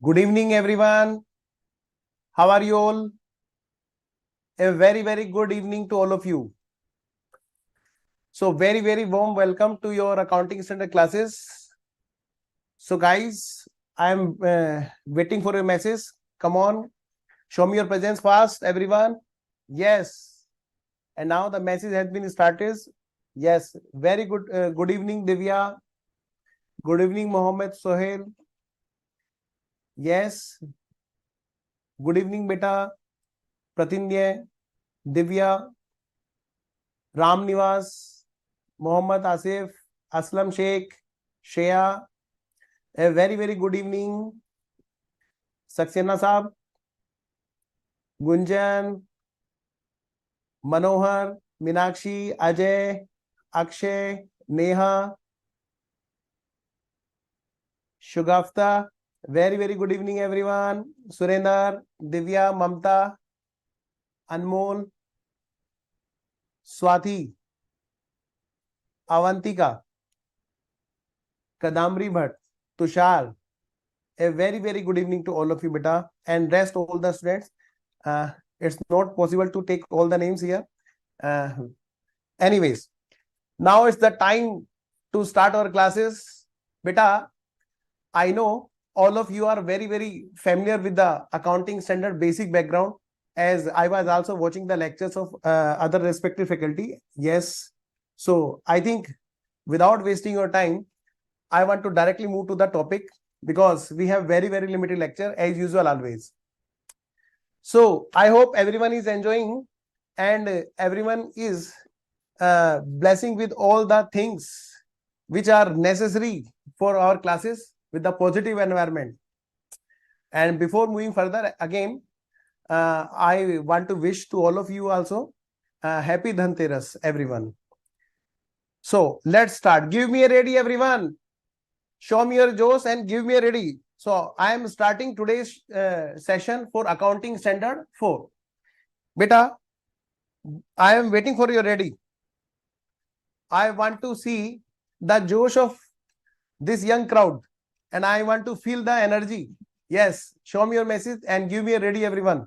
Good evening, everyone. How are you all? A very, very good evening to all of you. So, very, very warm welcome to your accounting standard classes. So, guys, I am waiting for your message. Come on, show me your presence fast, everyone. Yes. And now the message has been started. Yes. Very good. Good evening, Divya. Good evening, Mohammed Sohail. Yes. Good evening, beta. Pratinya, Divya, Ram Nivas, Mohammed Asif, Aslam Sheikh, Shreya. A very, very good evening. Saxena Saab, Gunjan, Manohar, Minakshi, Ajay, Akshay, Neha, Shugafta. Very, very good evening, everyone. Surendra, Divya, Mamta, Anmol, Swati, Avantika, Kadamri Bhatt, Tushar. A very, very good evening to all of you, beta, and rest all the students. It's not possible to take all the names here. Anyways, now it's the time to start our classes. Beta, I know all of you are very, very familiar with the accounting standard basic background, as I was also watching the lectures of other respective faculty. Yes. So I think without wasting your time, I want to directly move to the topic because we have very, very limited lecture as usual always. So I hope everyone is enjoying and everyone is blessing with all the things which are necessary for our classes with the positive environment. And before moving further, again, I want to wish to all of you also happy Dhanteras, everyone. So let's start. Give me a ready, everyone. Show me your Josh and give me a ready. So I am starting today's session for accounting standard 4. Beta, I am waiting for your ready. I want to see the Josh of this young crowd and I want to feel the energy. Yes, show me your message and give me a ready, everyone.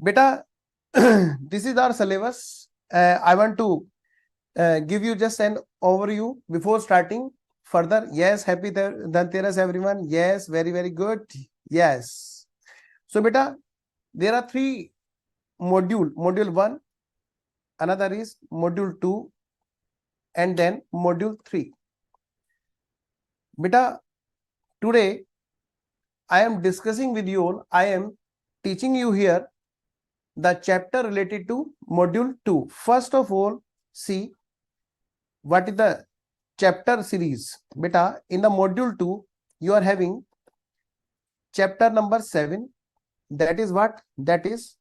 Beta, this is our syllabus. I want to give you just an overview before starting further. Yes, happy Dhanteras, everyone. Yes, very, very good. Yes. So, beta, there are 3 modules. Module 1, another is module 2, and then module 3. Beta, today I am discussing with you all. I am teaching you here the chapter related to module 2. First of all, see what is the chapter series. Beta, in the module 2, you are having chapter number 7. That is what? That is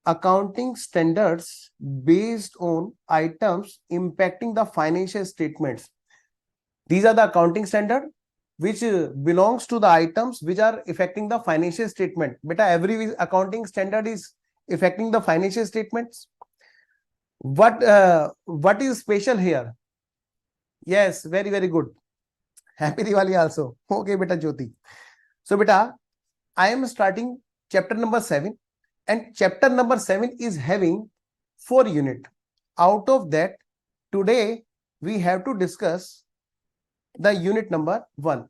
accounting standards based on items impacting the financial statements. These are the accounting standard which belongs to the items which are affecting the financial statement. Beta, every accounting standard is affecting the financial statements. What is special here? Yes, very, very good. Happy Diwali also. Okay, beta Jyoti. So, beta, I am starting chapter number 7, and chapter number 7 is having 4 units. Out of that, today we have to discuss the unit number 1.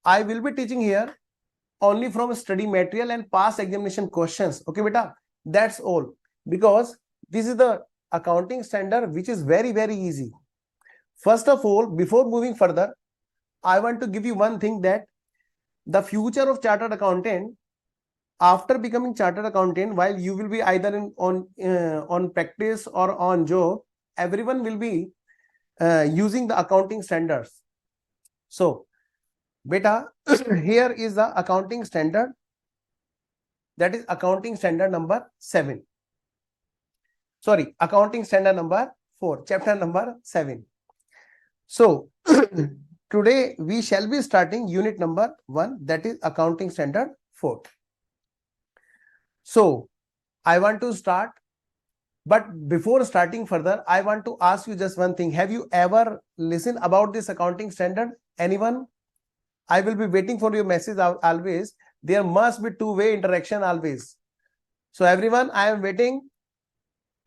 I will be teaching here only from study material and past examination questions. Okay, beta, that's all, because this is the accounting standard which is very, very easy. First of all, before moving further, I want to give you one thing, that the future of chartered accountant, after becoming chartered accountant, while you will be either on practice or on job, everyone will be using the accounting standards. So, beta, here is the accounting standard. That is accounting standard number 7. Sorry, accounting standard number 4, chapter number 7. So, today we shall be starting unit number 1, that is accounting standard 4. So, I want to start, but before starting further, I want to ask you just one thing. Have you ever listened about this accounting standard? Anyone? I will be waiting for your message always. There must be two-way interaction always. So everyone, I am waiting.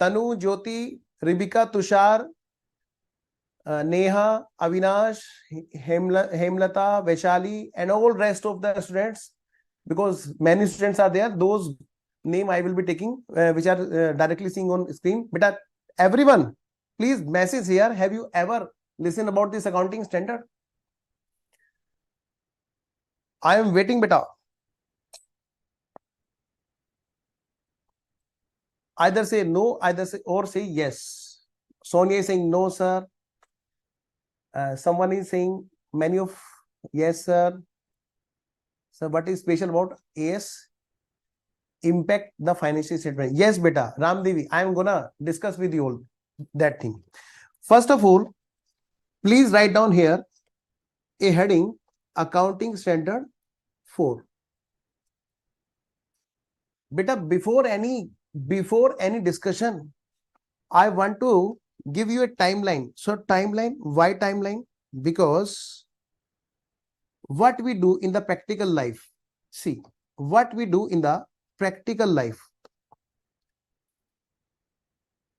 Tanu, Jyoti, Ribika, Tushar, Neha, Avinash, Hemlata, Vaishali, and all rest of the students, because many students are there. Those name I will be taking, which are directly seeing on screen. But everyone, please message here. Have you ever listened about this accounting standard? I am waiting, beta. Either say no, either say or say yes. Sonia is saying no, sir. Someone is saying many of yes, sir. So what is special about AS? Impact the financial statement. Yes, beta. Ramdevi, I am gonna discuss with you all that thing. First of all, please write down here a heading: Accounting Standard 4. Beta, before any discussion, I want to give you a timeline. So timeline, why timeline? Because what we do in the practical life. See, what we do in the practical life.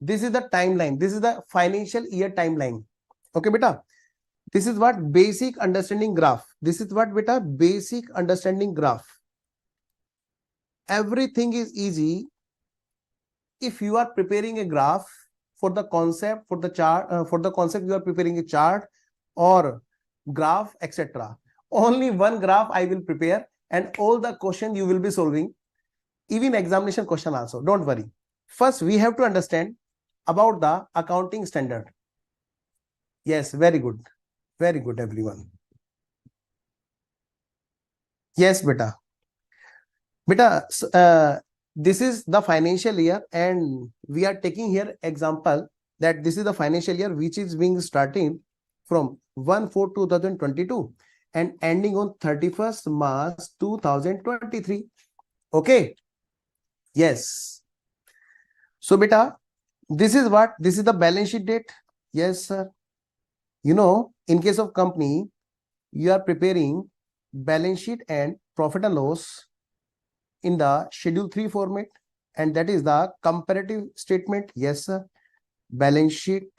This is the timeline. This is the financial year timeline. Okay, beta. This is what basic understanding graph. This is what beta basic understanding graph. Everything is easy if you are preparing a graph for the concept, for the chart, for the concept you are preparing a chart or graph, etc. Only one graph I will prepare and all the question you will be solving, even examination question also. Don't worry. First, we have to understand about the accounting standard. Yes, very good. Very good, everyone. Yes, beta. Beta, this is the financial year and we are taking here example that this is the financial year which is being starting from 1/4/2022 and ending on 31st March 2023. Okay. Yes. So beta, this is what? This is the balance sheet date. Yes, sir. You know, in case of company, you are preparing balance sheet and profit and loss in the schedule 3 format, and that is the comparative statement. Yes, sir. Balance sheet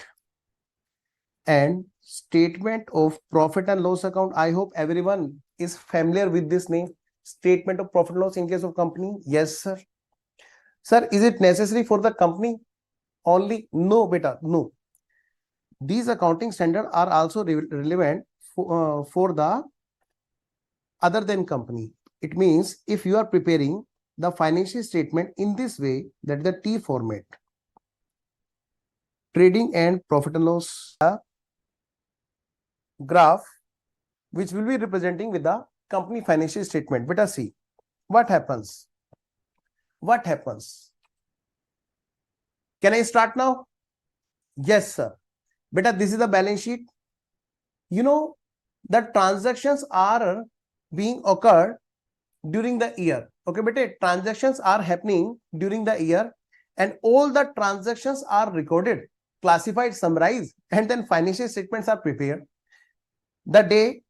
and statement of profit and loss account. I hope everyone is familiar with this name, statement of profit and loss in case of company. Yes, sir. Sir, is it necessary for the company only? No, beta, no. These accounting standards are also relevant for the other than company. It means if you are preparing the financial statement in this way, that is the T format, trading and profit and loss graph, which will be representing with the company financial statement. Beta, see what happens. What happens? Can I start now? Yes, sir. Beta, this is the balance sheet. You know, the transactions are being occurred during the year. Okay, beta, transactions are happening during the year and all the transactions are recorded, classified, summarized, and then financial statements are prepared. The day,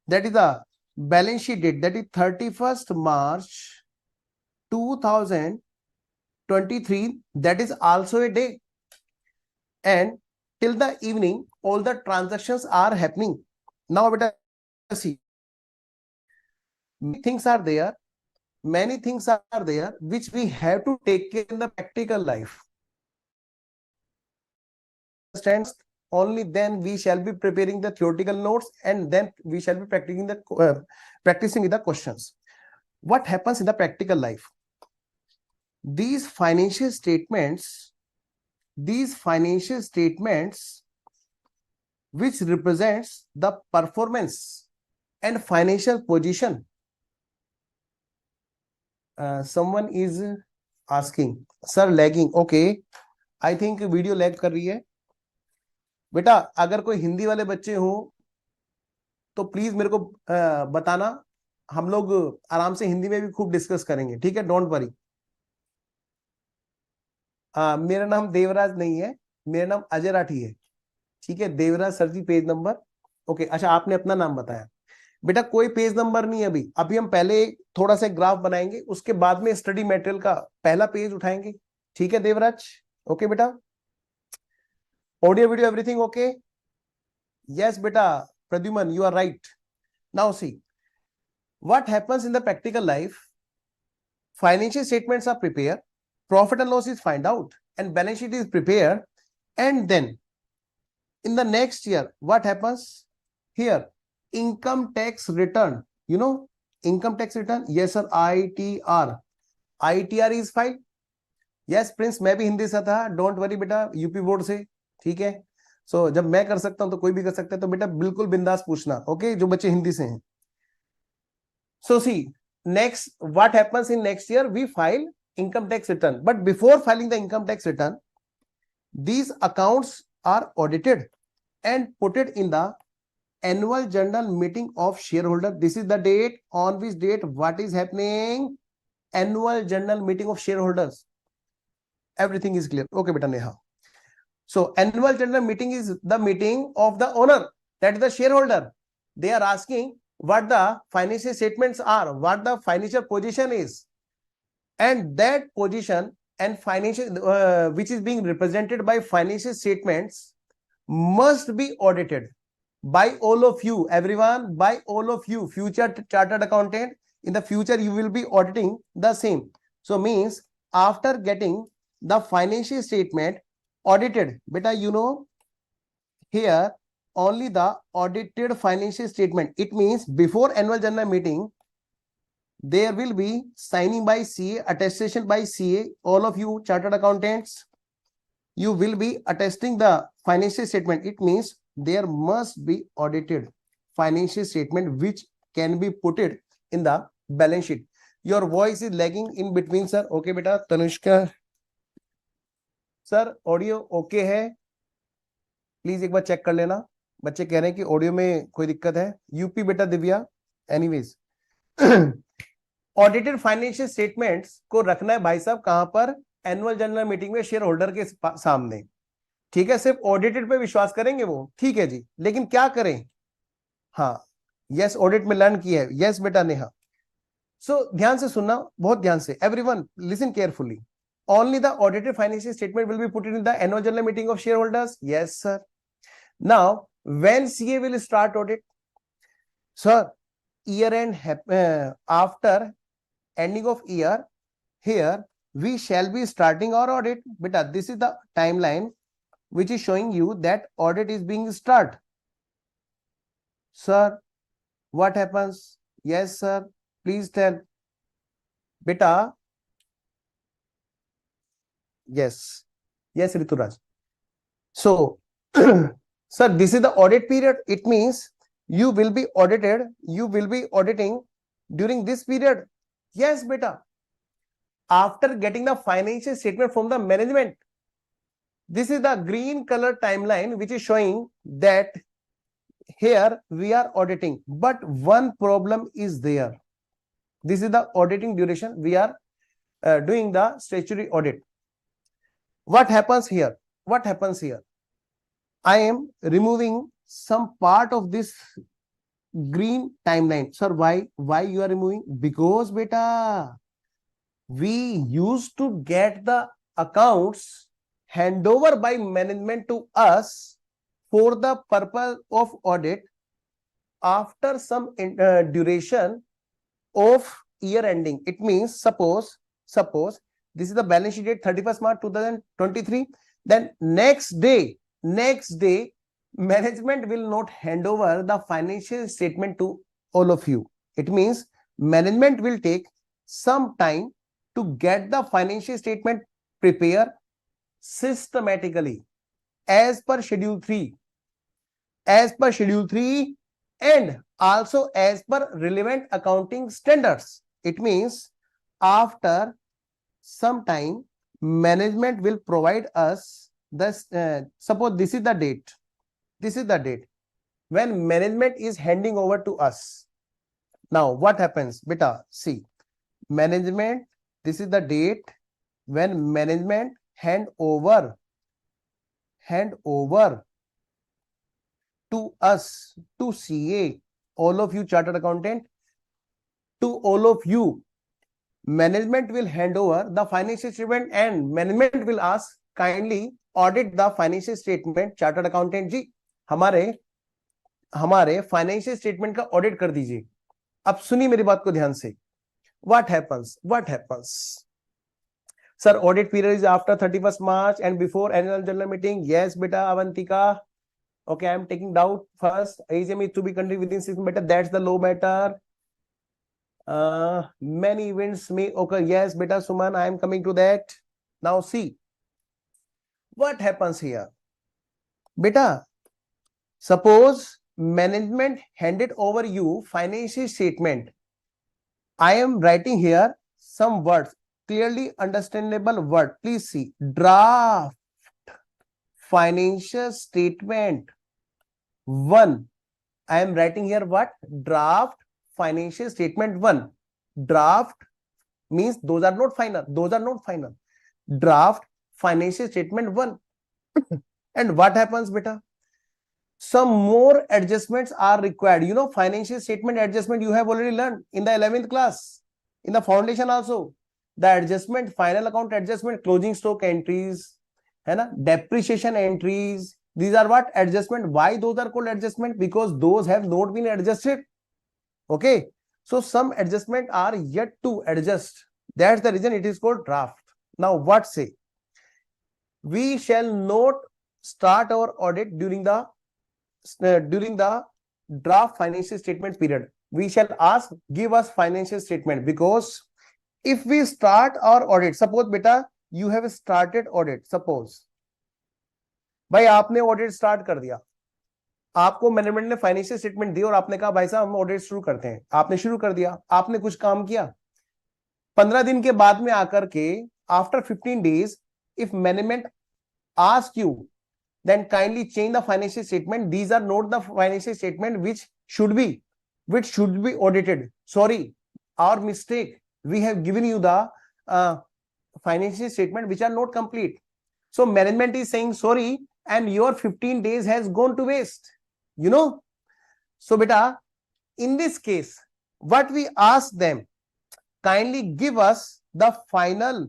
that is the balance sheet date, that is 31st March 2023, that is also a day. And till the evening, all the transactions are happening. Now, beta, see, many things are there which we have to take care in the practical life. Understands? Only then we shall be preparing the theoretical notes and then we shall be practicing with the questions. What happens in the practical life? These financial statements which represents the performance and financial position. Someone is asking, sir, lagging. Okay, I think video lag कर रही है. बेटा, अगर कोई हिंदी वाले बच्चे हो तो प्लीज मेरे को बताना. हम लोग आराम से हिंदी में भी खूब डिस्कस करेंगे. ठीक है, डोंट वरी. मेरा नाम देवराज नहीं है, मेरा नाम अजय राठी है. ठीक है, देवराज सर जी पेज नंबर. ओके, अच्छा, आपने अपना नाम बताया. बेटा कोई पेज नंबर नहीं है अभी, अभी हम पहले थोड़ा सा ग्राफ बनाएंगे, उसके बाद में स्टडी मटेरियल का पहला पेज उठाएंगे। ठीक है देवराज? ओके बेटा, audio video everything okay? Yes बेटा Pradyuman you are right. Now see what happens in the practical life. Financial statements are prepared, profit and loss is find out, and balance sheet is prepared, and then in the next year what happens here? Income tax return, you know, income tax return, yes sir, ITR is filed. yes Prince, मैं भी हिंदी से था, don't worry बेटा, UP board से। ठीक है, सो जब मैं कर सकता हूं तो कोई भी कर सकता है, तो बेटा बिल्कुल बिंदास पूछना, ओके, जो बच्चे हिंदी से हैं। So see, next, what happens in next year? We file income tax return. But before filing the income tax return, these accounts are audited and put it in the annual general meeting of shareholder. This is the date on which date what is happening? Annual general meeting of shareholders. Everything is clear. Okay, beta Neha. So annual general meeting is the meeting of the owner, that is the shareholder. They are asking what the financial statements are, what the financial position is, and that position and financial which is being represented by financial statements must be audited by all of you, everyone, by all of you, future chartered accountant. In the future you will be auditing the same. So means after getting the financial statement audited, beta, you know, here only the audited financial statement. It means before annual general meeting, there will be signing by CA, attestation by CA. All of you chartered accountants, you will be attesting the financial statement. It means there must be audited financial statement which can be put it in the balance sheet. Your voice is lagging in between, sir. Okay, beta. Tanushka, sir, audio okay है? Please एक बार check कर लेना। बच्चे कह रहे हैं कि audio में कोई दिक्कत है। यूपी बेटा Divya, anyways audited financial statements को रखना है भाई साहब कहां पर? एनुअल जनरल मीटिंग में शेयर होल्डर के सामने। ठीक है, सिर्फ ऑडिटेड पे विश्वास करेंगे वो, ठीक है जी, लेकिन क्या करें? हाँ, यस ऑडिट में लर्न किया है, यस बेटा नेहा। सो ध्यान से सुनना, बहुत ध्यान से, everyone listen carefully. Only the audited financial statement will be put in the annual general meeting of shareholders. Yes, sir. Now, when CA will start audit? Sir, year end after ending of year, here we shall be starting our audit. Beta, this is the timeline which is showing you that audit is being start. Sir, what happens? Yes, sir. Please tell. Beta, yes. Yes, Rituraj. So, sir, this is the audit period. It means you will be audited, you will be auditing during this period. Yes, beta. After getting the financial statement from the management, this is the green color timeline which is showing that here we are auditing. But one problem is there. This is the auditing duration. We are doing the statutory audit. What happens here? What happens here? I am removing some part of this green timeline. Sir, why you are removing? Because beta, we used to get the accounts handover by management to us for the purpose of audit after some duration of year ending. It means suppose this is the balance sheet date 31st March 2023. Then next day management will not hand over the financial statement to all of you. It means management will take some time to get the financial statement prepared systematically as per schedule 3 and also as per relevant accounting standards. It means after some time management will provide us this. Suppose this is the date when management is handing over to us. Now what happens? Beta, see, management, this is the date when management hand over to us, to CA, all of you chartered accountant, to all of you, management will hand over the financial statement and management will ask kindly audit the financial statement. Chartered accountant जी हमारे financial statement का audit कर दीजिए. अब सुनिए मेरी बात को ध्यान से. What happens? Sir, audit period is after 31st March and before annual general meeting. Yes, beta Avantika. Okay, I am taking doubt first. AGM is to be conducted within 6 months. That's the low matter. Many events may occur. Yes, beta Suman, I am coming to that. Now see what happens here. Beta, suppose management handed over you financial statement. I am writing here some words, clearly understandable word. Please see, draft financial statement 1. I am writing here what? Draft financial statement 1. Draft means those are not final. Draft financial statement 1. And what happens, beta? Some more adjustments are required. You know, financial statement adjustment you have already learned in the 11th class, in the foundation also. The adjustment, final account adjustment, closing stock entries, depreciation entries. These are what? Adjustment. Why those are called adjustment? Because those have not been adjusted. Okay. So some adjustment are yet to adjust. That's the reason it is called draft. Now what say? We shall not start our audit during the draft financial statement period. We shall ask, give us financial statement, because if we start our audit, suppose beta you have started audit, suppose भाई आपने audit start कर दिया, आपको management ने financial statement दी और आपने कहा भाई साहब हम ऑडिट शुरू करते हैं. आपने शुरू कर दिया, आपने कुछ काम किया, 15 दिन के बाद में आकर के after 15 days if management ask you, then kindly change the financial statement. These are not the financial statement which should be audited. Sorry, our mistake. We have given you the financial statement which are not complete. So management is saying sorry, and your 15 days has gone to waste. You know. So beta, in this case, what we ask them, kindly give us the final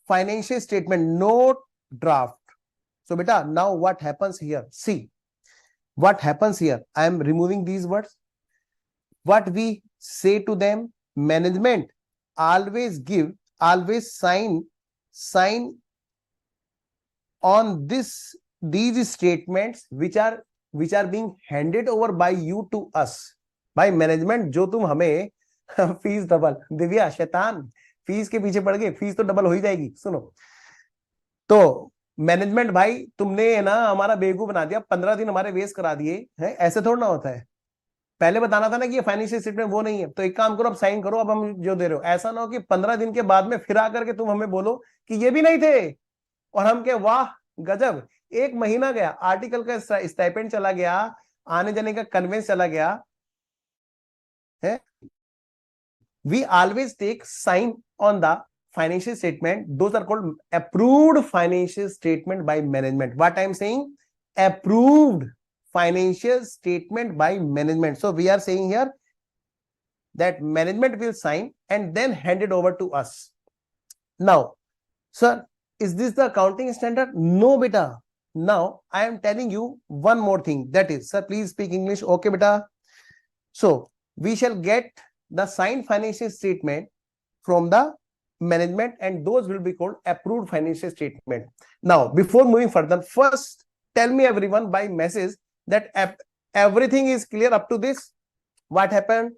financial statement, not draft. So beta, now what happens here? See, what happens here? I am removing these words. What we say to them, management always sign on these statements which are being handed over by you to us. By management, जो तुम हमें fees double, Divya शैतान, fees के पीछे पड़ गए, fees तो double हो ही जाएगी. सुनो, तो मैनेजमेंट भाई तुमने ना हमारा बेवकूफ बना दिया, 15 दिन हमारे वेस्ट करा दिए हैं. ऐसे थोड़ा ना होता है. पहले बताना था ना कि ये फाइनेंशियल स्टेटमेंट वो नहीं है, तो एक काम करो, अब साइन करो, अब हम जो दे रहे हो. ऐसा ना हो कि 15 दिन के बाद में फिर आकर के तुम हमें बोलो कि ये भी नहीं थे, और हम के वाह गजब, 1 महीना गया, आर्टिकल का स्टाइपेंड चला गया, आने जाने का कन्वेंस चला गया है. We always take sign on the financial statement. Those are called approved financial statement by management. What I am saying? Approved financial statement by management. So we are saying here that management will sign and then hand it over to us. Now, sir, is this the accounting standard? No, beta. Now I am telling you one more thing. That is, sir, please speak English. Okay, beta. So we shall get the signed financial statement from the management, and those will be called approved financial statement. Now, before moving further, first tell me everyone by message that everything is clear up to this. What happened?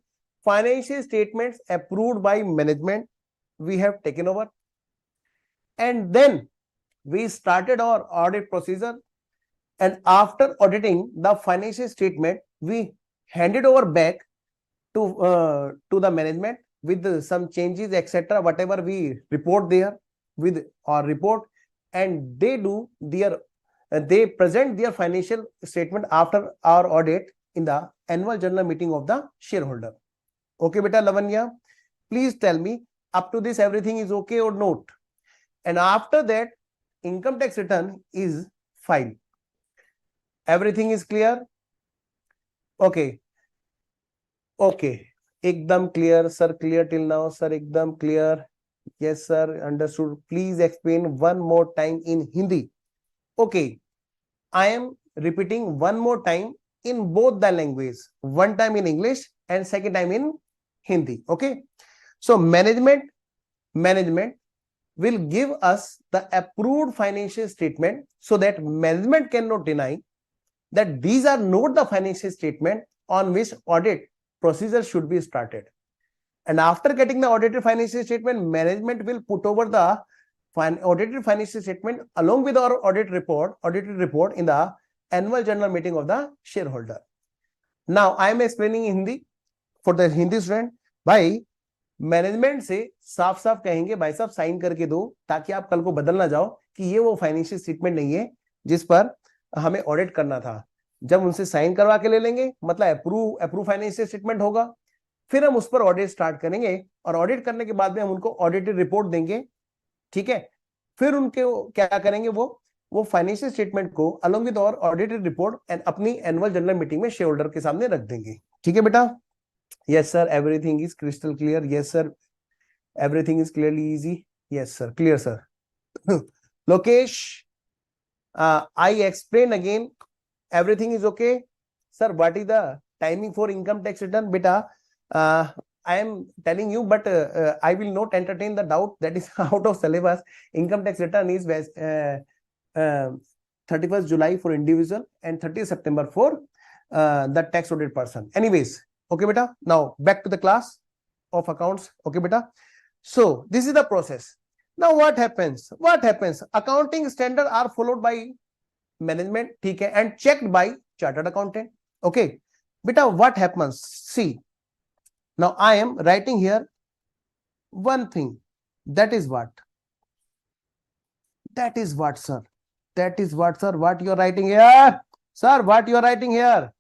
Financial statements approved by management, we have taken over, and then we started our audit procedure, and after auditing the financial statement, we handed over back to the management with some changes, etc., whatever we report there with our report, and they do their they present their financial statement after our audit in the annual general meeting of the shareholder. Okay, beta Lavanya, please tell me up to this everything is okay or not? And after that, income tax return is filed. Everything is clear? Okay. Okay, एकदम clear, sir. Clear till now, sir. एकदम clear. Yes, sir. Understood. Please explain one more time in Hindi. Okay, I am repeating one more time in both the language. One time in English and second time in Hindi. Okay. So management will give us the approved financial statement so that management cannot deny that these are not the financial statement on which audit procedure should be started. And after getting the audited financial statement, management will put over the audited financial statement along with our audited report in the annual general meeting of the shareholder. Now I am explaining in Hindi for the Hindi student. भाई management से साफ साफ कहेंगे भाई साहब sign करके दो, ताकि आप कल को बदल ना जाओ कि ये वो फाइनेंशियल स्टेटमेंट नहीं है जिस पर हमें ऑडिट करना था। जब उनसे साइन करवा के ले लेंगे, मतलब अप्रूव फाइनेंशियल स्टेटमेंट होगा, फिर हम उस पर ऑडिट स्टार्ट करेंगे और ऑडिट करने के बाद में हम उनको ऑडिटेड रिपोर्ट देंगे। ठीक है, फिर उनके क्या करेंगे, वो फाइनेंशियल स्टेटमेंट को अलोंग विद और ऑडिटेड रिपोर्ट एंड अपनी एनुअल जनरल मीटिंग में शेयर होल्डर के सामने रख देंगे। ठीक है बेटा? Yes sir, everything is crystal clear. Yes sir, everything is clearly easy. Yes sir, clear sir. Lokesh, I explain again. Everything is okay, sir. What is the timing for income tax return? Beta, I am telling you, but I will not entertain the doubt that is out of syllabus. Income tax return is 31st July for individual and 30th September for the tax audit person. Anyways, okay beta, now back to the class of accounts. Okay beta, so this is the process. Now what happens, accounting standards are followed by management, ठीक है, and checked by chartered accountant. Okay beta, what happens, see, now I am writing here one thing. That is what sir, what you are writing here, sir? What you are writing here?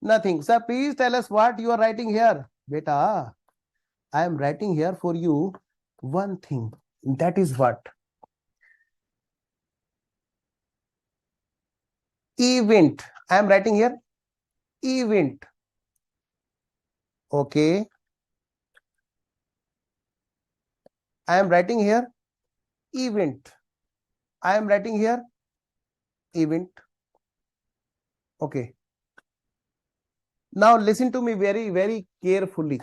Nothing. Sir, please tell us what you are writing here. Beta, I am writing here for you one thing. That is what? Event. I am writing here event. Okay. I am writing here event. I am writing here event. Okay. Now listen to me very, very carefully.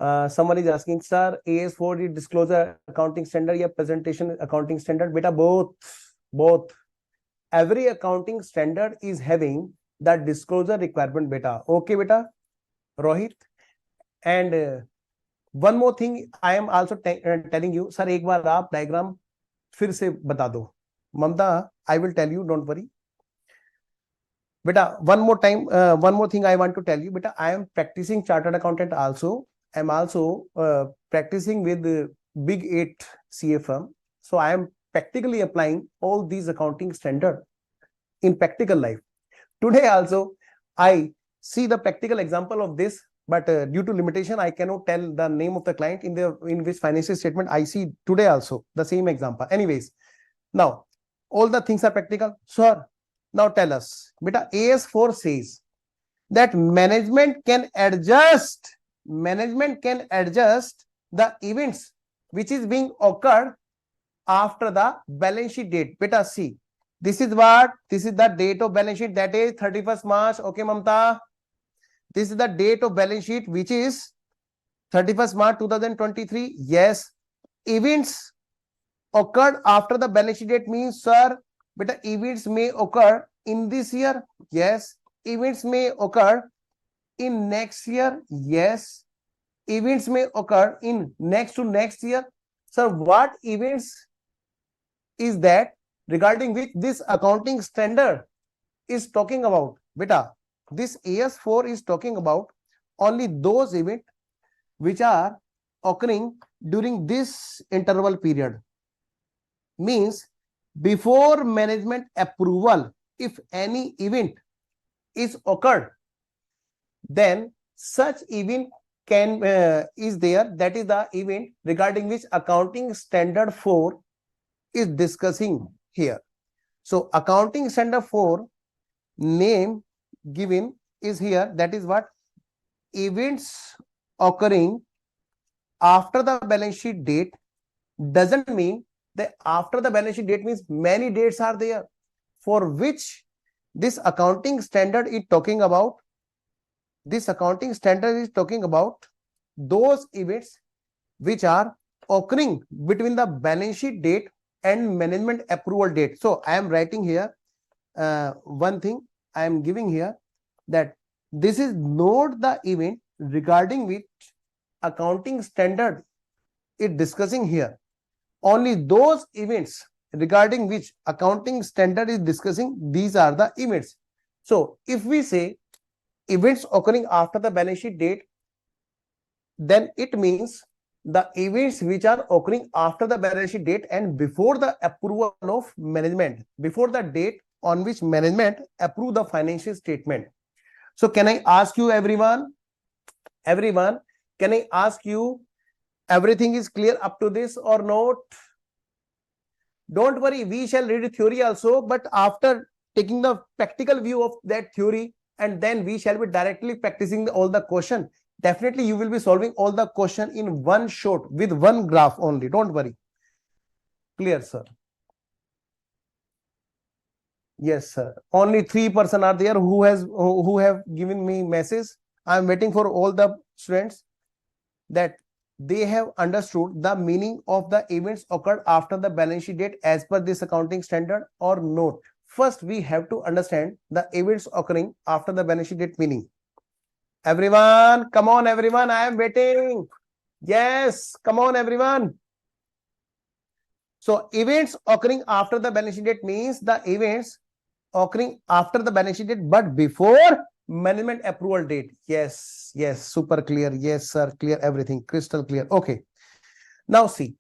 Someone is asking, sir, AS4 disclosure accounting standard or presentation accounting standard? Beta, both. Every accounting standard is having that disclosure requirement. Beta, okay beta, Rohit. And one more thing I am also telling you, sir, एक बार आप diagram फिर से बता दो. Mamta, I will tell you, don't worry. Beta, one more time, one more thing I want to tell you. Beta, I am practicing chartered accountant also. I am also practicing with the big 8 CA firm. So I am practically applying all these accounting standards in practical life. Today also, I see the practical example of this, but due to limitation, I cannot tell the name of the client in which financial statement I see today also the same example. Anyways, now all the things are practical. Sir, now tell us, beta, AS4 says that management can adjust the events which is being occurred after the balance sheet date. Beta, see, this is the date of balance sheet, that is 31st March. Okay, Mamta, this is the date of balance sheet which is 31st March 2023. Yes, events occurred after the balance sheet date means, sir, beta, events may occur in this year. Yes, events may occur in next year. Yes, events may occur in next to next year. Sir, what events is that regarding which this accounting standard is talking about? Beta, this AS4 is talking about only those events which are occurring during this interval period. Means before management approval, if any event is occurred, then such event can is there. That is the event regarding which accounting standard 4 is discussing here. So accounting standard 4 name given is here, that is what? Events occurring after the balance sheet date doesn't mean that after the balance sheet date means many dates are there for which this accounting standard is talking about. This accounting standard is talking about those events which are occurring between the balance sheet date and management approval date. So I am writing here one thing I am giving here, that this is not the event regarding which accounting standard is discussing here. Only those events regarding which accounting standard is discussing, these are the events. So if we say events occurring after the balance sheet date, then it means the events which are occurring after the balance sheet date and before the approval of management, before the date on which management approve the financial statement. So can I ask you, everyone, can I ask you, everything is clear up to this or not? Don't worry, we shall read theory also, but after taking the practical view of that theory, and then we shall be directly practicing all the question. Definitely you will be solving all the question in one shot with one graph only. Don't worry. Clear, sir? Yes, sir. Only 3% are there who have given me message. I am waiting for all the students that they have understood the meaning of the events occurred after the balance sheet date as per this accounting standard or not. First, we have to understand the events occurring after the balance sheet date meaning. Everyone, come on, everyone, I am waiting. Yes, come on, everyone. So, events occurring after the balance sheet date means the events occurring after the balance sheet date but before management approval date. Yes, super clear. Yes, sir, clear, everything crystal clear. Okay, now see,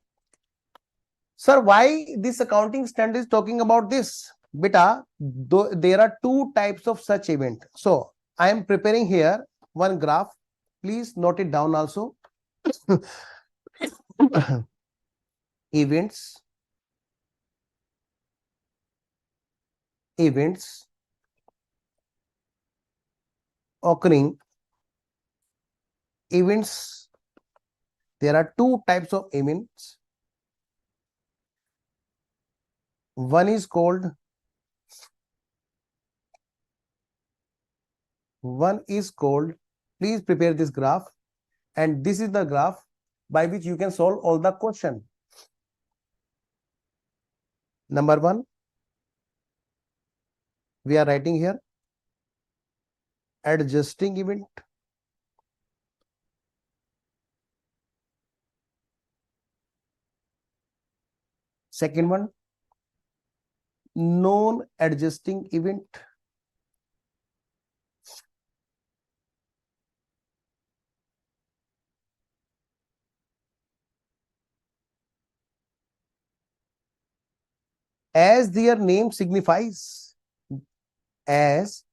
sir, why this accounting standard is talking about this? Beta, there are two types of such event. So I am preparing here one graph. Please note it down also. Events occurring, events, there are two types of events. One is called please prepare this graph, and this is the graph by which you can solve all the question. Number one, we are writing here adjusting event. Second one, non-adjusting event. As their name signifies, as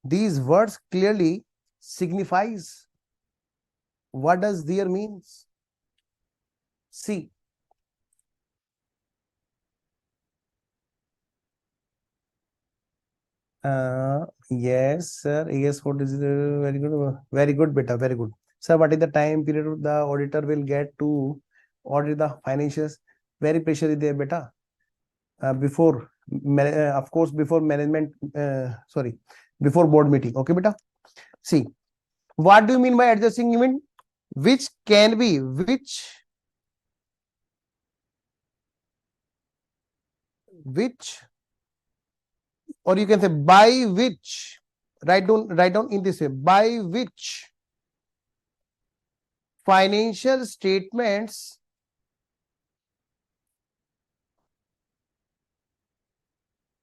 these words clearly signifies, what does their means? See, yes, sir. Yes, what is very good, beta, very good. Sir, what is the time period the auditor will get to audit the financials? Very pressure is there, beta. Before, of course, before management, before board meeting. Okay, beta. See, what do you mean by adjusting event? Which can be, or you can say by which, write down in this way, by which financial statements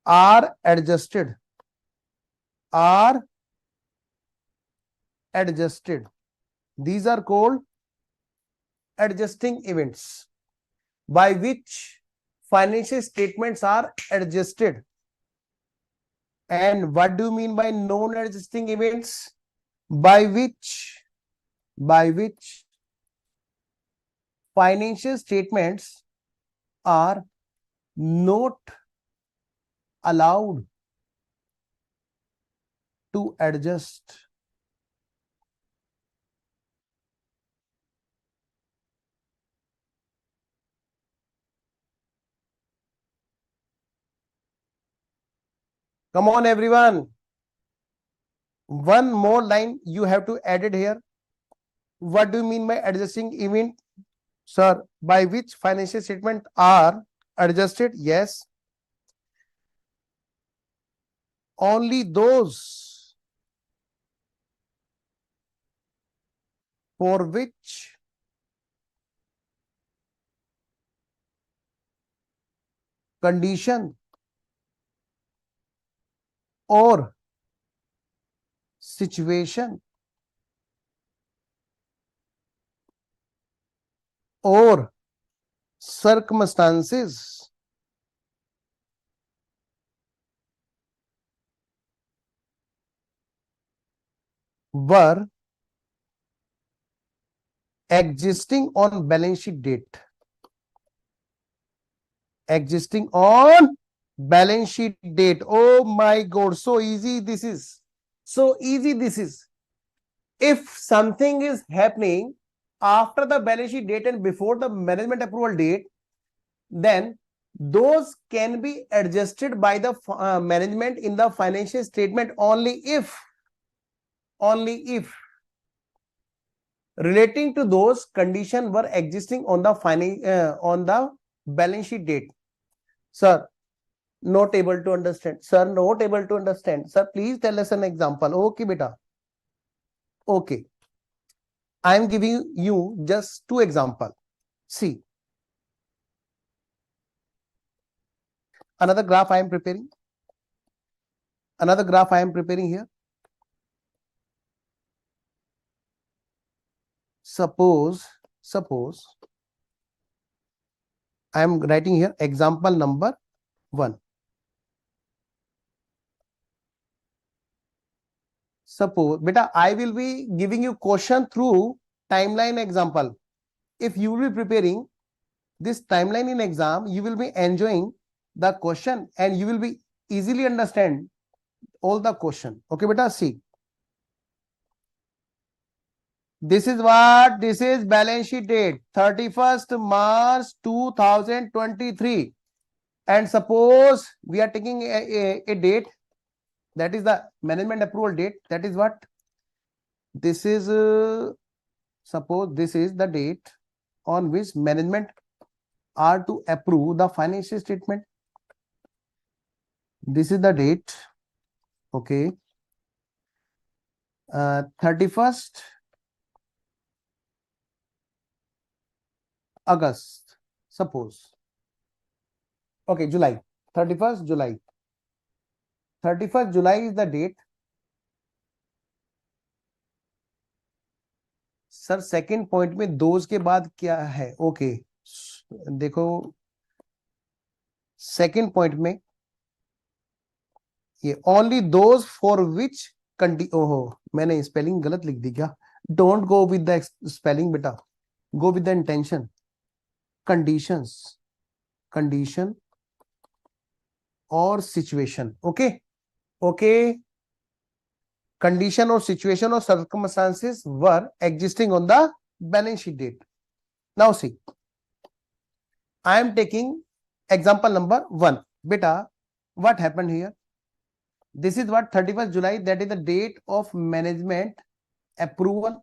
are adjusted. These are called adjusting events, by which financial statements are adjusted. And what do you mean by non-adjusting events? By which financial statements are not allowed to adjust come on everyone, one more line you have to add it here. What do you mean by adjusting event? Sir, by which financial statement are adjusted? Yes, only those for which condition or situation or circumstances were existing on balance sheet date. Existing on balance sheet date. Oh my God, so easy this is. So easy this is. If something is happening after the balance sheet date and before the management approval date, then those can be adjusted by the management in the financial statement only if relating to those conditions were existing on the balance sheet date. Sir, not able to understand. Sir, not able to understand. Sir, please tell us an example. Okay, beta. Okay. I am giving you just two examples. See. Another graph I am preparing. Another graph I am preparing here. Suppose I am writing here example number 1. Suppose, beta, I will be giving you question through timeline example. If you will be preparing this timeline in exam, you will be enjoying the question and you will be easily understand all the question. Okay, beta, see. This is what? This is balance sheet date 31st March 2023. And suppose we are taking a date, that is the management approval date. That is what? This is, suppose this is the date on which management are to approve the financial statement. This is the date. Okay. 31st August, suppose. Okay, July. 31st July. 31st July is the date. Sir second point में those के बाद क्या है? Okay देखो second point में ये only those for which ओहो मैंने स्पेलिंग गलत लिख दी क्या? Don't go with the spelling बेटा, go with the intention. Conditions, condition और situation. Okay okay, condition or situation or circumstances were existing on the balance sheet date. Now see, I am taking example number 1. Beta, what happened here? This is what 31st July, that is the date of management approval,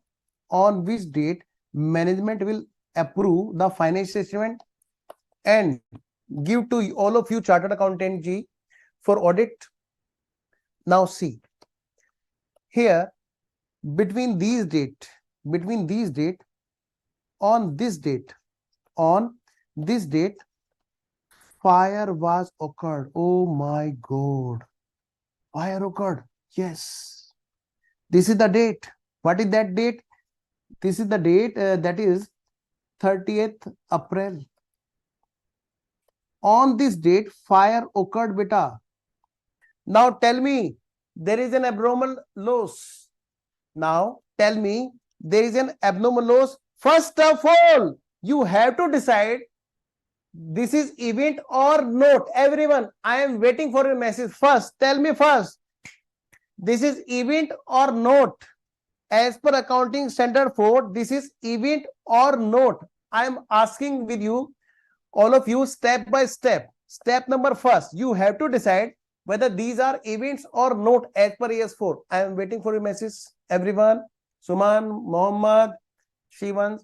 on which date management will approve the financial statement and give to all of you chartered accountant G for audit. Now see, here between these date, on this date, fire was occurred. Oh my God, fire occurred. Yes, this is the date. What is that date? This is the date, that is 30th April. On this date fire occurred, beta. Now tell me, there is an abnormal loss. Now tell me, there is an abnormal loss. First of all, you have to decide this is event or not. Everyone, I am waiting for your message. First, tell me first. This is event or not? As per accounting standard 4, this is event or not? I am asking with you, all of you, step by step. Step number first, you have to decide whether these are events or not as per AS4. I am waiting for your message, everyone. Suman, Mohammed, Shivan,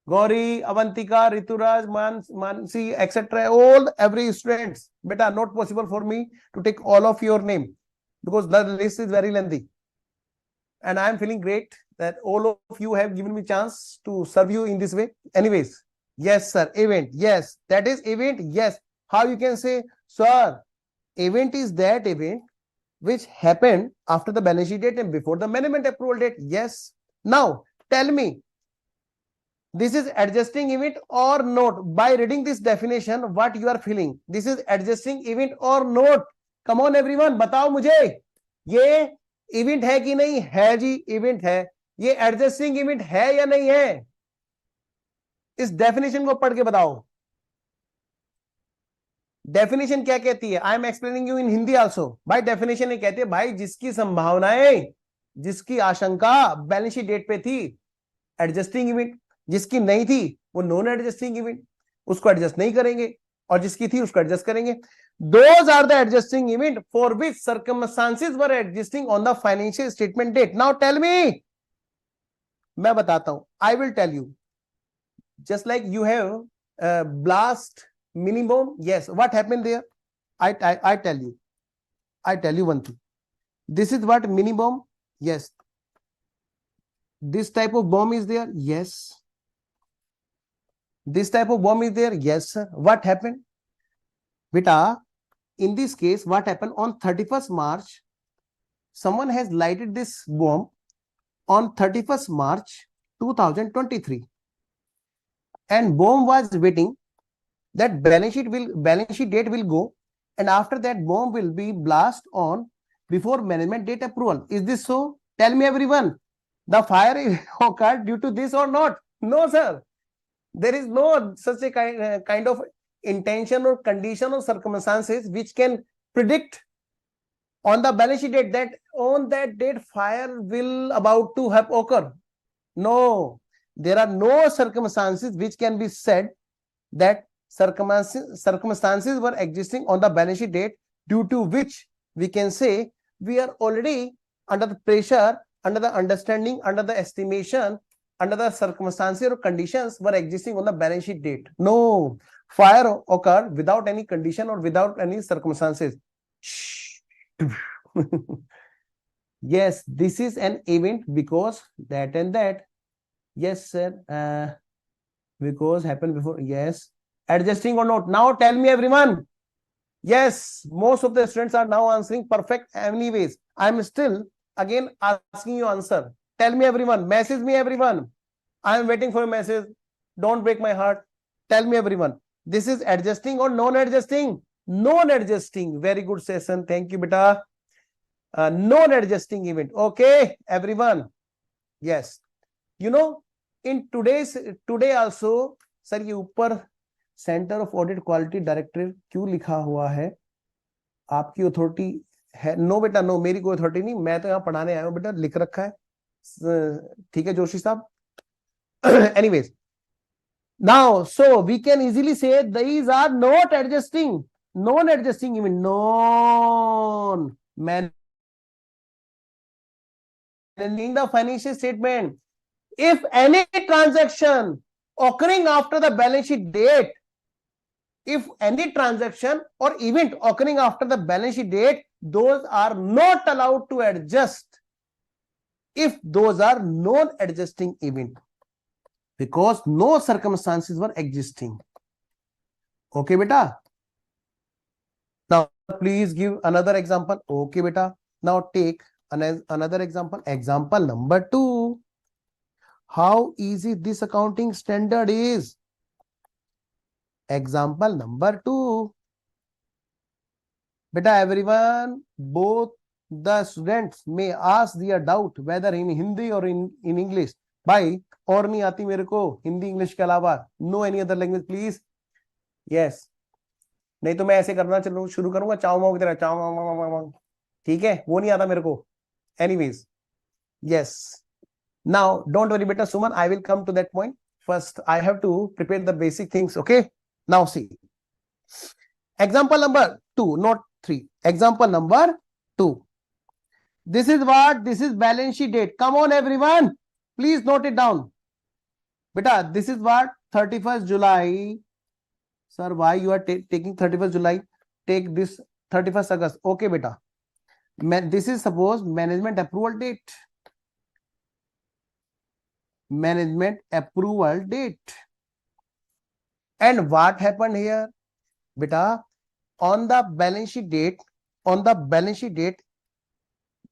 Gauri, Avantika, Rituraj, Mansi, etc. All every students. Beta, not possible for me to take all of your name because the list is very lengthy. And I am feeling great that all of you have given me chance to serve you in this way. Anyways, yes, sir. Event. Yes, that is event. Yes. How you can say, sir, event is that event which happened after the balance sheet date and before the management approval date. Yes. Now, tell me, this is adjusting event or not? By reading this definition, what you are feeling? This is adjusting event or not? Come on, everyone, बताओ मुझे, ये event है कि नहीं है? जी event है। ये adjusting event है या नहीं है? इस डेफिनेशन को पढ़ के बताओ। डेफिनेशन क्या कहती है? I am explaining you in Hindi also. भाई डेफिनेशन ये कहती है, भाई जिसकी संभावनाएं, जिसकी आशंका बैलेंस शीट डेट पे थी, एडजस्टिंग इवेंट। जिसकी नहीं थी वो नॉन एडजस्टिंग इवेंट, उसको एडजस्ट नहीं करेंगे, और जिसकी थी उसको एडजस्ट करेंगे। Those are the adjusting event for which circumstances were existing on the financial statement date. Now tell me, मैं बताता हूं, I will tell you. Just like you have blast mini bomb. Yes, what happened there? I tell you one thing. This is what mini bomb. Yes. This type of bomb is there. Yes. This type of bomb is there. Yes, sir. What happened? Beta, in this case, what happened on 31st March? Someone has lighted this bomb on 31st March 2023, and bomb was waiting that balance sheet date will go, and after that bomb will be blast on before management date approval. Is this so? Tell me, everyone, the fire occurred due to this or not? No, sir. There is no such a kind of intention or condition or circumstances which can predict on the balance sheet date that on that date fire will about to have occur. No, there are no circumstances which can be said that circumstances were existing on the balance sheet date due to which we can say we are already under the pressure, under the understanding, under the estimation, under the circumstances or conditions were existing on the balance sheet date. No, fire occurred without any condition or without any circumstances. Yes, this is an event because that and that. Yes, sir. Because happened before. Yes. Adjusting or not? Now tell me, everyone. Yes, most of the students are now answering perfect. Anyways, I'm still again asking you answer. Tell me, everyone. Message me, everyone. I am waiting for a message. Don't break my heart. Tell me, everyone. This is adjusting or non-adjusting? Non-adjusting. Very good session. Thank you, beta. Non-adjusting event. Okay, everyone. Yes. You know, in today also, sir, ये ऊपर centre of audit quality director क्यों लिखा हुआ है? आपकी authority है? No बेटा, no, मेरी कोई अथॉरिटी नहीं, मैं तो यहाँ पढ़ाने आया हूँ बेटा, लिख रखा है। ठीक है जोशी साहब। Anyways, now so we can easily say these are not adjusting, non-adjusting even managing the financial statement. If any transaction occurring after the balance sheet date, if any transaction or event occurring after the balance sheet date, those are not allowed to adjust if those are non-adjusting event, because no circumstances were existing. Okay, beta. Now, please give another example. Okay, beta. Now take another example. Example number 2. How easy this accounting standard is. Example number 2. Beta, everyone, both the students may ask their doubt whether in Hindi or in English. भाई और नहीं आती मेरे को Hindi English के अलावा, no any other language please. Yes, नहीं तो मैं ऐसे करना शुरू करूंगा चाओ माओ की तरह, चाओ माओ, ठीक है, वो नहीं आता मेरे को। Anyways, yes. Now, don't worry, beta Suman, I will come to that point. First, I have to prepare the basic things. Okay. Now, see. Example number 2, not 3. Example number 2. This is what? This is balance sheet date. Come on, everyone. Please note it down. Beta, this is what? 31st July. Sir, why you are taking 31st July? Take this 31st August. Okay, beta. This is suppose management approval date. Management approval date. And what happened here? Beta, on the balance sheet date,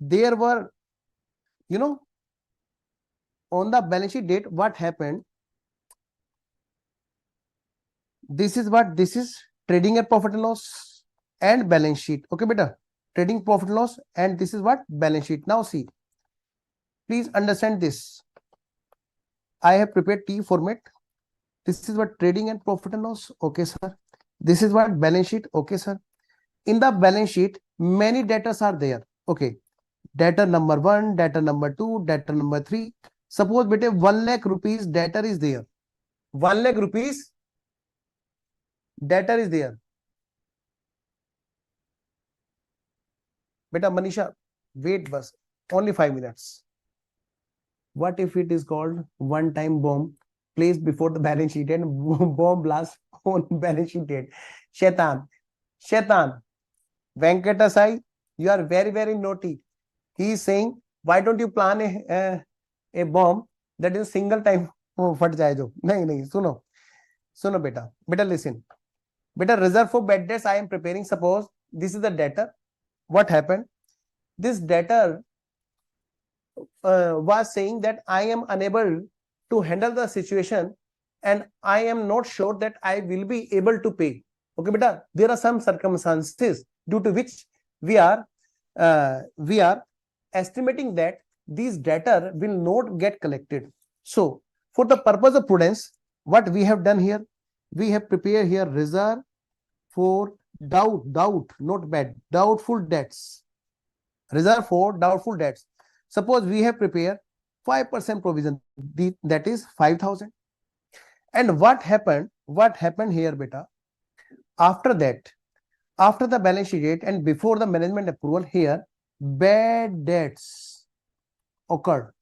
there were, on the balance sheet date, what happened? This is what? This is trading and profit and loss and balance sheet. Okay, beta. Trading, profit and loss, and this is what? Balance sheet. Now see, please understand this. I have prepared T format. This is what? Trading and profit and loss. Okay, sir. This is what? Balance sheet. Okay, sir. In the balance sheet, many debtors are there. Okay. Debtor number 1, debtor number 2, debtor number 3. Suppose, beta, 1 lakh rupees debtor is there. 1 lakh rupees debtor is there. Beta Manisha, wait bus. Only 5 minutes. What if it is called one-time bomb placed before the balance sheet and bomb blast on balance sheet date? Shaitan, Venkatasai, you are very, very naughty. He is saying, why don't you plan a bomb that is single time? Oh, फट जाए जो नहीं सुनो बेटा listen. Beta, reserve for bad debts I am preparing. Suppose this is the debtor. What happened? This debtor was saying that I am unable to handle the situation and I am not sure that I will be able to pay. Okay, beta, there are some circumstances due to which we are estimating that these debtor will not get collected. So, for the purpose of prudence, what we have done here, we have prepared here reserve for not bad, doubtful debts. Reserve for doubtful debts. Suppose we have prepared 5% provision, that is 5,000. And what happened here, beta? After that, after the balance sheet date and before the management approval, here bad debts occurred.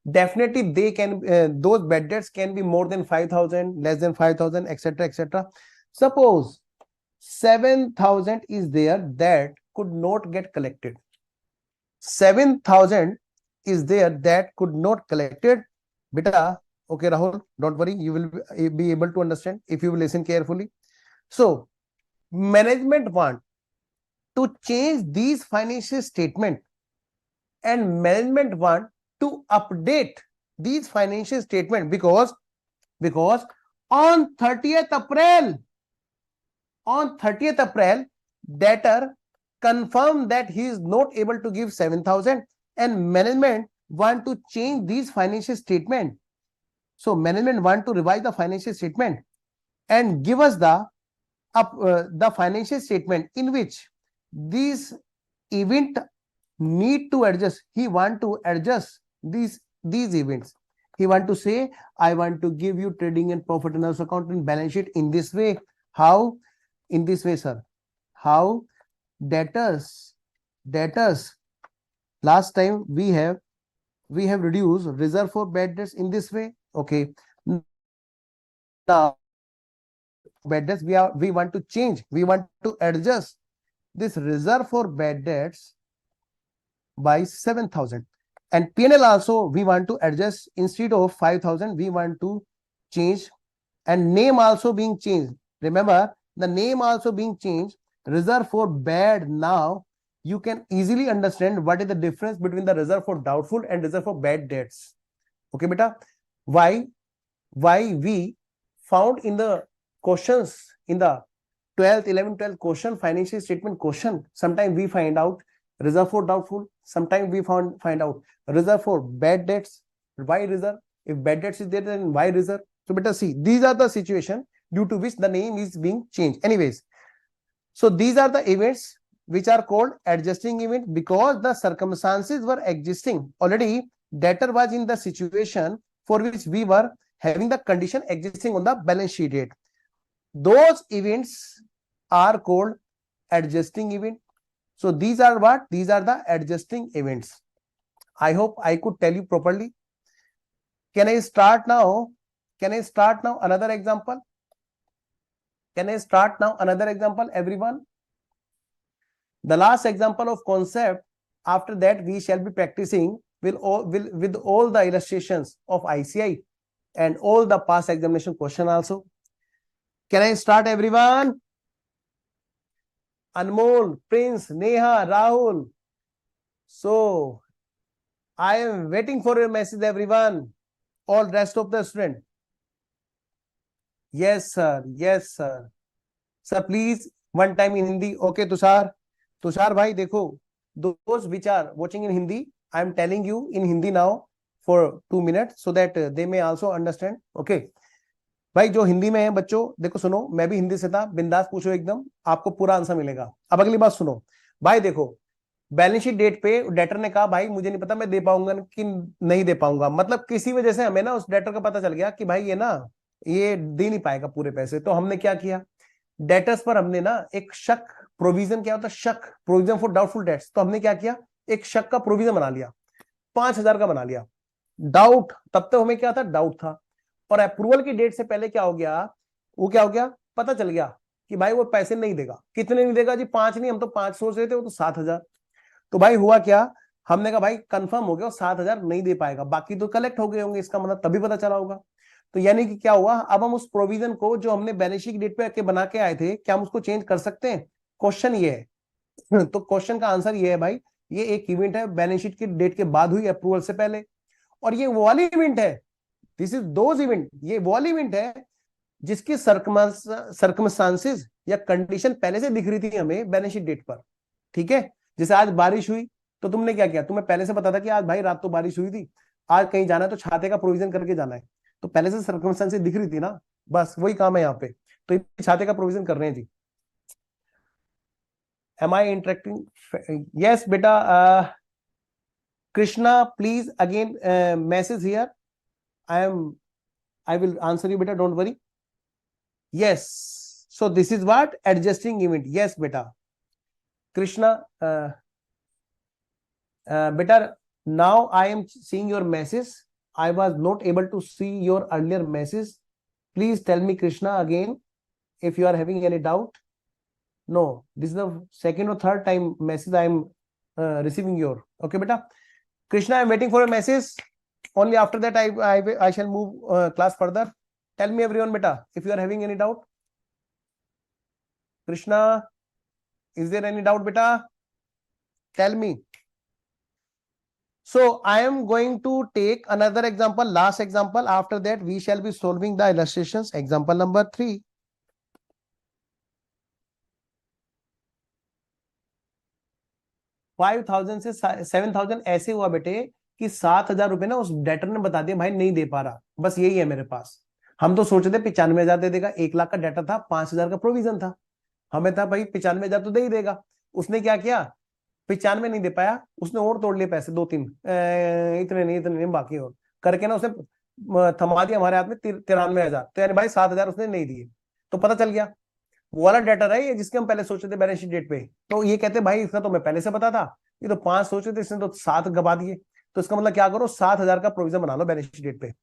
Definitely they can, those bad debts can be more than 5,000, less than 5,000, etc. Suppose 7,000 is there that could not get collected. 7,000 is there that could not collected. Beta, okay, Rahul, don't worry, you will be able to understand if you will listen carefully. So, management want to change these financial statement and management want to update these financial statement because on 30th April, debtor confirmed that he is not able to give 7,000 and management want to change these financial statement. So management want to revise the financial statement and give us the financial statement in which these event need to adjust. He want to adjust these events. He want to say, I want to give you trading and profit and loss account and balance sheet in this way. How? In this way, sir. How? Debtors. Last time we have reduced reserve for bad debts in this way. Okay. Now bad debts we want to change. We want to adjust this reserve for bad debts by 7,000. And P&L also we want to adjust. Instead of 5,000, we want to change, and name also being changed. Remember, the name also being changed. Reserve for bad. Now you can easily understand what is the difference between the reserve for doubtful and reserve for bad debts. Okay, beta. Why we found in the questions in the 12th, 11th, 12th question, financial statement question, sometimes we find out reserve for doubtful, sometimes we find out reserve for bad debts. Why reserve? If bad debts is there, then why reserve? So better see, these are the situation due to which the name is being changed. Anyways, so these are the events which are called adjusting event because the circumstances were existing already. Debtor was in the situation for which we were having the condition existing on the balance sheet date. Those events are called adjusting event. So these are what? These are the adjusting events. I hope I could tell you properly. Can I start now? Can I start now another example? Can I start now another example, everyone? The last example of concept, after that we shall be practicing with all the illustrations of ICAI and all the past examination question also. Can I start, everyone? Anmol, Prince, Neha, Rahul. So I am waiting for your message, everyone. All rest of the student. Yes, sir. Yes, sir. Sir, please one time in Hindi. Okay, Tushar. Tushar bhai, देखो. Those which are watching in Hindi, I am telling you in Hindi now for 2 minutes so that they may also understand. Okay. भाई जो हिंदी में है बच्चों, देखो सुनो, मैं भी हिंदी से था, बिंदास पूछो एकदम, आपको पूरा आंसर मिलेगा। अब अगली बात सुनो भाई, देखो बैलेंस शीट डेट पे डेटर ने कहा भाई मुझे नहीं पता मैं दे पाऊंगा कि नहीं दे पाऊंगा, मतलब किसी वजह से हमें ना उस डेटर का पता चल गया कि भाई ये ना ये दे नहीं पाएगा पूरे पैसे। तो हमने क्या किया, डेटर्स पर हमने ना एक शक प्रोविजन, क्या होता है शक, प्रोविजन फॉर डाउटफुल डेट्स, तो हमने क्या किया, एक शक का प्रोविजन बना लिया, 5,000 का बना लिया। डाउट, तब तक हमें क्या था, डाउट था। और अप्रूवल की डेट से पहले क्या हो गया, वो क्या हो गया, पता चल गया कि भाई वो पैसे नहीं देगा। कितने नहीं देगा जी, 5 नहीं, हम तो 5 सोच रहे थे, वो तो 7,000। तो भाई हुआ क्या, हमने कहा भाई कंफर्म हो गया 7,000 नहीं दे पाएगा, बाकी तो कलेक्ट हो गए होंगे, इसका मतलब तभी पता चला होगा। तो यानी कि क्या हुआ, अब हम उस प्रोविजन को जो हमने बैलेंस शीट डेट पे बना के आए थे, क्या हम उसको चेंज कर सकते हैं, क्वेश्चन ये है। तो क्वेश्चन का आंसर ये है भाई, ये एक इवेंट है बैलेंस शीट की डेट के बाद हुई, अप्रूवल से पहले, और ये वो वाली इवेंट है, दिस इज दोज इवेंट, ये वो वाली इवेंट है जिसकी सर्कमस्टांसेस या कंडीशन पहले से दिख रही थी हमें बैलेंस शीट डेट पर। ठीक है, जैसे आज बारिश हुई तो तुमने क्या किया, तुम्हें पहले से पता था कि आज भाई रात तो बारिश हुई थी, आज कहीं जाना है तो छाते का प्रोविजन करके जाना है, तो पहले से सर्कमस्टांसेस दिख रही थी ना, बस वही काम है यहाँ पे। तो छाते का प्रोविजन कर रहे हैं जी। एम आई इंटरेक्टिंग? यस बेटा। Krishna please again message here, I will answer you, beta. Don't worry. Yes. So this is what adjusting event. Yes, beta. Krishna, beta. Now I am seeing your message. I was not able to see your earlier message. Please tell me, Krishna, again if you are having any doubt. No, this is the second or third time message I am receiving your. Okay, beta. Krishna, I am waiting for a message. Only after that I shall move class further. Tell me everyone, beta, if you are having any doubt. Krishna, is there any doubt, beta? Tell me. So I am going to take another example, last example. After that we shall be solving the illustrations. Example number 3. 5,000 से 7,000 ऐसे हुआ बेटे कि 7,000 रुपए ना उस debtor ने बता दिया भाई नहीं दे पा रहा, बस यही है मेरे पास। हम तो सोचे थे 95,000 दे देगा, 1 लाख का डेटर था, 5,000 का प्रोविजन था, हमें था भाई 95,000 तो दे ही देगा। उसने क्या किया, 95 नहीं दे पाया, उसने और तोड़ लिए पैसे 2-3, इतने नहीं बाकी, और करके ना उसने थमा दिया हमारे हाथ में 93,000। तो यानी भाई 7,000 उसने नहीं दिए। तो पता चल गया वो वाला डेटर है ये जिसके हम पहले सोचे थे बैलेंस शीट डेट पे। तो ये कहते भाई इसका तो मैं पहले से पता था, ये तो 5 सोचे थे, इसने तो 7 गवा दिए। तो इसका मतलब क्या करो, 7,000 का प्रोविजन बना लो बैलेंस शीट डेट पे।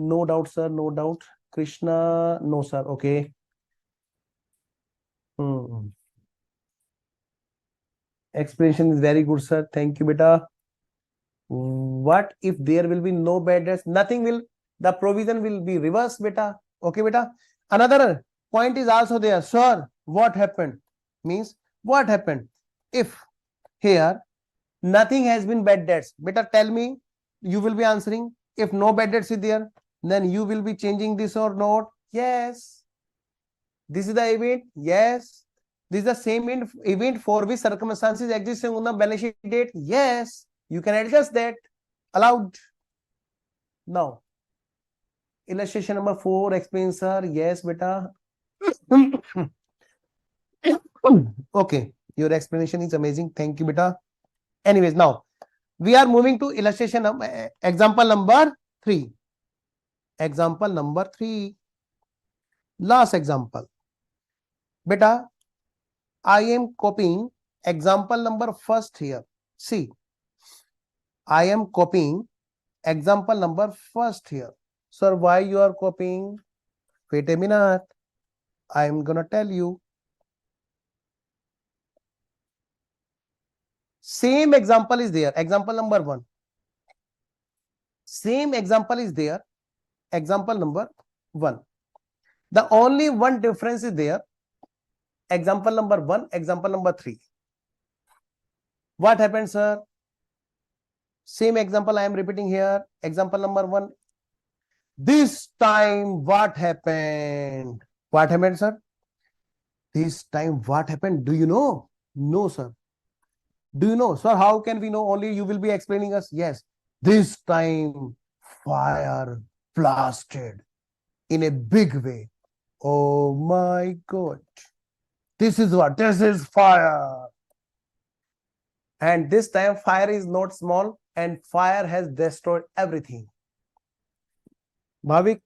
No doubt sir, no doubt. Krishna, no sir, okay. Explanation is very good sir, thank you बेटा। What if there will be no bad debts? Nothing will, the provision will be reversed, beta. Okay, beta. Another point is also there. Sir, what happened? Means what happened if here nothing has been bad debts? Beta, tell me. You will be answering. If no bad debts is there, then you will be changing this or not? Yes. This is the event. Yes. This is the same event for which circumstances existing on the balance sheet date. Yes. You can adjust that. Allowed. Now, illustration number 4 explains, sir. Yes, beta. Okay, your explanation is amazing. Thank you, beta. Anyways, now we are moving to illustration of example number 3. Example number 3. Last example. Beta, I am copying example number first here. See, I am copying example number first here. Sir, why you are copying? Wait a minute. I am gonna tell you. Same example is there. Example number 1. Same example is there. Example number 1. The only one difference is there. Example number 1, example number 3. What happened, sir? Same example I am repeating here. Example number 1. This time what happened? What happened, sir? This time what happened? Do you know? No, sir. Do you know? Sir, how can we know? Only you will be explaining us. Yes. This time fire blasted in a big way. Oh my God. This is what? This is fire. And this time fire is not small and fire has destroyed everything. Bhavik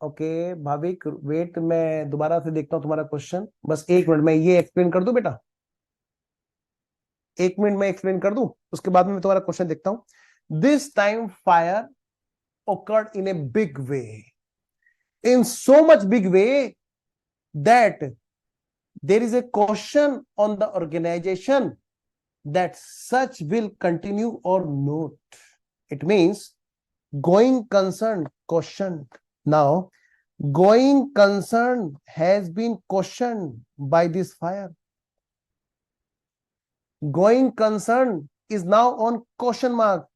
okay Bhavik wait, मैं दोबारा से देखता हूं तुम्हारा question. बस 1 minute, मैं ये explain कर दूं बेटा. 1 मिनट में एक्सप्लेन कर दूं, उसके बाद में मैं तुम्हारा क्वेश्चन देखता हूं. This time fire occurred in a big way, in so much big way that there is a question on the organization that such will continue or not. It means going concern questioned. Now, going concern has been questioned by this fire. Going concern is now on question mark.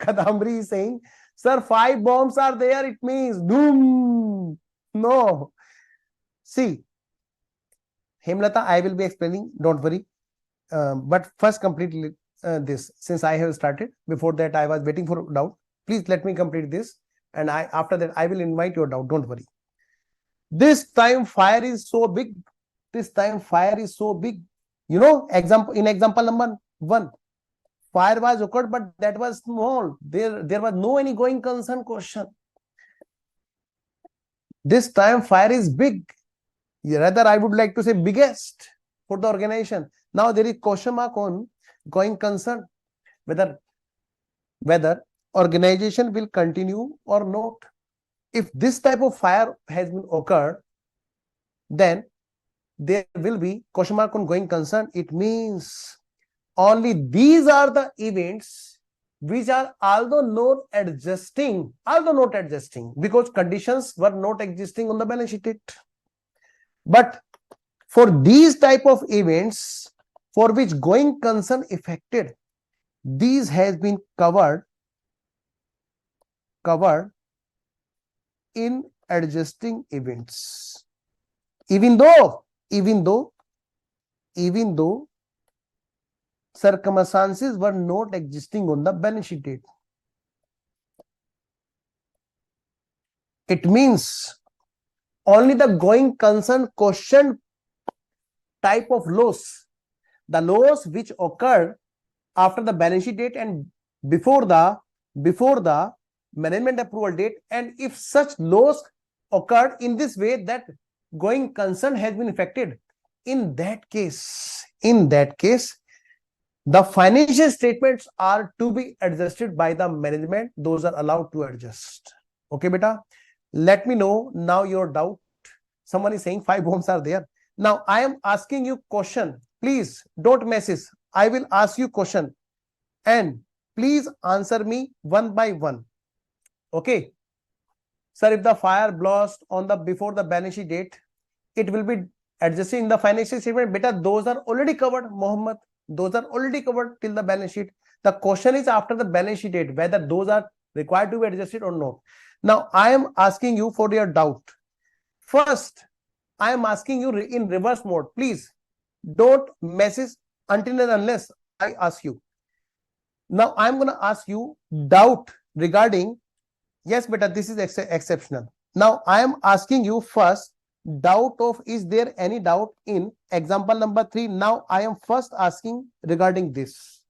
Kadambri is saying, sir, 5 bombs are there. It means doom. No. See, Hemlata, I will be explaining. Don't worry. But first complete this. Since I have started. Before that, I was waiting for doubt. Please let me complete this. And after that, I will invite your doubt. Don't worry. This time fire is so big. This time fire is so big. You know, in example number 1, fire was occurred, but that was small. There was no any going concern question. This time fire is big. Rather, I would like to say biggest for the organization. Now there is question mark on going concern, whether organization will continue or not. If this type of fire has been occurred, then there will be question mark on going concern. It means only these are the events which are although not adjusting, because conditions were not existing on the balance sheet. But for these type of events for which going concern affected, these has been covered in adjusting events. Even though circumstances were not existing on the balance sheet date. It means only the going concern question type of loss, the loss which occurred after the balance sheet date and before the management approval date, and if such loss occurred in this way that going concern has been affected, in that case the financial statements are to be adjusted by the management. Those are allowed to adjust. Okay, beta. Let me know now your doubt. Someone is saying 5 bombs are there. Now I am asking you question. Please don't message. I will ask you question and please answer me one by one. Okay. Sir, if the fire blast on the before the balance sheet date, it will be adjusting the financial statement. Beta, those are already covered, Mohammed. Those are already covered till the balance sheet. The question is after the balance sheet date, whether those are required to be adjusted or not. Now, I am asking you for your doubt. First, I am asking you in reverse mode. Please don't message until and unless I ask you. Now, I am going to ask you doubt regarding, yes, beta, this is exceptional. Now, I am asking you first doubt of, is there any doubt in example number 3? Now I am first asking regarding this.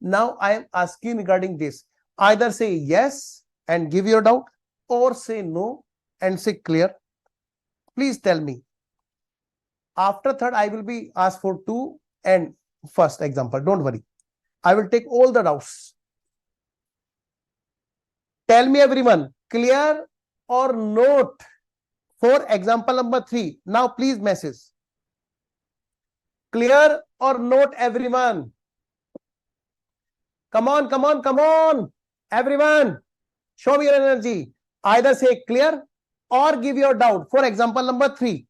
Now I am asking regarding this. Either say yes and give your doubt, or say no and say clear. Please tell me. After third, I will be asked for 2 and first example. Don't worry. I will take all the doubts. Tell me everyone, clear or note for example number 3. Now please message. Clear or note everyone? Come on, come on, come on. Everyone, show me your energy. Either say clear or give your doubt for example number 3.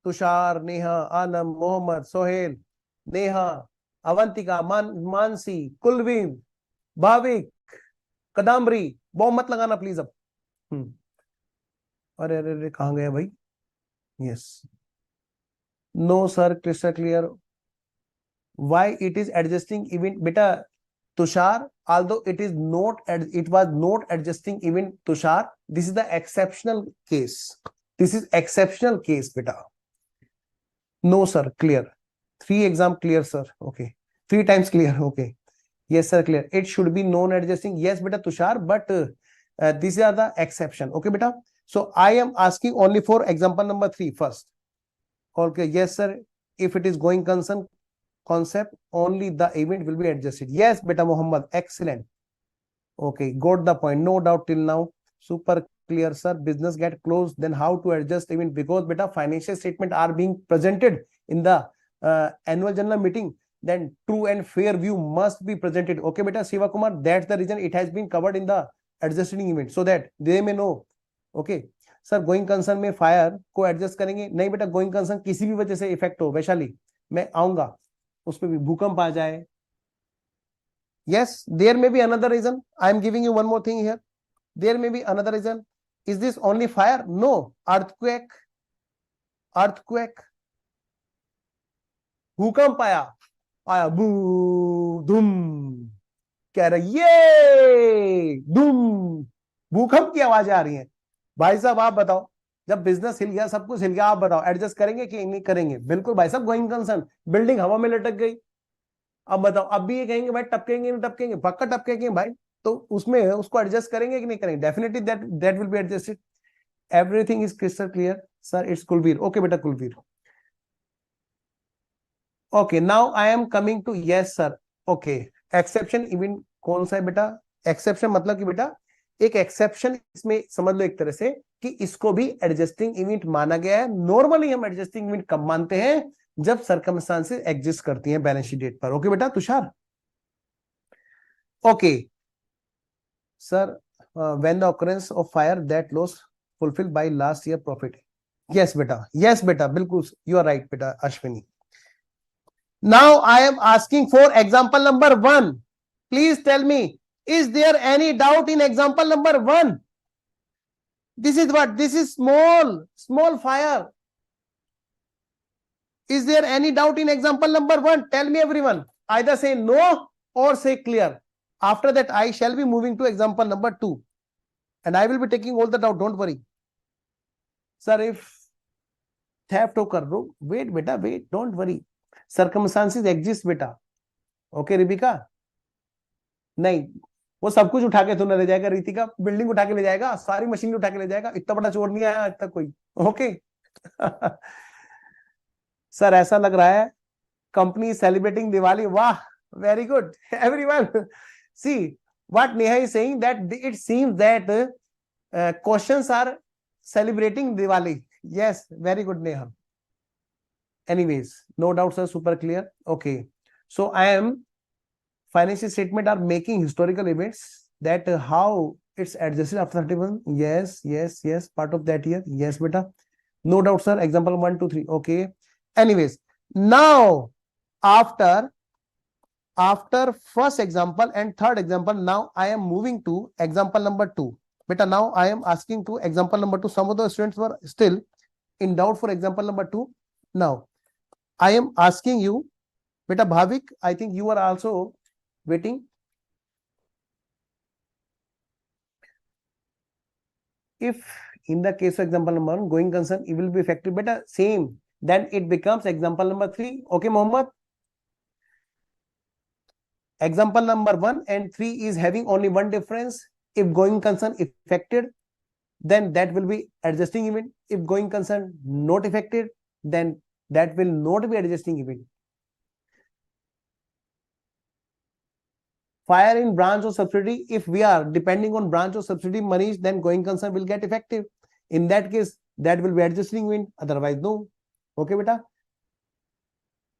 Tushar, Neha, Anam, Mohammad, Sohail, Neha, Avantika, Mansi, Kulveen, Bhavik, Kadambari, bomb मत लगाना please अब। अरे अरे अरे कहां गया भाई? Yes, no sir, crystal clear. Why it is adjusting event? बेटा Tushar, although it was not adjusting event, Tushar, this is the exceptional case. This is exceptional case, beta. No sir, clear. 3 exam clear sir. Okay, 3 times clear. Okay, yes sir, clear. It should be non adjusting. Yes beta Tushar, but these are the exception. Okay beta. So I am asking only for example number 3 first. Okay, yes sir, if it is going concern concept, only the event will be adjusted. Yes beta Muhammad, excellent. Okay, got the point. No doubt till now. Super clear sir. Business get closed, then how to adjust event? Because beta financial statement are being presented in the annual general meeting, then true and fair view must be presented. Okay beta Shiva Kumar, that's the reason it has been covered in the adjusting event, so that they may know. Okay sir, going concern में fire को adjust करेंगे? नहीं बेटा, going concern किसी भी वजह से effect हो, वैशाली मैं आऊंगा, उस पर भी भूकंप आ जाए. Yes, there may be another reason. I am giving you one more thing here. There may be another reason. Is this only fire? No. Earthquake. भूकंप आया बू धूम, कह रहा ये धूम, भूकंप की आवाजें आ रही हैं. भाई साहब आप बताओ, जब बिजनेस हिल गया, सब कुछ हिल गया, आप बताओ एडजस्ट करेंगे कि नहीं करेंगे? बिल्कुल भाई साहब, गोइंग कंसर्न, बिल्डिंग हवा में लटक गई, अब बताओ, अब भी ये कहेंगे भाई टपकेंगे नहीं टपकेंगे? पक्का टपकेंगे भाई. तो उसमें उसको एडजस्ट करेंगे कि नहीं करेंगे? Definitely that will be adjusted. Everything is crystal clear sir. It's Kulveer. Okay बेटा Kulveer. Okay, now I am coming to yes sir. Okay, exception event कौन सा है बेटा? एक्सेप्शन मतलब कि बेटा एक एक्सेप्शन, इसमें समझ लो एक तरह से कि इसको भी एडजस्टिंग इवेंट माना गया है. नॉर्मली हम एडजस्टिंग इवेंट कब मानते हैं? जब सर्कमस्टांसेस एग्जिस्ट करती हैं बैलेंस शीट डेट पर. ओके बेटा Tushar. Okay sir, when the occurrence of fire that loss fulfilled by last year profit. Yes बेटा बिल्कुल यू आर राइट बेटा Ashwini. Now I am asking for example number 1. Please tell me, is there any doubt in example number 1? This is what? This is small fire. Is there any doubt in example number 1? Tell me everyone. Either say no or say clear. After that, I shall be moving to example number 2. And I will be taking all the doubt. Don't worry. Sir, if theft occur, wait beta, wait. Don't worry. Circumstances exist beta. Okay, Ribika? नहीं, वो सब कुछ उठा के तो न ले जाएगा. रीतिका बिल्डिंग उठा के ले जाएगा, सारी मशीन उठा के ले जाएगा. इतना बड़ा चोर नहीं आया आज तक कोई. ओके सर, ऐसा लग रहा है कंपनी सेलिब्रेटिंग दिवाली. वाह, very good everyone. See what Neha is saying, that it seems that questions are celebrating Diwali. Yes, very good Neha. Anyways, no doubt sir, super clear. Okay, so I am financial statement are making historical events, that how it's adjusted after 31. Yes, part of that year. Yes beta, no doubt sir. Example 1 2 3. Okay, anyways, now after first example and third example, now I am moving to example number 2. Beta, now I am asking to example number 2. Some of the students were still in doubt for example number 2. Now I am asking you, beta Bhavik, I think you are also waiting. if in the case of example number 1, going concern, it will be effective, beta, same. Then it becomes example number 3. Okay, Mohammed? Example number 1 and 3 is having only one difference. If going concern affected, then that will be adjusting event. If going concern not affected, then that will not be adjusting event. Fire in branch or subsidiary, if we are depending on branch or subsidiary monies, then going concern will get effective. In that case, that will be adjusting event, otherwise no. Okay, beta.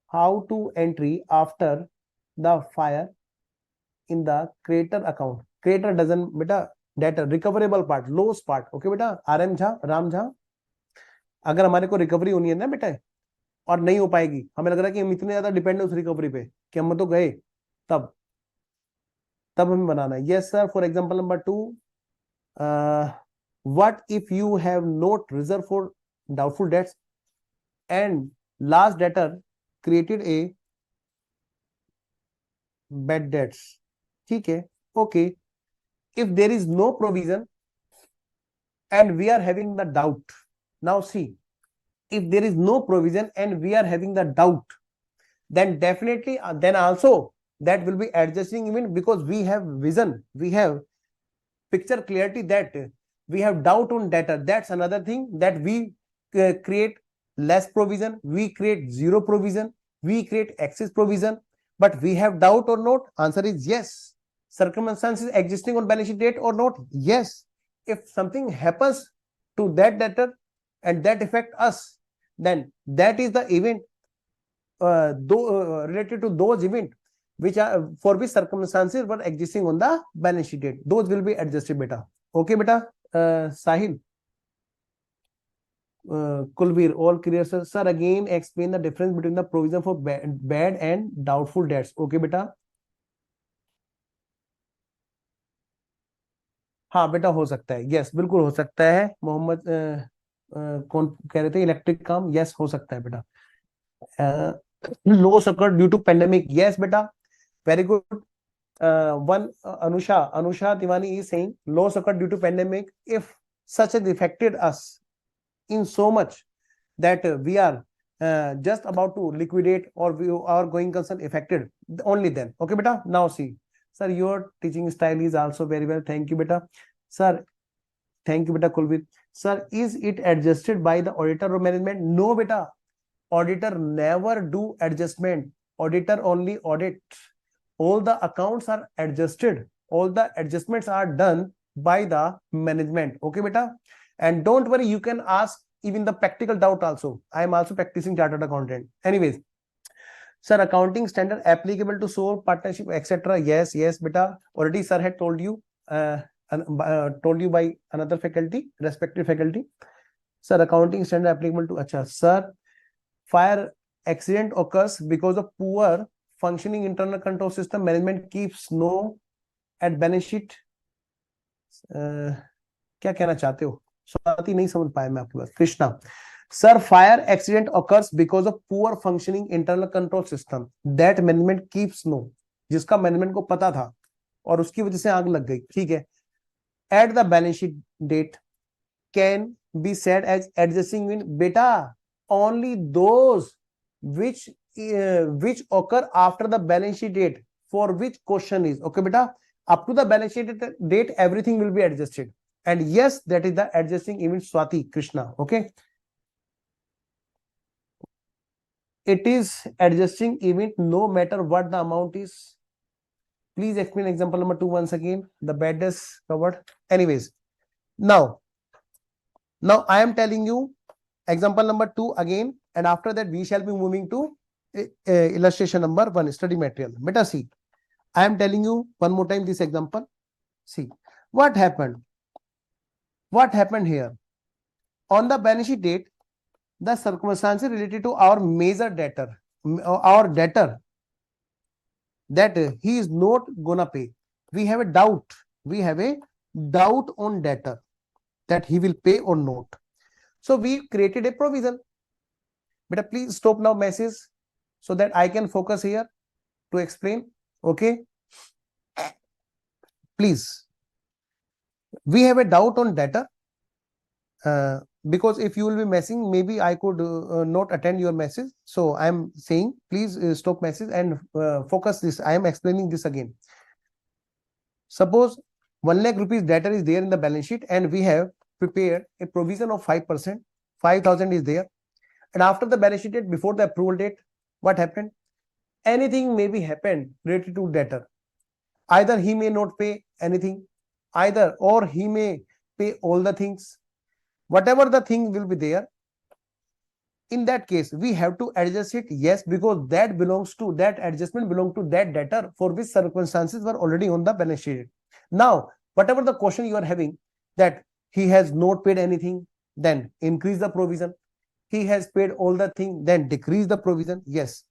How to entry after the fire in the creator account? Creator doesn't, beta, debtor, recoverable part, loss part. Okay, beta. RM Jha, Ram Jha, अगर हमारे को recovery होनी है ना बेटा और नहीं हो पाएगी, हमें लग रहा है कि हम इतने ज्यादा डिपेंड है उस रिकवरी पे कि हम तो गए, तब हमें बनाना है. Yes sir. For example number 2, what if you have not reserved for doubtful debts and last debtor created a bad debts? ठीक है. Okay, if there is no provision and we are having the doubt, now see, if there is no provision and we are having the doubt, then definitely then also that will be adjusting event, because we have vision, we have picture clarity that we have doubt on debtor. That's another thing, that we create less provision, we create zero provision, we create excess provision, but we have doubt or not? Answer is yes. Circumstances existing on balance sheet date or not? Yes. If something happens to that debtor and that affect us, then that is the event related to those events which are for which circumstances were existing on the balance sheet date. Those will be adjusted, beta. Okay, beta. Sahil, Kulbir, all clear, sir. Sir, again explain the difference between the provision for bad and doubtful debts. Okay, beta. हाँ बेटा, हो सकता है. Yes, बिल्कुल हो सकता है. मोहम्मद कौन कह रहे थे? इलेक्ट्रिक काम. यस, हो सकता है बेटा. loss occurred due to pandemic. Yes, beta. Very good. One Anusha Tiwani is saying loss occurred due to pandemic. If such has affected us in so much that we are just about to liquidate or we are going concern affected, only then. Okay, beta. Now see, sir, your teaching style is also very well. Thank you, beta. Sir, thank you, beta. Kulbir. Sir, is it adjusted by the auditor or management? No, beta. Auditor never do adjustment. Auditor only audit. All the accounts are adjusted. All the adjustments are done by the management. Okay, beta. And don't worry, you can ask even the practical doubt also. I am also practicing chartered accountant. Anyways, sir, accounting standard applicable to sole partnership, etc. Yes, beta. Already sir had told you by another faculty, respective faculty. Sir, accounting standard applicable to, acha, sir, fire accident occurs because of poor functioning internal control system. Management keeps no at balance sheet. क्या कहना चाहते हो? स्वाति, नहीं समझ पाया मैं आपकी बात. Krishna, sir, fire accident occurs because of poor functioning internal control system that management keeps no. जिसका मैनेजमेंट को पता था और उसकी वजह से आग लग गई. ठीक है. At the balance sheet date can be said as adjusting event. Beta, only those which occur after the balance sheet date, for which question is. Okay, beta. Up to the balance sheet date, everything will be adjusted. And yes, that is the adjusting event, Swati, Krishna. Okay. It is adjusting event no matter what the amount is. Please explain example number 2 once again. The bad is covered. Anyways, now I am telling you example number 2 again, and after that we shall be moving to illustration number 1, study material. Beta, see, I am telling you one more time this example. See, what happened here. On the balance sheet date, the circumstances related to our major debtor, our debtor, that he is not gonna pay. We have a doubt on debtor that he will pay or not. So we created a provision. But please stop now message so that I can focus here to explain. Okay. Please. We have a doubt on debtor because if you will be messing, maybe I could not attend your message. So I am saying, please stop message and focus this. I am explaining this again. Suppose 1 lakh rupees debtor is there in the balance sheet and we have prepared a provision of 5%. 5,000 is there. And after the balance sheet date, before the approval date, what happened? Anything may be happened related to debtor. Either he may not pay anything, either or he may pay all the things. Whatever the thing will be there, in that case, we have to adjust it, yes, because that adjustment belongs to that debtor for which circumstances were already on the balance sheet. Now, whatever the question you are having, that he has not paid anything, then increase the provision. He has paid all the thing, then decrease the provision. Yes.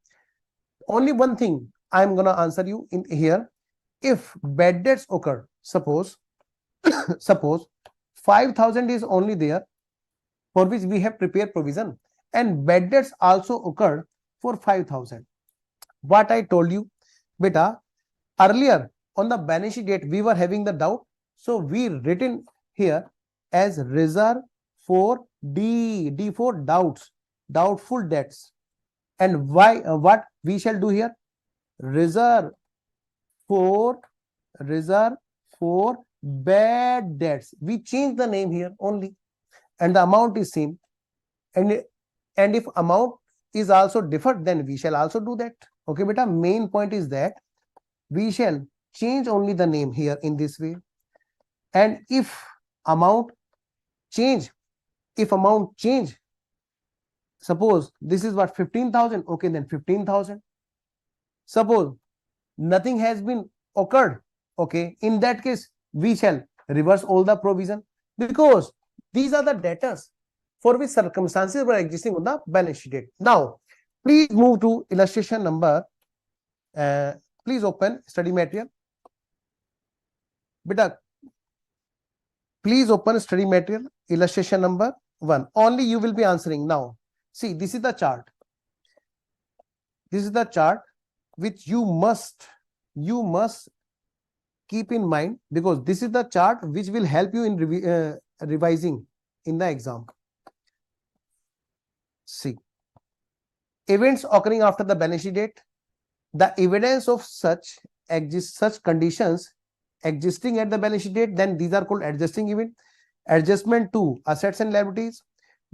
Only one thing I am gonna answer you in here. If bad debts occur, suppose 5,000 is only there for which we have prepared provision, and bad debts also occurred for 5,000. What I told you, beta, earlier on the balance sheet date we were having the doubt, so we written here as reserve for D for doubts, doubtful debts. And why? What we shall do here? Reserve for bad debts. We change the name here only, and the amount is same. And if amount is also different, then we shall also do that. Okay, beta. Main point is that we shall change only the name here in this way. And if amount change, suppose this is what 15,000. Okay, then 15,000. Suppose nothing has been occurred. Okay, in that case, we shall reverse all the provision, because these are the debtors for which circumstances were existing on the balance sheet date. Now, please move to illustration number. Please open study material. Beta, please open study material, illustration number 1. Only you will be answering now. See, this is the chart. This is the chart which you must keep in mind, because this is the chart which will help you in revising in the exam. See, events occurring after the balance sheet date, the evidence of such conditions existing at the balance sheet date, then these are called adjusting event. Adjustment to assets and liabilities,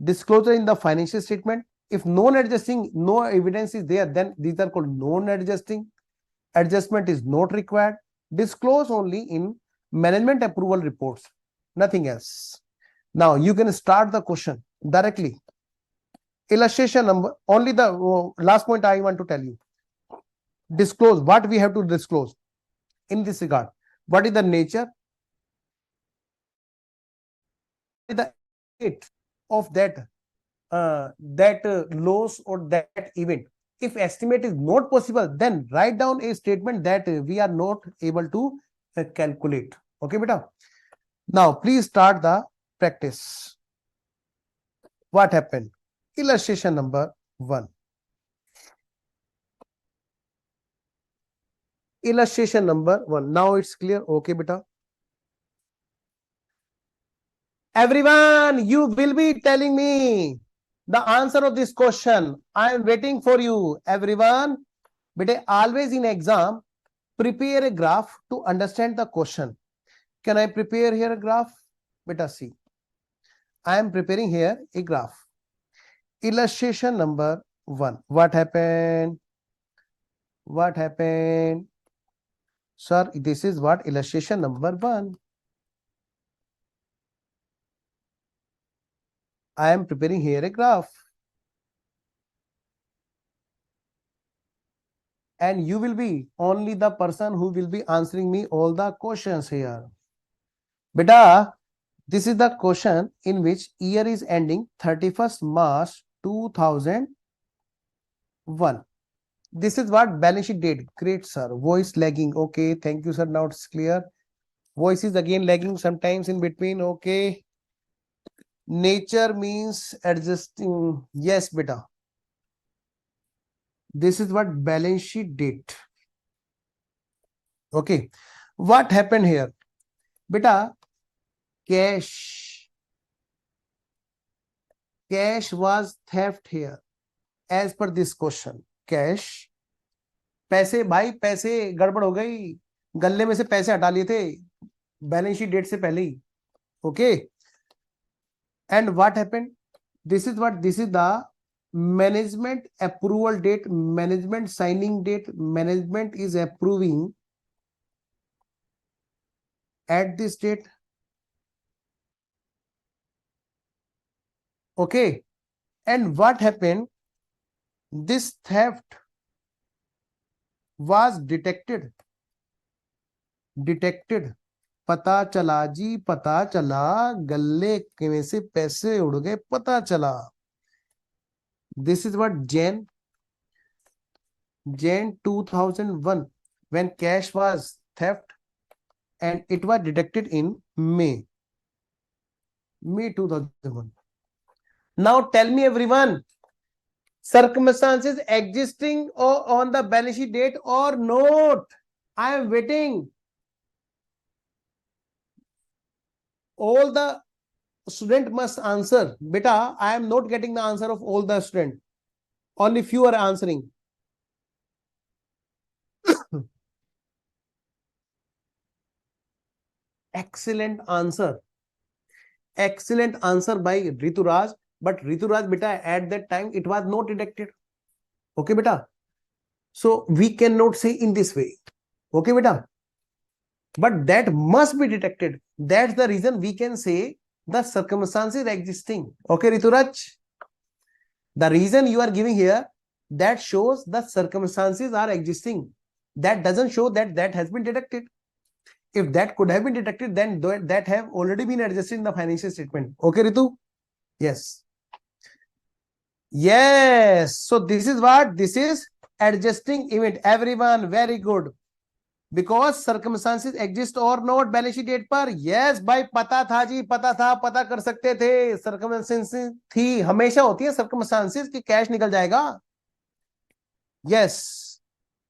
disclosure in the financial statement. If no evidence is there, then these are called non-adjusting. Adjustment is not required. Disclose only in management approval reports, nothing else. Now you can start the question directly. Illustration number, only the last point I want to tell you. Disclose, what we have to disclose in this regard. What is the nature, the date of that loss or that event. If estimate is not possible, then write down a statement that we are not able to calculate. Okay, beta. Now, please start the practice. What happened? Illustration number 1. Illustration number 1. Now it's clear. Okay, beta. Everyone, you will be telling me the answer of this question. I am waiting for you. Everyone, but always in exam, prepare a graph to understand the question. Can I prepare here a graph? Beta, see. I am preparing here a graph. Illustration number 1. What happened? What happened? Sir, this is what illustration number 1. I am preparing here a graph. And you will be only the person who will be answering me all the questions here. Beta, this is the question in which year is ending 31st March 2001. This is what balance sheet date. Great, sir. Voice lagging. Okay, thank you, sir. Now it's clear. Voice is again lagging sometimes in between. Okay. Nature means adjusting. Yes, beta. This is what balance sheet date. Okay. What happened here? Beta, cash cash was theft here as per this question. Cash, पैसे भाई, पैसे गड़बड़ हो गई, गल्ले में से पैसे हटा लिए थे बैलेंस शीट डेट से पहले ही. Okay, and what happened, this is the management approval date, management signing date. Management is approving at this date. Okay, and what happened, this theft was detected. पता चला जी, पता चला, गल्ले में से पैसे उड़ गए, पता चला. This is what Jan 2001, when cash was theft, and it was detected in May 2001. Now tell me everyone, circumstances existing or on the balance sheet date or not? I am waiting. All the student must answer. Beta, I am not getting the answer of all the student. Only few are answering. Excellent answer. Excellent answer by Rituraj. But Rituraj, beta, at that time it was not detected. Okay, beta. So we cannot say in this way. Okay, beta. But that must be detected. That's the reason we can say the circumstances existing. Okay, Rituraj. The reason you are giving here, that shows the circumstances are existing. That doesn't show that that has been detected. If that could have been detected, then that have already been adjusted in the financial statement. Okay, Ritu? Yes. Yes. So this is what? This is adjusting event. Everyone, very good. Because circumstances exist or not balance sheet date पर. Yes, भाई पता था जी, पता था, पता कर सकते थे. Circumstances थी, हमेशा होती है circumstances कि कैश निकल जाएगा. Yes,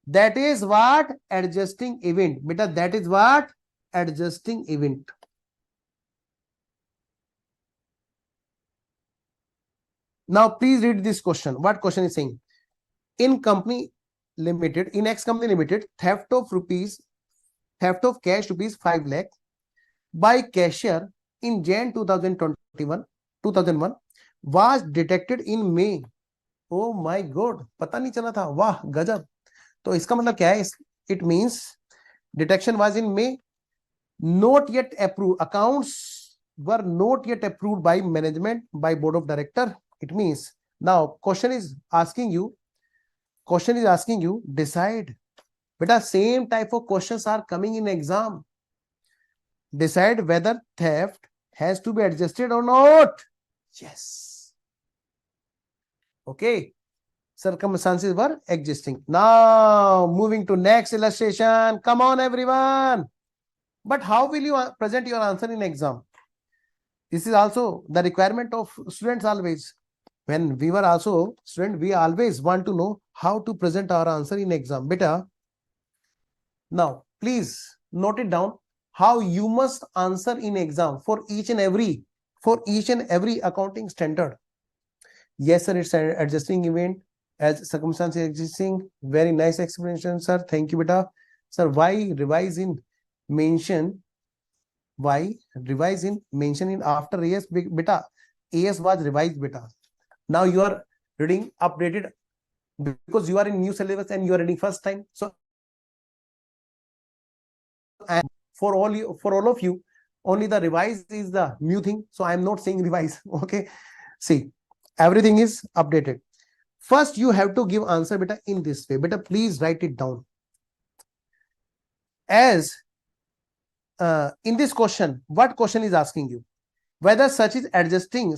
that is what adjusting event. बेटा, that is what adjusting event. Now please read this question. What question is saying? In company limited, in X company limited, theft of cash rupees 5 lakh by cashier in Jan 2001 was detected in May. Oh my God, पता नहीं चला था. वाह गजब. तो इसका मतलब क्या है? It means detection was in May. Not yet approved. Accounts were not yet approved by management, by board of director. It means now question is asking you, decide. Beta, same type of questions are coming in exam. Decide whether theft has to be adjusted or not. Yes. Okay. Circumstances were existing. Now moving to next illustration. Come on everyone. But how will you present your answer in exam? This is also the requirement of students always. When we were also student, we always want to know how to present our answer in exam. Beta, now please note it down how you must answer in exam for each and every accounting standard. Yes, sir, it's an adjusting event as circumstances existing. Very nice explanation, sir. Thank you, beta. Sir, why revise in mention? Why revise in mention in after AS? Beta, AS was revised, beta. Now you are reading updated because you are in new syllabus and you are reading first time. So and for all of you, only the revise is the new thing. So I am not saying revise. Okay. See, everything is updated. First, you have to give answer, beta, in this way. Beta, please write it down. As in this question, what question is asking you? Whether such is adjusting,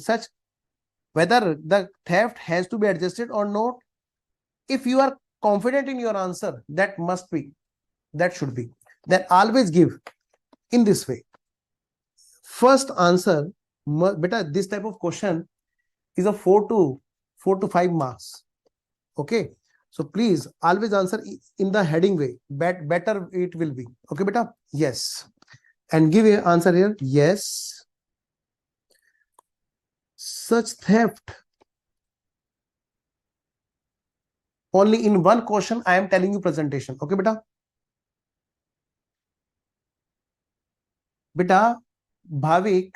whether the theft has to be adjusted or not. If you are confident in your answer, that should be. Then always give in this way. First answer, beta, this type of question is a 4 to 5 marks. Okay. So please always answer in the heading way. Better it will be. Okay, beta? Yes. And give an answer here. Yes. such theft. Only in one question I am telling you presentation. Okay beta? Beta, Bhavik,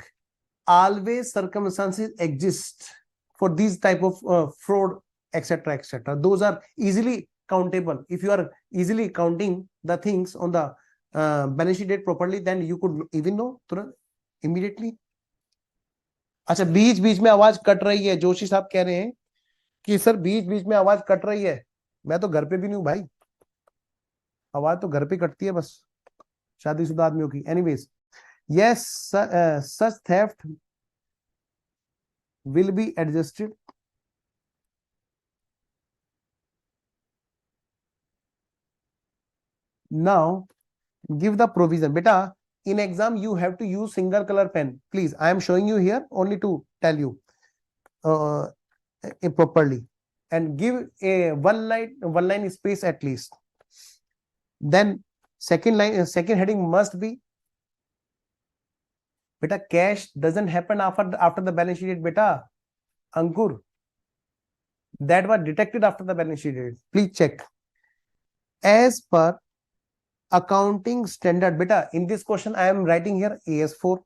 always circumstances exist for these type of fraud, etc., etc. Those are easily countable. If you are easily counting the things on the balance sheet date properly, then you could even know तुरंत immediately. अच्छा, बीच बीच में आवाज cut रही है, जोशी साहब कह रहे हैं कि सर बीच बीच में आवाज कट रही है. मैं तो घर पे भी नहीं हूं भाई, आवाज तो घर पे कटती है बस शादीशुदा आदमियों की. Anyways, yes, such theft will be adjusted. Now give the provision. Beta, in exam you have to use single color pen. Please, I am showing you here only to tell you properly, and give a one line space at least. Then second line, second heading must be, beta, cash doesn't happen after the balance sheet date. Beta, Ankur, that was detected after the balance sheet date. Please check. As per accounting standard. Beta, in this question I am writing here AS4.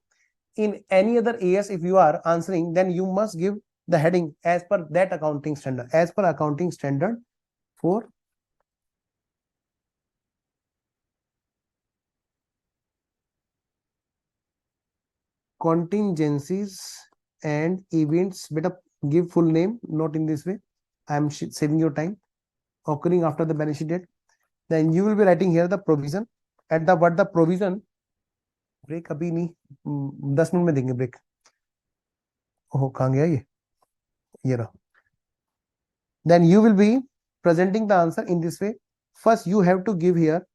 In any other AS, if you are answering, then you must give the heading as per that accounting standard. As per accounting standard for contingencies and events. Beta, give full name, not in this way. I am saving your time. Occurring after the balance sheet date. Then you will be writing here the provision. At the what the provision. Break अभी नहीं, 10 minute में देंगे break. ओह, कहाँ गया ये रहा. Then you will be presenting the answer in this way. First you have to give here,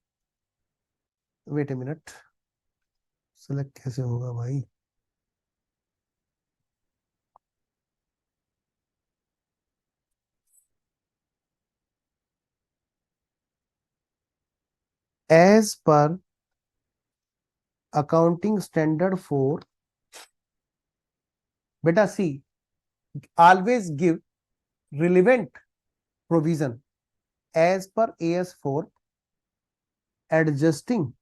wait a minute, select कैसे होगा भाई. As per accounting standard 4, beta, see, always give relevant provision as per AS4, adjusting,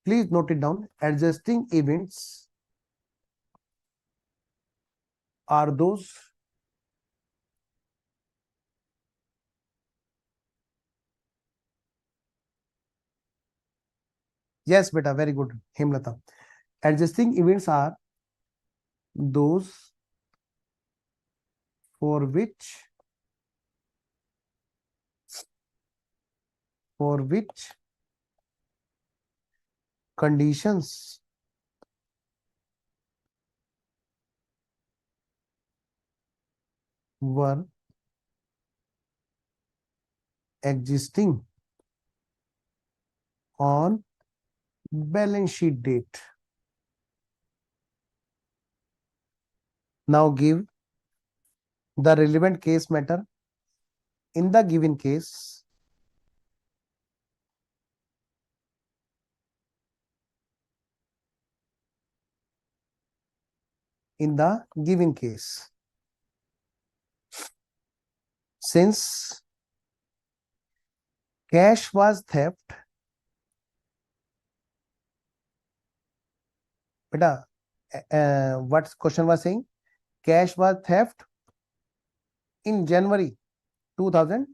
please note it down, adjusting events are those yes beta, very good Hemlata. Adjusting events are those for which conditions were existing on balance sheet date. Now give the relevant case matter. In the given case, since cash was theft, beta, what question was saying? Cash was theft in January 2000.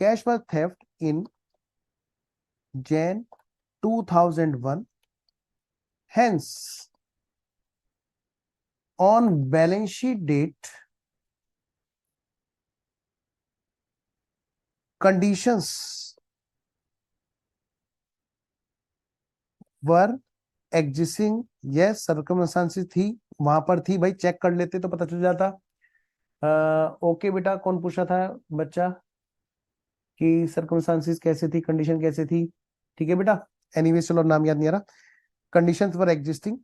Cash was theft in Jan 2001. Hence, on balance sheet date, conditions were existing. Yes, circumstances थी, वहां पर थी भाई, check कर लेते तो पता चल जाता. ओके बेटा, कौन पूछा था बच्चा कि सर्कमस्टांसिस कैसे थी, कंडीशन कैसे थी? ठीक है बेटा, एनीवे चलो नाम याद नहीं आ रहा. Conditions were existing,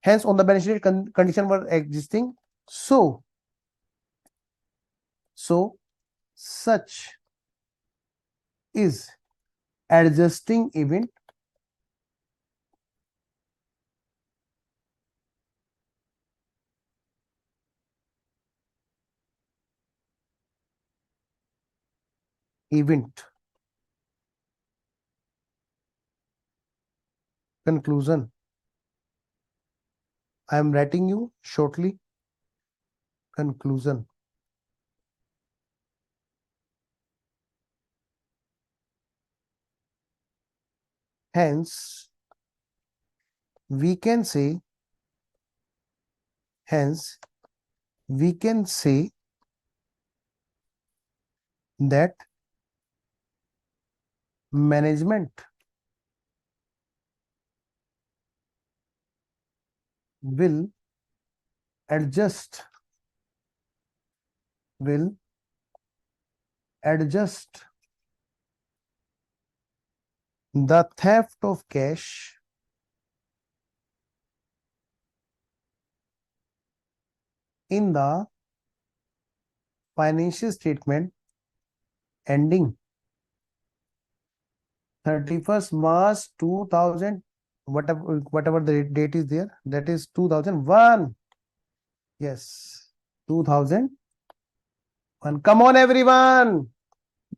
hence on the balance sheet condition were existing, so such is adjusting event event. Conclusion. I am writing you shortly. Conclusion. Hence, we can say, that management will adjust the theft of cash in the financial statement ending 31st March 2000, whatever the date is there, that is 2001. Yes, 2001. Come on, everyone.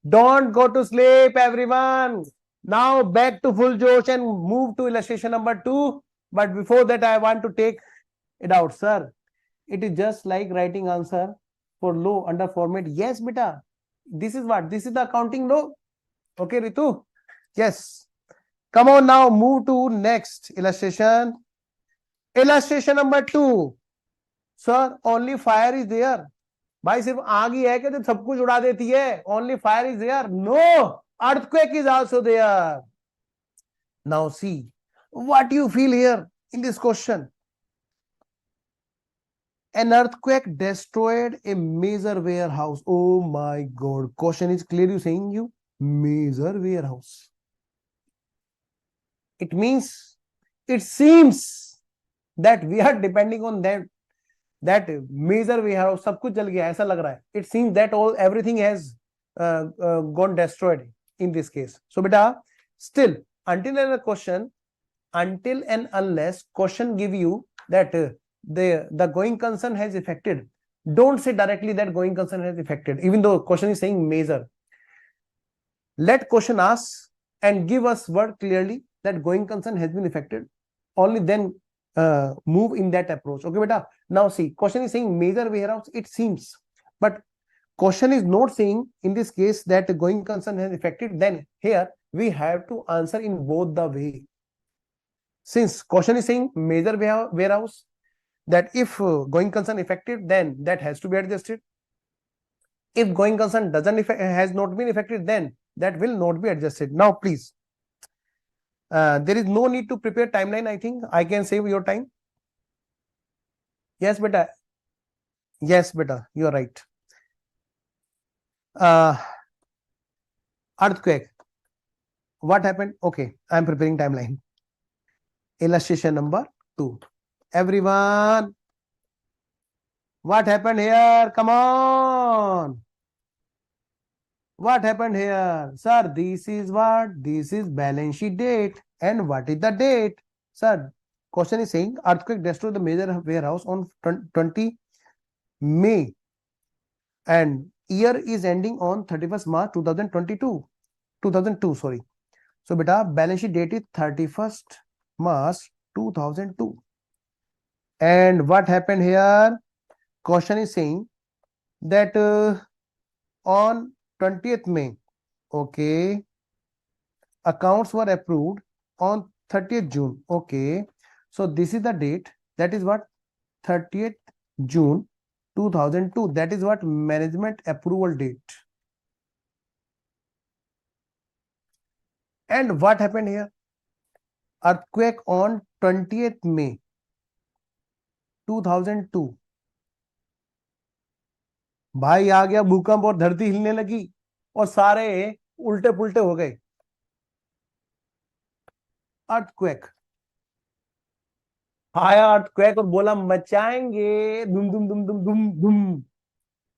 Don't go to sleep, everyone. Now back to full Josh and move to illustration number 2. But before that, I want to take it out, sir. It is just like writing answer for law under format. Yes, beta. This is what? This is the accounting law. Okay, Ritu? Yes. Come on now, move to next illustration. Illustration number 2. Sir, only fire is there. भाई सिर्फ आग ही है कि जो सब कुछ उड़ा देती है? Only fire is there? No, earthquake is also there. Now see, what you feel here in this question. An earthquake destroyed a major warehouse. Oh my God. Question is clearly saying you major warehouse. It means, it seems that we are depending on that major warehouse. सब कुछ जल गया ऐसा लग रहा है. It seems that everything has gone destroyed in this case. So beta, still until and unless question give you that the going concern has affected, don't say directly that going concern has affected, even though question is saying major. Let question ask and give us word clearly that going concern has been affected. Only then move in that approach. Okay, beta. Now see, question is saying major warehouse, it seems, but question is not saying in this case that going concern has affected. Then here we have to answer in both the way. Since question is saying major warehouse, that if going concern affected, then that has to be adjusted. If going concern has not been affected, then that will not be adjusted. Now please, there is no need to prepare timeline. I think I can save your time. Yes, beta. Yes, beta, you are right. Earthquake. What happened? Okay, I am preparing timeline. Illustration number 2. Everyone, what happened here? Come on. What happened here? Sir, this is what? This is balance sheet date. And what is the date? Sir, question is saying earthquake destroyed the major warehouse on 20 May. And year is ending on 31st March 2002, sorry. So beta, balance sheet date is 31st March 2002. And what happened here? Question is saying that on 20th May, okay, accounts were approved on 30th June. Okay, so this is the date. That is what? 30th June 2002. That is what? Management approval date. And what happened here? Earthquake on 20th May 2002. भाई आ गया भूकंप और धरती हिलने लगी और सारे उल्टे पुल्टे हो गए. अर्थक्वेक आया, अर्थक्वेक और बोला मचाएंगे दुम दुम दुम दुम दुम दुम.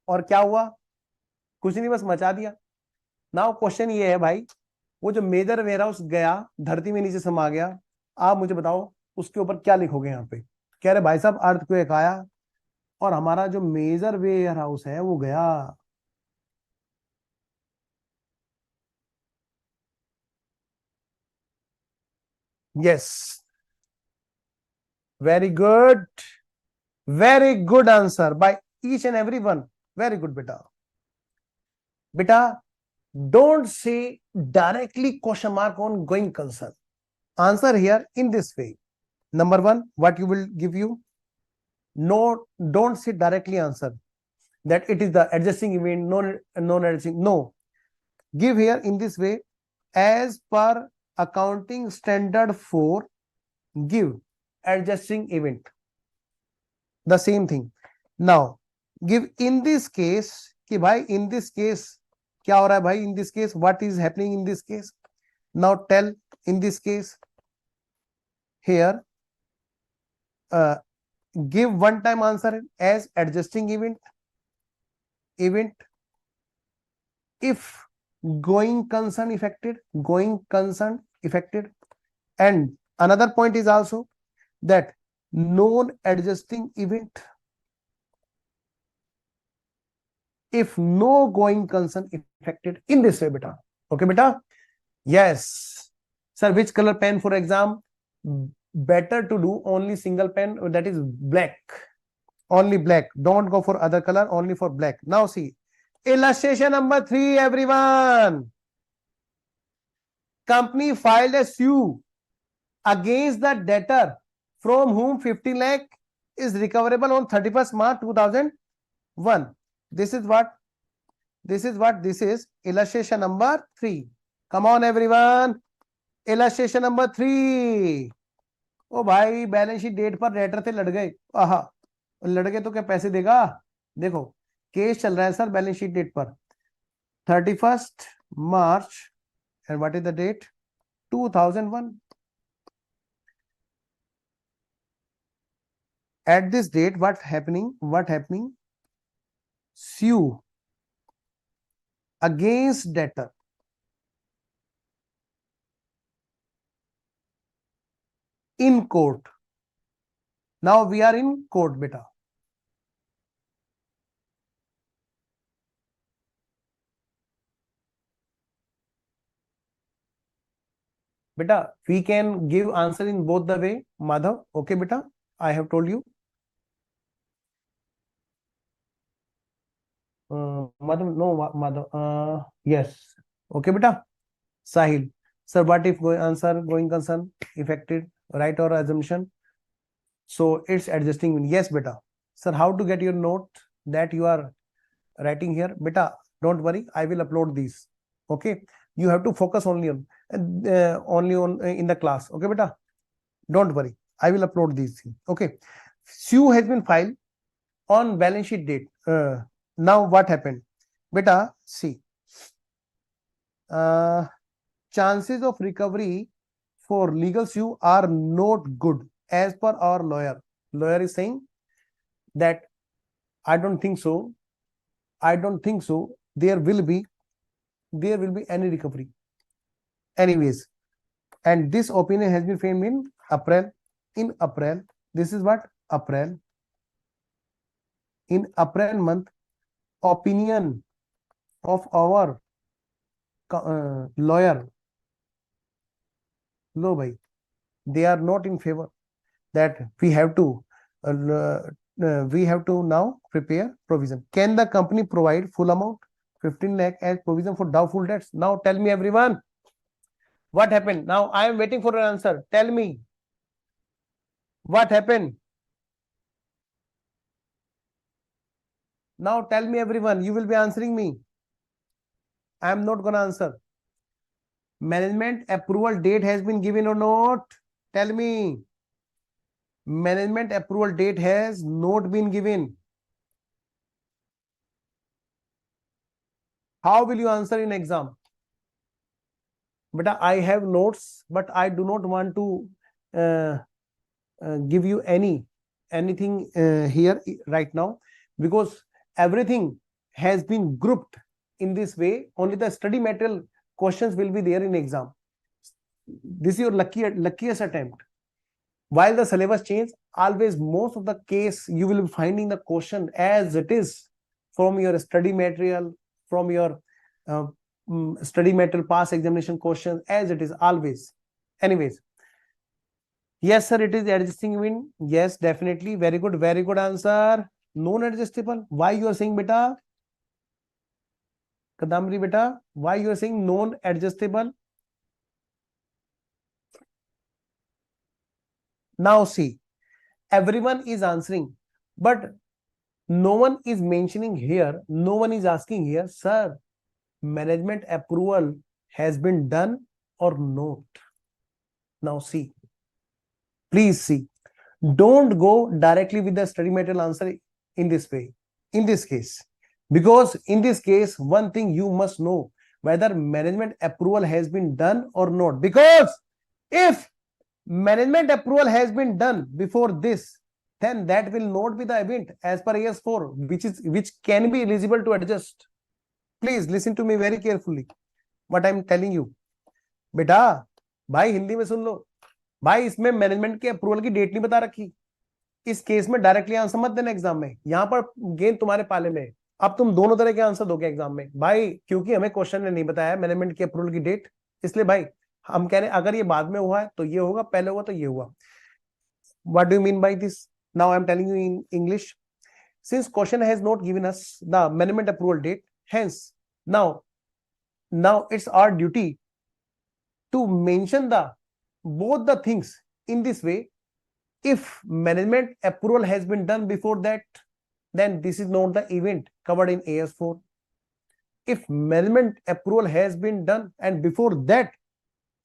और क्या हुआ? कुछ नहीं, बस मचा दिया. नाउ क्वेश्चन ये है भाई, वो जो मेजर वेयरहाउस गया धरती में नीचे समा गया, आप मुझे बताओ उसके ऊपर क्या लिखोगे? यहाँ पे कह रहे भाई साहब अर्थक्वेक आया और हमारा जो मेजर वेयर हाउस है वो गया. Yes. Very good. Very good answer by each and every one. Very good, beta. Beta, don't say directly question mark on going concern. Answer here in this way. Number one, what you will give you? No, don't say directly answer that it is the adjusting event, non-adjusting. No. Give here in this way, as per accounting standard 4, give adjusting event. The same thing. Now, give in this case, कि भाई in this case, क्या हो रहा है भाई in this case, what is happening in this case? Now tell in this case, here, give one time answer as adjusting event, if going concern affected, and another point is also that non-adjusting event if no going concern affected, in this way, beta. Okay, beta? Yes. Sir, which color pen for exam? Better to do only single pen, that is black. Only black. Don't go for other color, only for black. Now see. Illustration number 3, everyone. Company filed a suit against the debtor from whom 50 lakh is recoverable on 31st March 2001. This is what? This is illustration number 3. Come on, everyone. Illustration number 3. ओ भाई balance sheet date पर debtor थे लड़ गए, आहा लड़ गए तो क्या पैसे देगा? देखो केस चल रहा है सर बैलेंस शीट डेट पर 31st March and what is the date? 2001. At this date, what happening? Sue against debtor in court. Now we are in court, beta. Beta, we can give answer in both the way, Madhav. Okay, beta. I have told you. Madhav, no, Madhav. Yes. Okay, beta. Sahil. Sir, what if answer going concern affected, right or assumption? So it's adjusting. Yes, beta. Sir, how to get your note that you are writing here? Beta, don't worry. I will upload these. Okay. You have to focus only on in the class. Okay, beta. Don't worry. I will upload these things. Okay. Sue has been filed on balance sheet date. Now what happened? Beta, see. Chances of recovery for legal sue are not good as per our lawyer. Lawyer is saying that I don't think so. There will be any recovery. Anyways, and this opinion has been framed in April. In April, this is what? April. In April month, opinion of our lawyer, no bhai, they are not in favor that we have to now prepare provision. Can the company provide full amount 15 lakh as provision for doubtful debts? Now tell me, everyone, what happened? Now I am waiting for an answer. Tell me what happened. Now tell me, everyone, you will be answering me. I am not gonna answer. Management approval date has been given or not? Tell me. Management approval date has not been given. How will you answer in exam? But I have notes, but I do not want to give you anything here right now, because everything has been grouped in this way. Only the study material questions will be there in exam. This is your luckiest attempt. While the syllabus change, always most of the case you will be finding the question as it is from your study material, from your study material past examination questions as it is always. Anyways, Yes, sir, it is adjusting event. Yes, definitely. Very good answer. Non-adjustable. Why you are saying, beta? Kadamri, beta, why you are saying non-adjustable? Now see, everyone is answering, but no one is mentioning here. No one is asking here, sir, management approval has been done or not. Now see, please see. Don't go directly with the study material answer in this way, in this case, because in this case, one thing you must know whether management approval has been done or not. Because if management approval has been done before this, then that will not be the event as per AS4, which can be eligible to adjust. Please listen to me very carefully. What I am telling you, बेटा भाई हिंदी में सुन लो भाई, इसमें management के approval की date नहीं बता रखी। इस केस में डायरेक्टली आंसर मत देना एग्जाम में, यहां पर गेंद तुम्हारे पाले में। अब तुम दोनों तरह के आंसर दोगे एग्जाम में भाई, क्योंकि हमें क्वेश्चन ने नहीं बताया मैनेजमेंट के अप्रूवल की डेट, इसलिए भाई हम कह रहे हैं अगर ये बाद में हुआ है तो ये होगा, पहले हुआ तो ये हुआ। What do you mean by this? Now I am telling you in English. Since question has not given us the management approval date, hence now it's our duty to mention the both the things in this way. If management approval has been done before that, then this is not the event covered in AS4. If management approval has been done and before that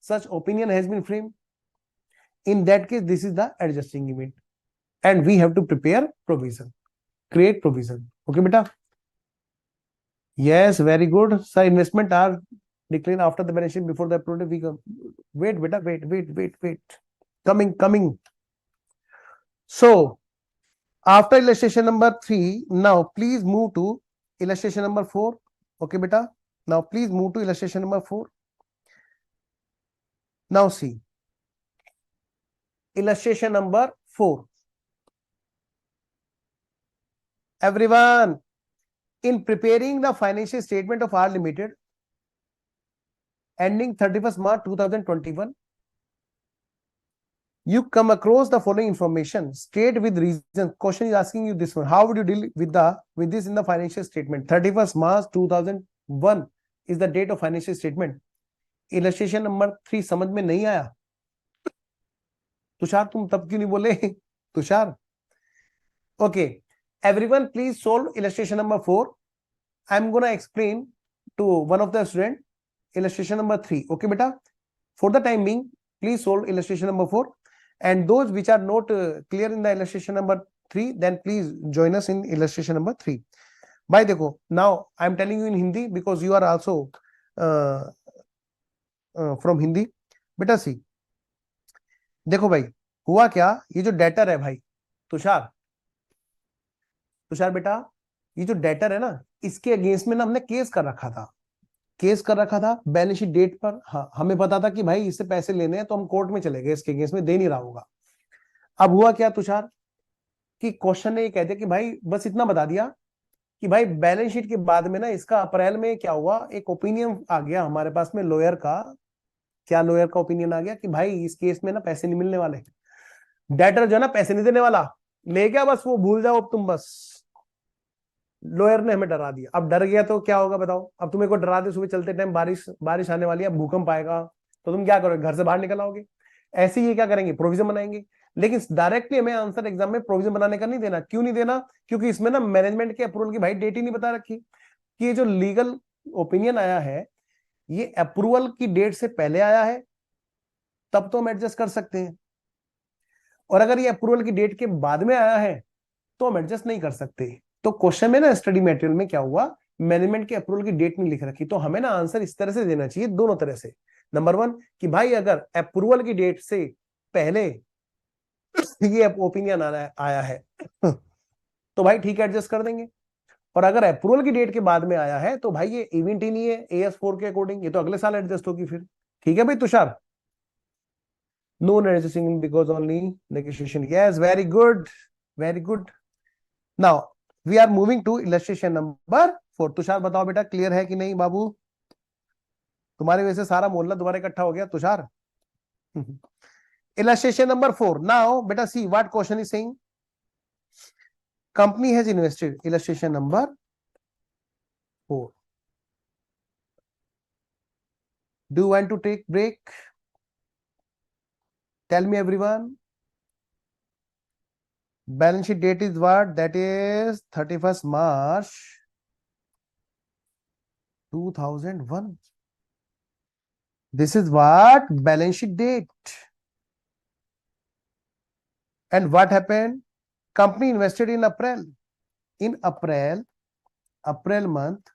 such opinion has been framed, in that case this is the adjusting event and we have to prepare provision, create provision. Okay beta? Yes, very good. Sir, investment are declared after the balance sheet before the approval. We come. Wait beta, wait. Coming. So after illustration number 3, now please move to illustration number 4. Okay beta? Now please move to illustration number 4. Now see, illustration number 4. Everyone, in preparing the financial statement of R Limited ending 31st March 2021, you come across the following information. State with reason. Question is asking you this one. How would you deal with this in the financial statement? 31st March 2001 is the date of financial statement. Illustration number 3 समझ में नहीं आया? तुषार तुम तब क्यों नहीं बोले? Tushar, okay. Everyone, please solve illustration number 4. I'm gonna explain to one of the student illustration number 3. Okay, beta. For the time being, please solve illustration number 4. And those which are not clear in the illustration number 3, then please join us in illustration number 3. Bhai देखो, now I'm telling you in Hindi because you are also from Hindi. बेटा सी देखो भाई, हुआ क्या, ये जो debtor है भाई तुषार बेटा, ये जो डेटर है ना, इसके अगेंस्ट में ना हमने केस कर रखा था बैलेंस शीट डेट पर। हाँ, हमें पता था कि भाई इससे पैसे लेने हैं तो हम कोर्ट में चले गए, इसके अगेंस्ट में दे नहीं रहा होगा। अब हुआ क्या तुषार कि क्वेश्चन ने ये कह दिया कि भाई बस इतना बता दिया कि भाई बैलेंस शीट के बाद में ना इसका अप्रैल में क्या हुआ, एक ओपिनियन आ गया हमारे पास में लॉयर का। क्या लॉयर का ओपिनियन आ गया कि भाई इस केस में ना पैसे नहीं मिलने वाले, डेटर जो है ना पैसे नहीं देने वाला, ले गया बस वो भूल जाओ अब तुम बस। लॉयर ने हमें डरा दिया। अब डर गया तो क्या होगा बताओ? अब तुम्हें को डरा दे सुबह चलते टाइम बारिश आने वाली है, भूकंप आएगा, तो तुम क्या करोगे? घर से बाहर निकल आओगे। ऐसे ही ये क्या करेंगे? प्रोविजन बनाएंगे। लेकिन डायरेक्टली हमें आंसर एग्जाम में प्रोविजन बनाने का नहीं देना। क्यों नहीं देना? क्योंकि इसमें ना मैनेजमेंट के अप्रूवल की भाई डेट ही नहीं बता रखी कि ये जो लीगल ओपिनियन आया है ये अप्रूवल की डेट से पहले आया है, तब तो हम एडजस्ट कर सकते हैं, और अगर ये अप्रूवल की डेट के बाद में आया है तो हम एडजस्ट नहीं कर सकते। तो क्वेश्चन में ना स्टडी मटेरियल में क्या हुआ, मैनेजमेंट के अप्रूवल की डेट नहीं लिख रखी, तो हमें ना आंसर इस तरह से देना चाहिए, दोनों तरह से। नंबर 1 कि भाई अगर अप्रूवल की डेट से पहले ये ओपिनियन आया है तो भाई ठीक है एडजस्ट कर देंगे, और अगर अप्रूवल की डेट के बाद में आया है तो भाई ये इवेंट ही नहीं है AS4 के अकॉर्डिंग, ये तो अगले साल एडजस्ट होगी फिर। ठीक है भाई Tushar? No adjusting because only negotiation. Yes, very good. Now we are moving to illustration number 4. Tushar बताओ बेटा क्लियर है कि नहीं? बाबू तुम्हारे वजह से सारा मोहल्ला दोबारा इकट्ठा हो गया Tushar. Illustration number 4. Now, beta, see what question is saying. Company has invested. Illustration number 4. Do you want to take break? Tell me, everyone. Balance sheet date is what? That is 31st March 2001. This is what? Balance sheet date. And what happened? Company invested in April. In April month,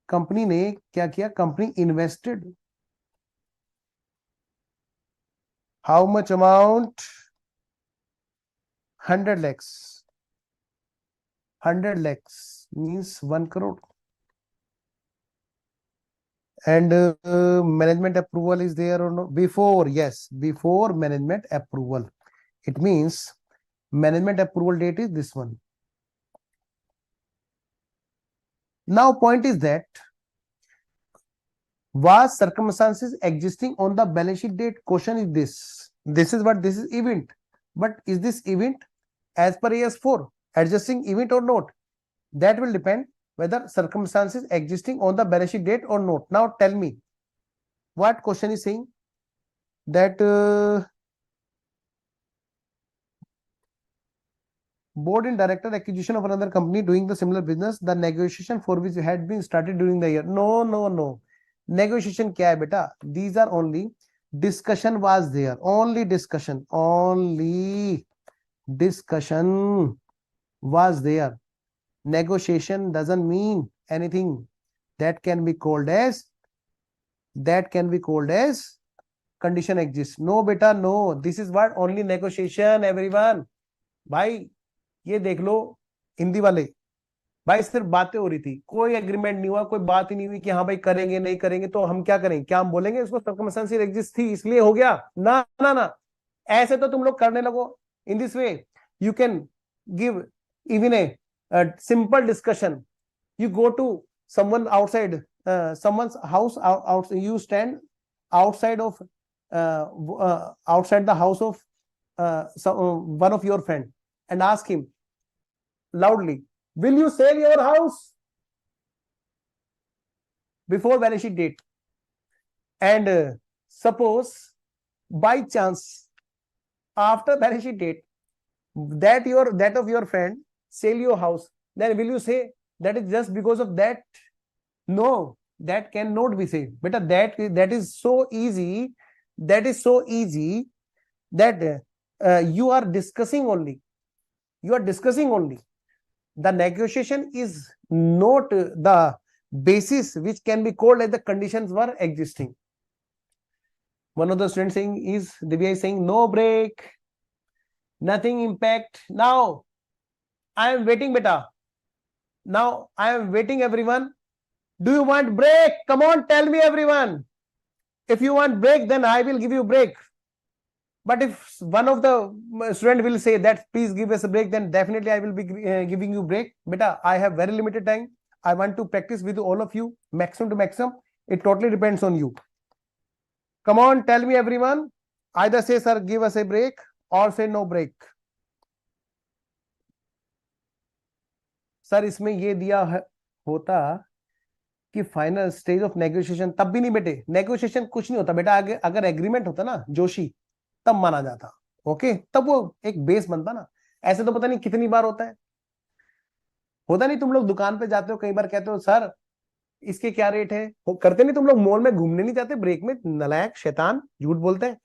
company ने क्या किया? Company invested. How much amount? 100 lakhs. 100 lakhs means 1 crore. And management approval is there or no? Before, yes, before management approval. It means management approval date is this one. Now, point is that was circumstances existing on the balance sheet date? Question is this. This is what? This is event. But is this event as per AS4 adjusting event or not? That will depend whether circumstances existing on the balance sheet date or not. Now tell me, what question is saying? That board in director acquisition of another company doing the similar business, the negotiation for which had been started during the year. No. Negotiation kya hai beta? These are only discussion was there. Only discussion was there. Negotiation doesn't mean anything. That can be called as condition exists. No beta, no. This is what? Only negotiation, everyone. भाई ये देख लो हिंदी वाले, भाई सिर्फ बातें हो रही थी, कोई एग्रीमेंट नहीं हुआ, कोई बात ही नहीं हुई कि हाँ भाई करेंगे नहीं करेंगे, तो हम क्या करें? क्या हम बोलेंगे इसको सर्कमस्टेंसेस एग्जिस्ट थी इसलिए हो गया? ना, ऐसे तो तुम लोग करने लगो. In this way you can give even a simple discussion. You go to someone outside, someone's house, you stand outside of outside the house of one of your friend and ask him loudly, will you sell your house before balance sheet date? And suppose by chance after balance sheet date that of your friend sell your house, then will you say that is just because of that? No, that cannot be said. But that is so easy. That you are discussing only. The negotiation is not the basis which can be called as the conditions were existing. One of the students saying is, Divya is saying, no break, nothing impact. Now, I am waiting, beta. Now, I am waiting, everyone. Do you want break? Come on, tell me, everyone. If you want break, then I will give you break. But if one of the student will say that please give us a break, then definitely I will be giving you break. Beta, I have very limited time. I want to practice with all of you, maximum to maximum. It totally depends on you. Come on, tell me, everyone. Either say, sir, give us a break, or say no break. Sir इसमें ये दिया होता कि final stage of negotiation, तब भी नहीं बेटे, negotiation कुछ नहीं होता बेटा. अगर एग्रीमेंट होता ना जोशी, तब माना जाता. ओके, तब वो एक बेस बनता ना. ऐसे तो पता नहीं कितनी बार होता नहीं. तुम लोग दुकान पे जाते हो, कई बार कहते हो सर इसके क्या रेट है, करते नहीं तुम लोग? मॉल में घूमने नहीं जाते ब्रेक में? नलायक शैतान, झूठ बोलते हैं.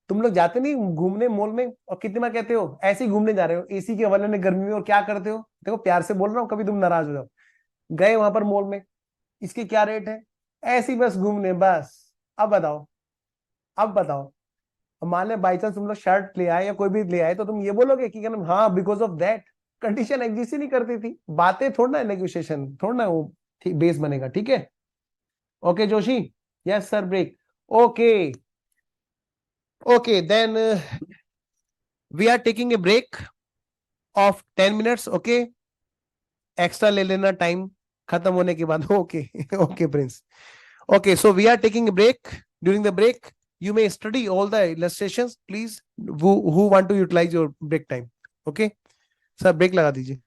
तुम लोग जाते नहीं घूमने मॉल में, और कितनी बार कहते हो ऐसे ही घूमने जा रहे हो एसी के हवाले में गर्मी में, और क्या करते हो? देखो प्यार से बोल रहा हूँ, कभी तुम नाराज हो जाओ. गए वहां पर मॉल में, इसके क्या रेट है? ऐसे ही बस घूमने, बस. अब बताओ मान ले बाई चांस तुम लोग शर्ट ले आए या कोई भी ले आए, तो तुम ये बोलोगे कि हाँ because of that condition exist ही नहीं करती थी. बातें थोड़ा ना, नेगोशिएशन थोड़ा ना वो बेस बनेगा. ठीक है, okay Joshi, yes sir break. Okay, then we are taking a break of 10 minutes. Okay, extra ले लेना टाइम खत्म होने के बाद. Okay, okay, Prince. Okay, so we are taking a break. During the break, You may study all the illustrations. Please, who want to utilize your break time? Okay, sir, break लगा दीजिए.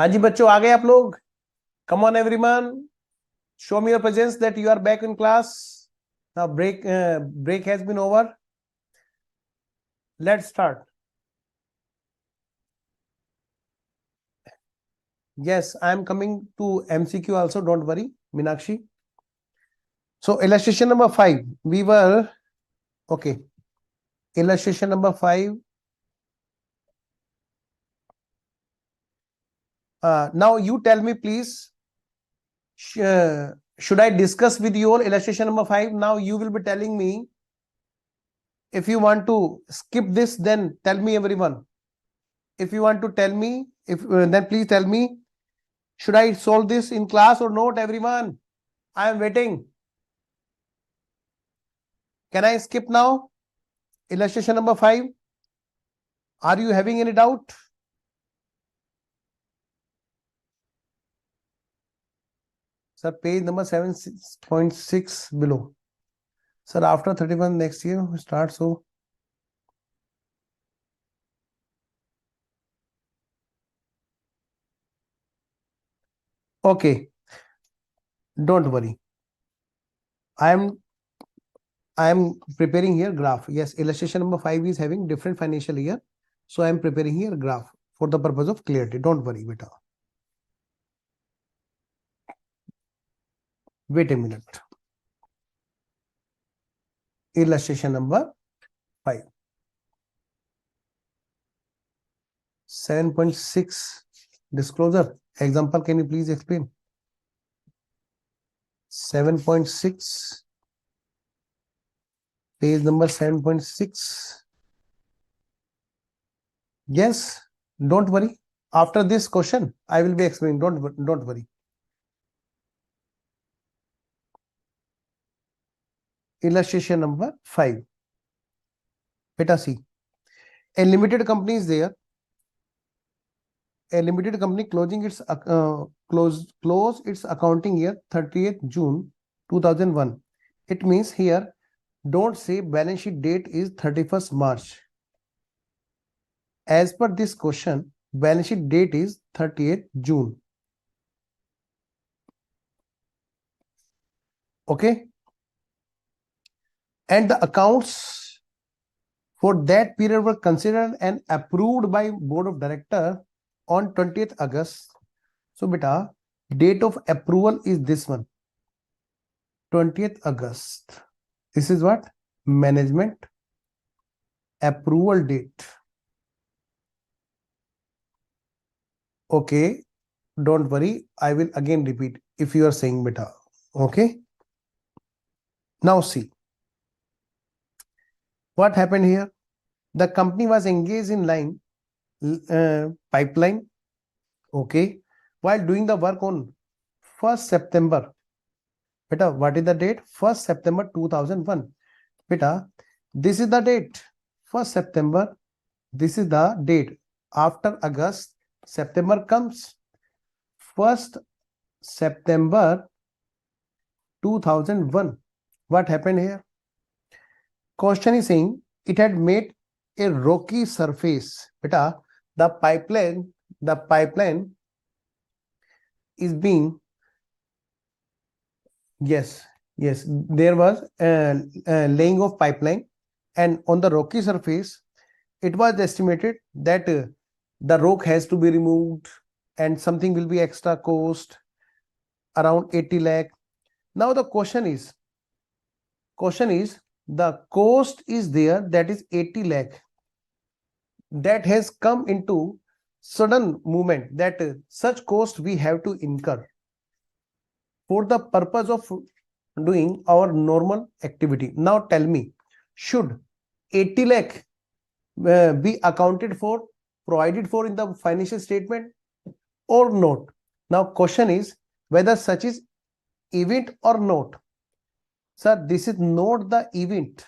हाँ जी बच्चों, आ गए आप लोग? Come on everyone, show me your presence that you are back in class. Now break has been over. Let's start. Yes, I am coming to MCQ also, don't worry, Meenakshi. So illustration number 5, we were okay. Illustration number 5. Now you tell me please, should I discuss with you all illustration number 5? Now you will be telling me. If you want to skip this, then tell me everyone. If you want to tell me, then please tell me, should I solve this in class or not, everyone? I am waiting. Can I skip now? Illustration number 5. Are you having any doubt? Sir, page number 7.6 below. Sir, after 31 next year, we start so. Okay. Don't worry. I am preparing here graph. Yes, illustration number 5 is having different financial year. So I am preparing here graph for the purpose of clarity. Don't worry, beta. Wait a minute. Illustration number 5. 7.6 disclosure. Example, can you please explain? 7.6. Page number 7.6. Yes, don't worry. After this question, I will be explaining. Don't worry. Illustration number 5. Beta see. A limited company is there. A limited company closing its close its accounting year 30th June 2001. It means here, don't say balance sheet date is 31st March. As per this question, balance sheet date is 30th June. Okay. And the accounts for that period were considered and approved by Board of Directors on 20th August. So, beta, date of approval is this one, 20th August. This is what? Management approval date. Okay, don't worry. I will again repeat if you are saying beta. Okay. Now see. What happened here? The company was engaged in line pipeline. Okay. While doing the work on 1st September. Beta, what is the date? 1st September 2001. Beta, this is the date. 1st September. This is the date. After August, September comes. 1st September 2001. What happened here? Question is saying it had made a rocky surface. Beta, the pipeline is being, yes, there was laying of pipeline, and on the rocky surface, it was estimated that the rock has to be removed and something will be extra cost around 80 lakh. Now the question is the cost is there, that is 80 lakh, that has come into sudden movement, that such cost we have to incur for the purpose of doing our normal activity. Now tell me, should 80 lakh be accounted for, provided for in the financial statement or not? Now question is whether such is event or not. Sir, this is not the event.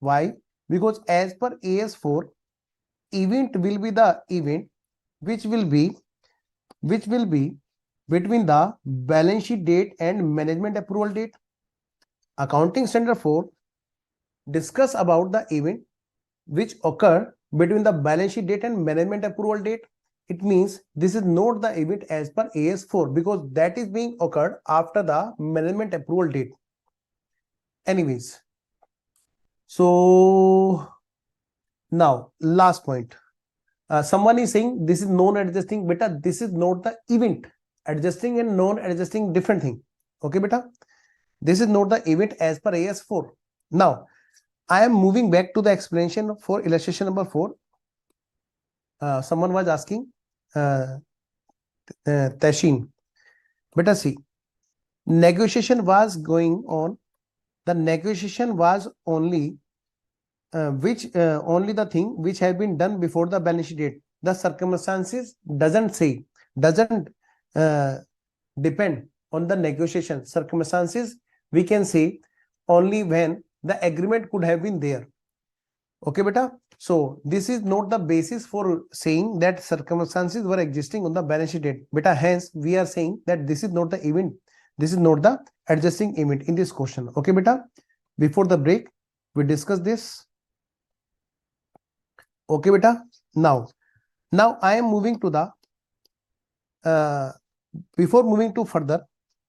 Why? Because as per AS4, event will be the event which will be between the balance sheet date and management approval date. Accounting standard 4 discuss about the event which occur between the balance sheet date and management approval date. it means this is not the event as per AS4 because that is being occurred after the management approval date. Anyways, so now last point. Someone is saying this is non-adjusting. Beta, this is not the event. Adjusting and non-adjusting different thing. Okay, beta. This is not the event as per AS4. Now, I am moving back to the explanation for illustration number 4. Someone was asking, Tashin, beta, see, negotiation was going on. The negotiation was only only the thing which have been done before the balance sheet date. The circumstances doesn't depend on the negotiation. Circumstances we can say only when the agreement could have been there. Okay, beta. So this is not the basis for saying that circumstances were existing on the balance sheet date. Beta, hence we are saying that this is not the event. This is not the adjusting event in this question. Okay, beta. Before the break, we discussed this. Okay, beta. Now I am moving to the before moving to further,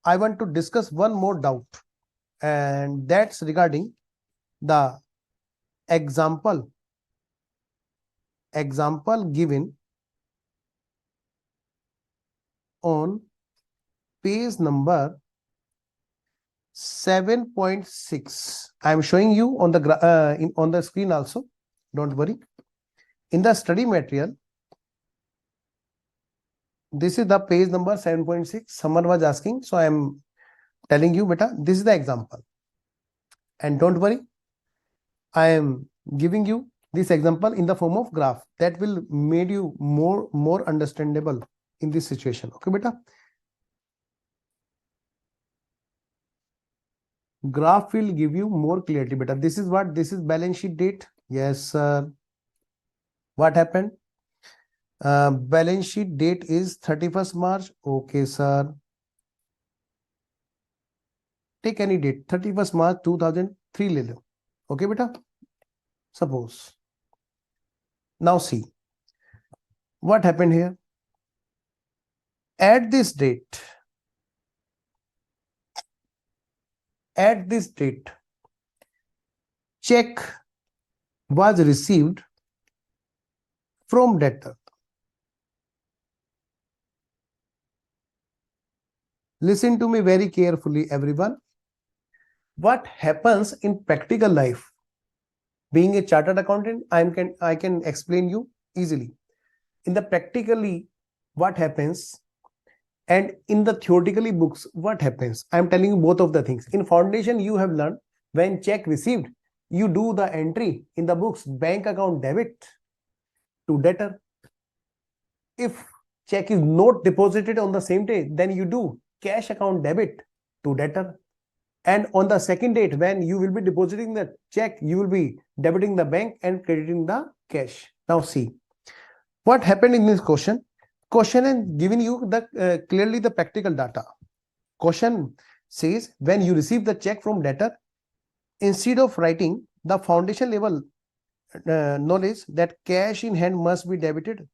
I want to discuss one more doubt, and that's regarding the example given on page number 7.6. I am showing you on the on the screen also. Don't worry. In the study material, this is the page number 7.6. Someone was asking, so I am telling you, beta, this is the example. And don't worry, I am giving you this example in the form of graph that will make you more understandable in this situation. Okay, beta. Graph will give you more clarity, beta. This is what? This is balance sheet date. Yes, sir. What happened? Balance sheet date is 31st March. Okay, sir. Take any date, 31st March 2003 ले लो. Okay, beta. Suppose. Now see. What happened here? At this date, check was received from debtor. Listen to me very carefully, everyone. What happens in practical life? Being a chartered accountant, I can explain you easily. In the practically, what happens, and in the theoretically books, what happens? I am telling you both of the things. In foundation, you have learned when check received, you do the entry in the books, bank account debit to debtor. If check is not deposited on the same day, then you do cash account debit to debtor. And on the second date, when you will be depositing the check, you will be debiting the bank and crediting the cash. Now see, what happened in this question? Question is giving you the clearly the practical data. Question says when you receive the check from debtor, instead of writing the foundation level knowledge that cash in hand must be debited,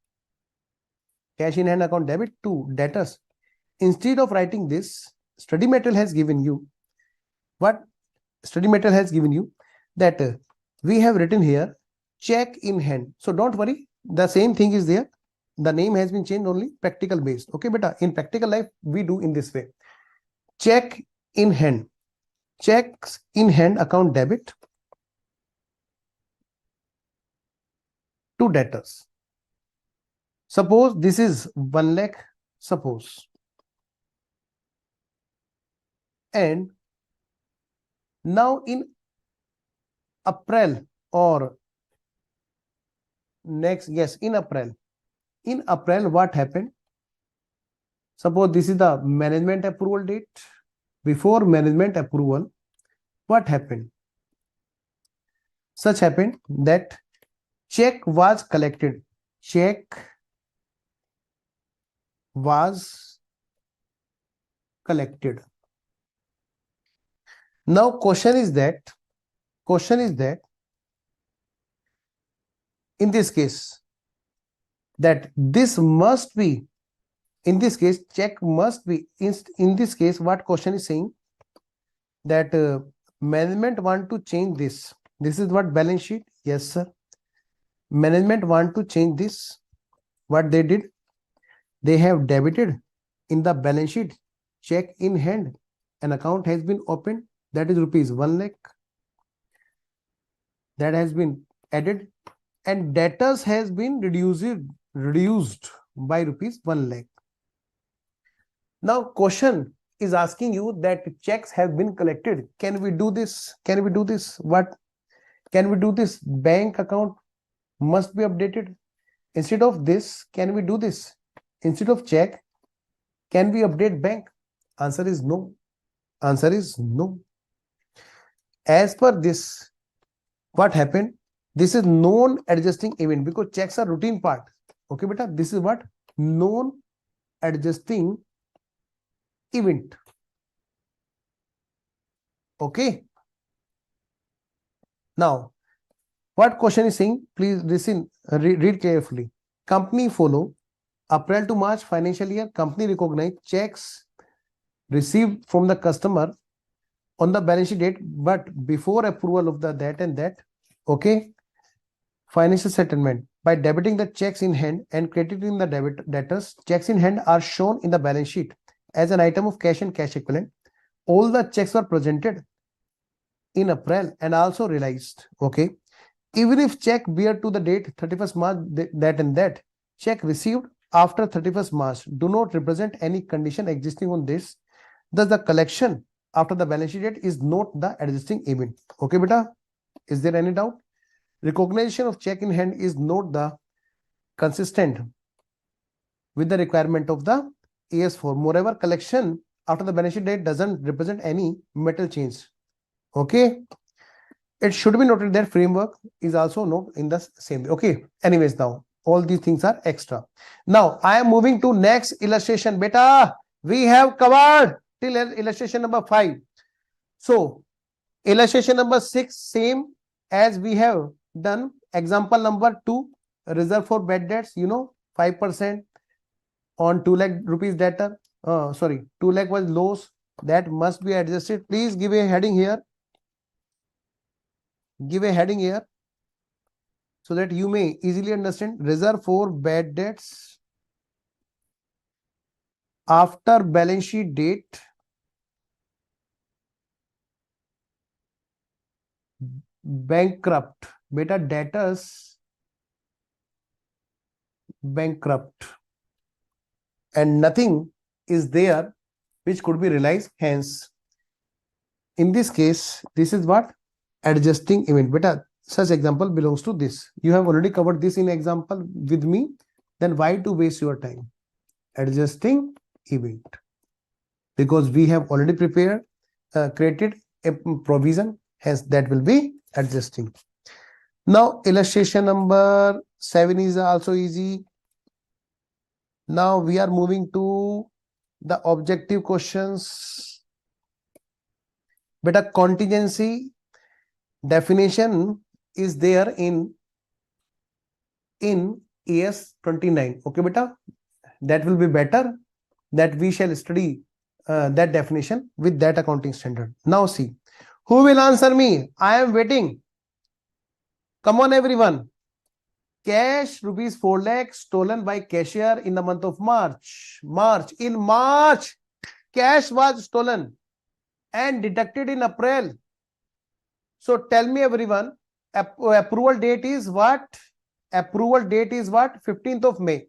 cash in hand account debit to debtors. Instead of writing this, study material has given you what? Study material has given you that we have written here check in hand. So don't worry, the same thing is there. The name has been changed, only practical based. Okay, beta. In practical life, we do in this way. Check in hand. Checks in hand account debit to debtors. Suppose this is 1 lakh, suppose. And now in April or next, yes, in April. In April, what happened? Suppose this is the management approval date. Before management approval, what happened? Such happened that check was collected. Check was collected. Now question is that in this case, that this must be, in this case, check must be, in this case, what question is saying that management want to change this. This is what balance sheet. Yes, sir. Management want to change this. What they did, they have debited in the balance sheet check in hand. An account has been opened, that is rupees 1 lakh. That has been added, and debtors has been reduced by rupees 1 lakh. Now question is asking you that checks have been collected. Can we do this? Can we do this? What can we do this? Bank account must be updated. Instead of this, can we do this? Instead of check, can we update bank? Answer is no. Answer is no. As per this, what happened? This is non-adjusting event because checks are routine part. Okay, beta, this is what? Non-adjusting event. Okay. Now, what question is saying? Please listen, read carefully. Company follow April to March financial year. Company recognize checks received from the customer on the balance sheet date, but before approval of the that and that. Okay. Financial settlement by debiting the checks in hand and crediting the debtors. Checks in hand are shown in the balance sheet as an item of cash and cash equivalent. All the checks were presented in April and also realized. Okay. Even if check bear to the date 31st March that and that, check received after 31st March do not represent any condition existing on this. Thus the collection after the balance sheet date is not the adjusting event. Okay, beta? Is there any doubt? Recognition of check in hand is not the consistent with the requirement of the AS4. Moreover, collection after the balance sheet date doesn't represent any metal change. Okay. It should be noted that framework is also not in the same way. Okay. Anyways, now all these things are extra. Now I am moving to next illustration. Beta, we have covered till illustration number 5. So illustration number 6, same as we have done. Example number 2, reserve for bad debts, 5% on 2 lakh rupees debtor. 2 lakh was loss, that must be adjusted. Please give a heading here. Give a heading here so that you may easily understand. Reserve for bad debts after balance sheet date bankrupt. Beta, debtors bankrupt and nothing is there which could be realized. Hence, in this case, this is what? Adjusting event. Beta, such example belongs to this. You have already covered this in example with me. Then why to waste your time? Adjusting event. Because we have already prepared, created a provision. Hence, that will be adjusting. Now, illustration number 7 is also easy. Now, we are moving to the objective questions. Beta, contingency definition is there in AS 29. Okay, beta, that will be better that we shall study that definition with that accounting standard. Now see, who will answer me? I am waiting. Come on, everyone. Cash rupees 4 lakh stolen by cashier in the month of March. In March, cash was stolen and deducted in April. So tell me, everyone, approval date is what? Approval date is what? 15th of May.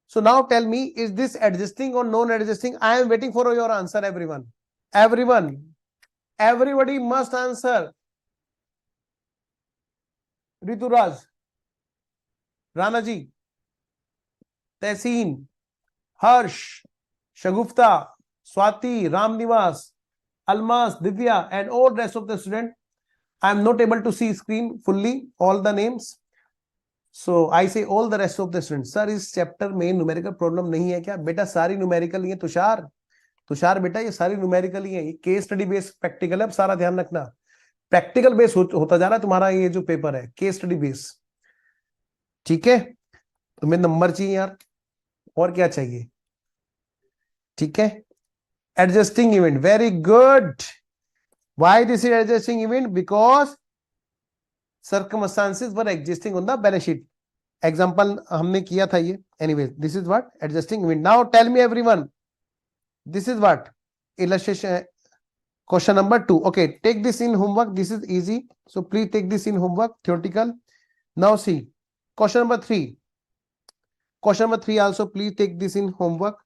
So now tell me, is this adjusting or non-adjusting? I am waiting for your answer, everyone. Everybody must answer. Rituraj, Ranaji, Tehseen, Harsh, Shagufta, Swati, Ramnivas, Almas, Divya, and all rest of the students. I am not able to see screen fully, all the names. So I say all the rest of the students. Sir, इस chapter में numerical problem नहीं है क्या? बेटा सारी numerical ही है तुषार बेटा, ये सारी न्यूमेरिकल ही है. ये केस स्टडी बेस प्रैक्टिकल है. अब सारा ध्यान रखना, प्रैक्टिकल बेस होता जा रहा है तुम्हारा ये जो पेपर है, केस स्टडी बेस. ठीक है. तुम्हें नंबर चाहिए यार, और क्या चाहिए? ठीक है, adjusting event, very good. Why this is adjusting event? Because circumstances were existing on the balance sheet. Example हमने किया था ये. Anyway, this is what adjusting event. Now tell me everyone, this is what illustration. Question number 2. Okay, take this in homework. This is easy, so please take this in homework, theoretical. Now see question number 3. Question number 3 also please take this in homework,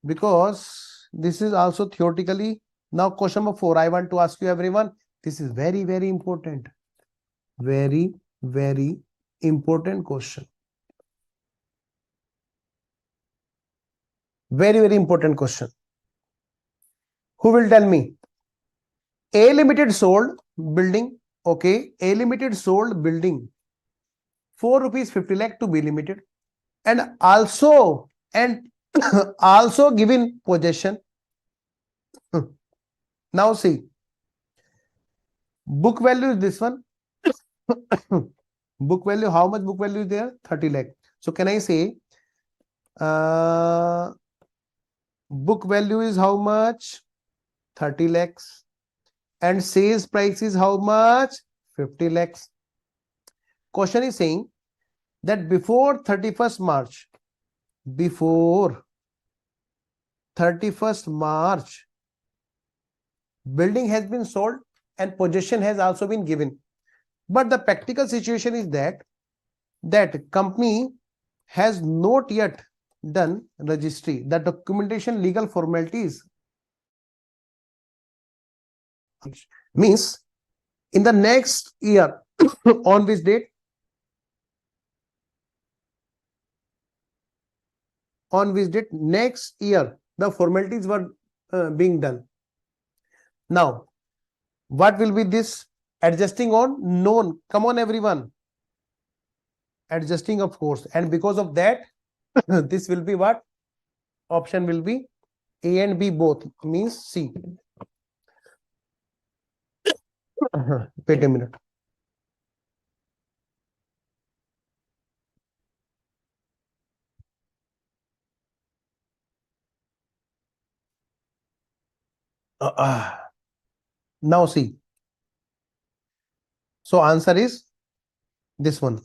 because this is also theoretically. Now question number 4, I want to ask you everyone, this is very very important, very very important question, very very important question. Who will tell me? A Limited sold building. Okay, A Limited sold building 4 rupees 50 lakh to B Limited, and also also given possession. Now see, book value is this one. Book value, how much book value is there? 30 lakh. So can I say book value is how much? 30 lakhs. And sales price is how much? 50 lakhs. Question is saying that before 31st March, before 31st March, building has been sold and possession has also been given. But the practical situation is that company has not yet done registry. The documentation legal formalities means in the next year on which date? On which date? Next year the formalities were being done. Now what will be this? Adjusting on known. Come on everyone, adjusting of course, and because of that this will be what? Option will be A and B both, means C. Wait a minute. Now see, so answer is this one,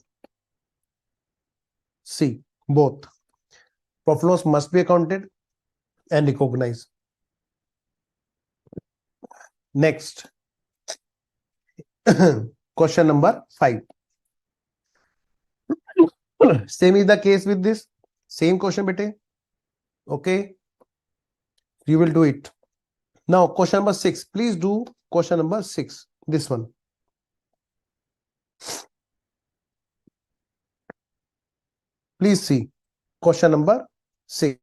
C, both. Profit loss must be accounted and recognized. Next, question number 5. Same is the case with this. Same question, bete. Okay, you will do it. Now question number 6. Please do question number 6. This one. Please see question number 6.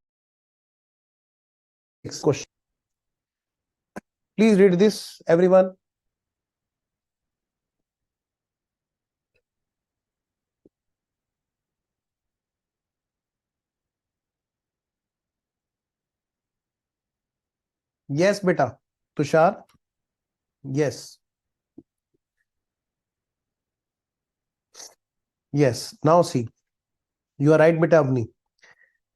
Question. Please read this, everyone. Yes, beta. Tushar. Yes. Yes. Now see. You are right, beta Avni.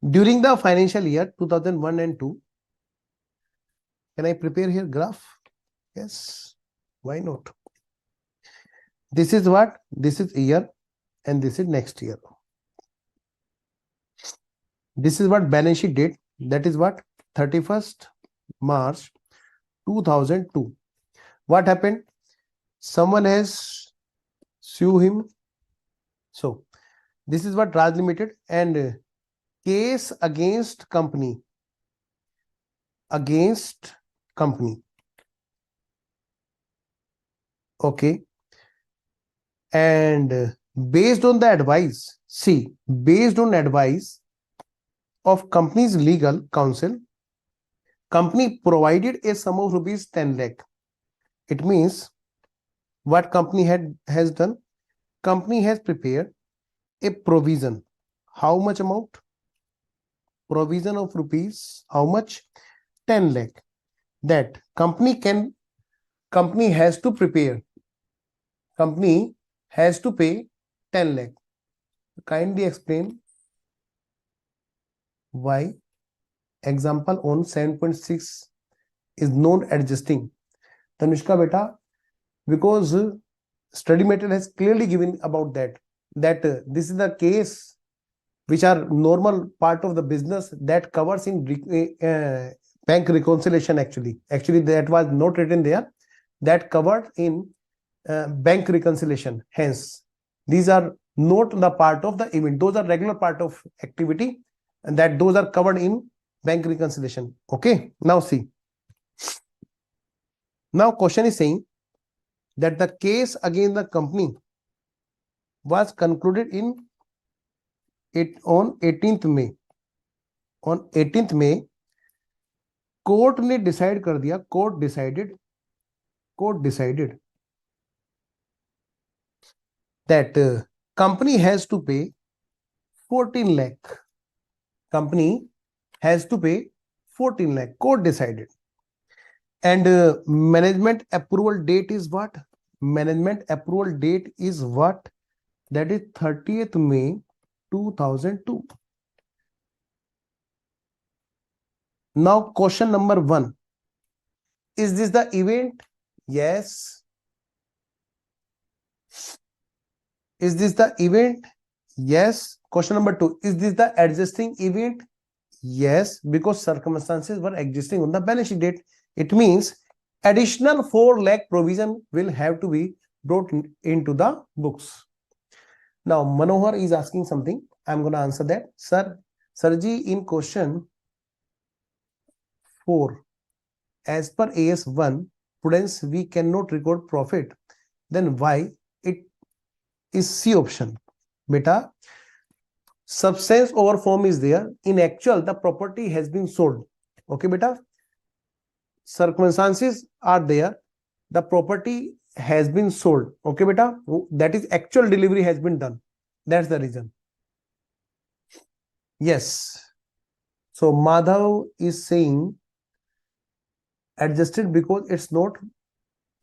During the financial year 2001 and 2, can I prepare here graph? Yes. Why not? This is what? This is year and this is next year. This is what balance sheet date. That is what? 31st March 2002. What happened? Someone has sued him. So this is what Raj Limited, and case against company. Against company. Okay. And based on the advice, see, based on advice of company's legal counsel, company provided a sum of rupees 10 lakh. It means what company has done? Company has prepared a provision. How much amount? Provision of rupees, how much? 10 lakh. That company has to prepare. Company has to pay 10 lakh. kindly explain why example on 7.6 is non-adjusting. Tanushka beta, because study material has clearly given about that this is the case which are normal part of the business that covers in bank reconciliation. Actually that was not written there, that covered in bank reconciliation. Hence these are not the part of the event, those are regular part of activity, and that those are covered in bank reconciliation. Okay, now see, now question is saying that the case against the company was concluded in it on 18th May. On 18th May court ने decide कर दिया, court decided that company has to pay 14 lakh. Company has to pay 14 lakh. Court decided. And management approval date is what? Management approval date is what? That is 30th May 2002. Now question number 1. Is this the event? Yes. Is this the event? Yes. Question number 2. Is this the adjusting event? Yes, because circumstances were existing on the balance sheet date. It means additional 4 lakh provision will have to be brought into the books. Now Manohar is asking something. I'm going to answer that. Sarji, in question 4, as per AS1 prudence, we cannot record profit. Then why it is C option? Beta, substance over form is there. In actual, the property has been sold. Okay, beta. Circumstances are there. The property has been sold. Okay, beta. That is actual delivery has been done. That's the reason. Yes. So Madhav is saying adjusted because it's not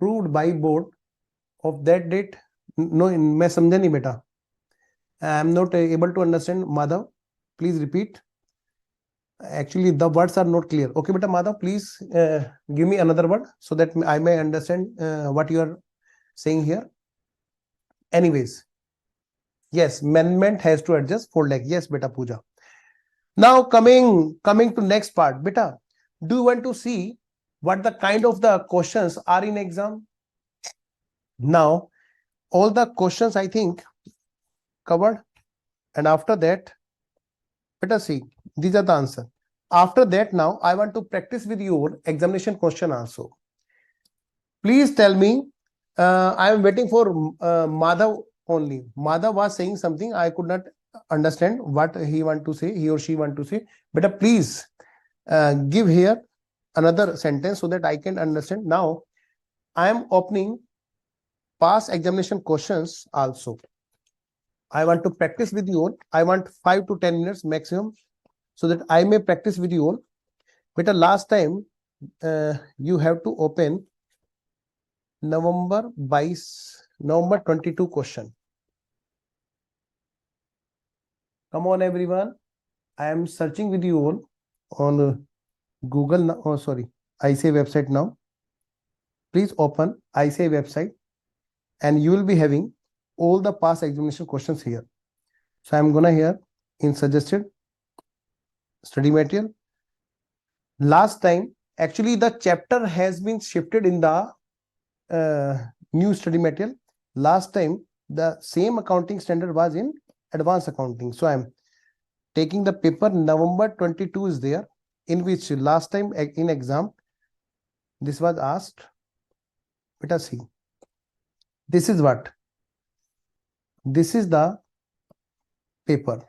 proved by board of that date. No, मैं समझा नहीं बेटा. I am not able to understand. Madhav, please repeat. Actually, the words are not clear. Okay, beta Madhav, please give me another word so that I may understand what you are saying here. Anyways, yes, management has to adjust 4 lakh. Yes, beta Pooja. Now coming to next part, beta. Do you want to see what the kind of the questions are in exam? Now, all the questions I think covered, and after that, let us see. These are the answer. After that, now I want to practice with your examination question also. Please tell me. I am waiting for Madhav only. Madhav was saying something. I could not understand what he want to say. He or she want to say. But please give here another sentence so that I can understand. Now I am opening past examination questions also. I want to practice with you all. I want 5 to 10 minutes maximum so that I may practice with you all. But last time you have to open November 22 question. Come on everyone. I am searching with you all on Google now. Oh, sorry. ICAI website now. Please open ICAI website and you will be having all the past examination questions here. So I am gonna here in suggested study material. Last time, actually the chapter has been shifted in the new study material. Last time, the same accounting standard was in advanced accounting. So I am taking the paper November 22 is there, in which last time in exam, this was asked. Let us see. This is what? This is the paper.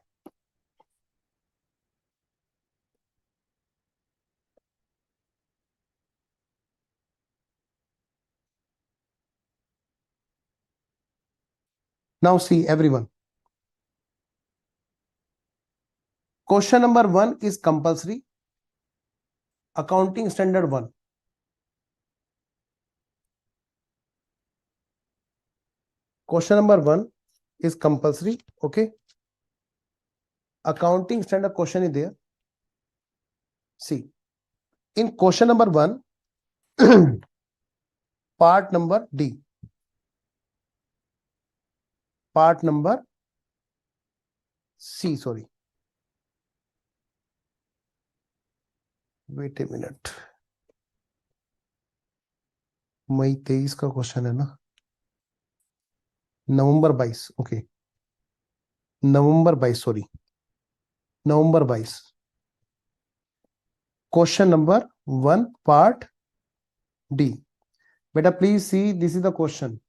Now see everyone. Question number 1 is compulsory. Accounting standard 1. Question number 1 is compulsory. Okay. accounting standard question is there. See, in question number 1, part number D, part number C, sorry. Wait a minute. मई 23 का question है ना, नवंबर 22, okay, नवंबर 22, sorry, नवंबर 22, question number 1 part D. बेटा please see, this is the question.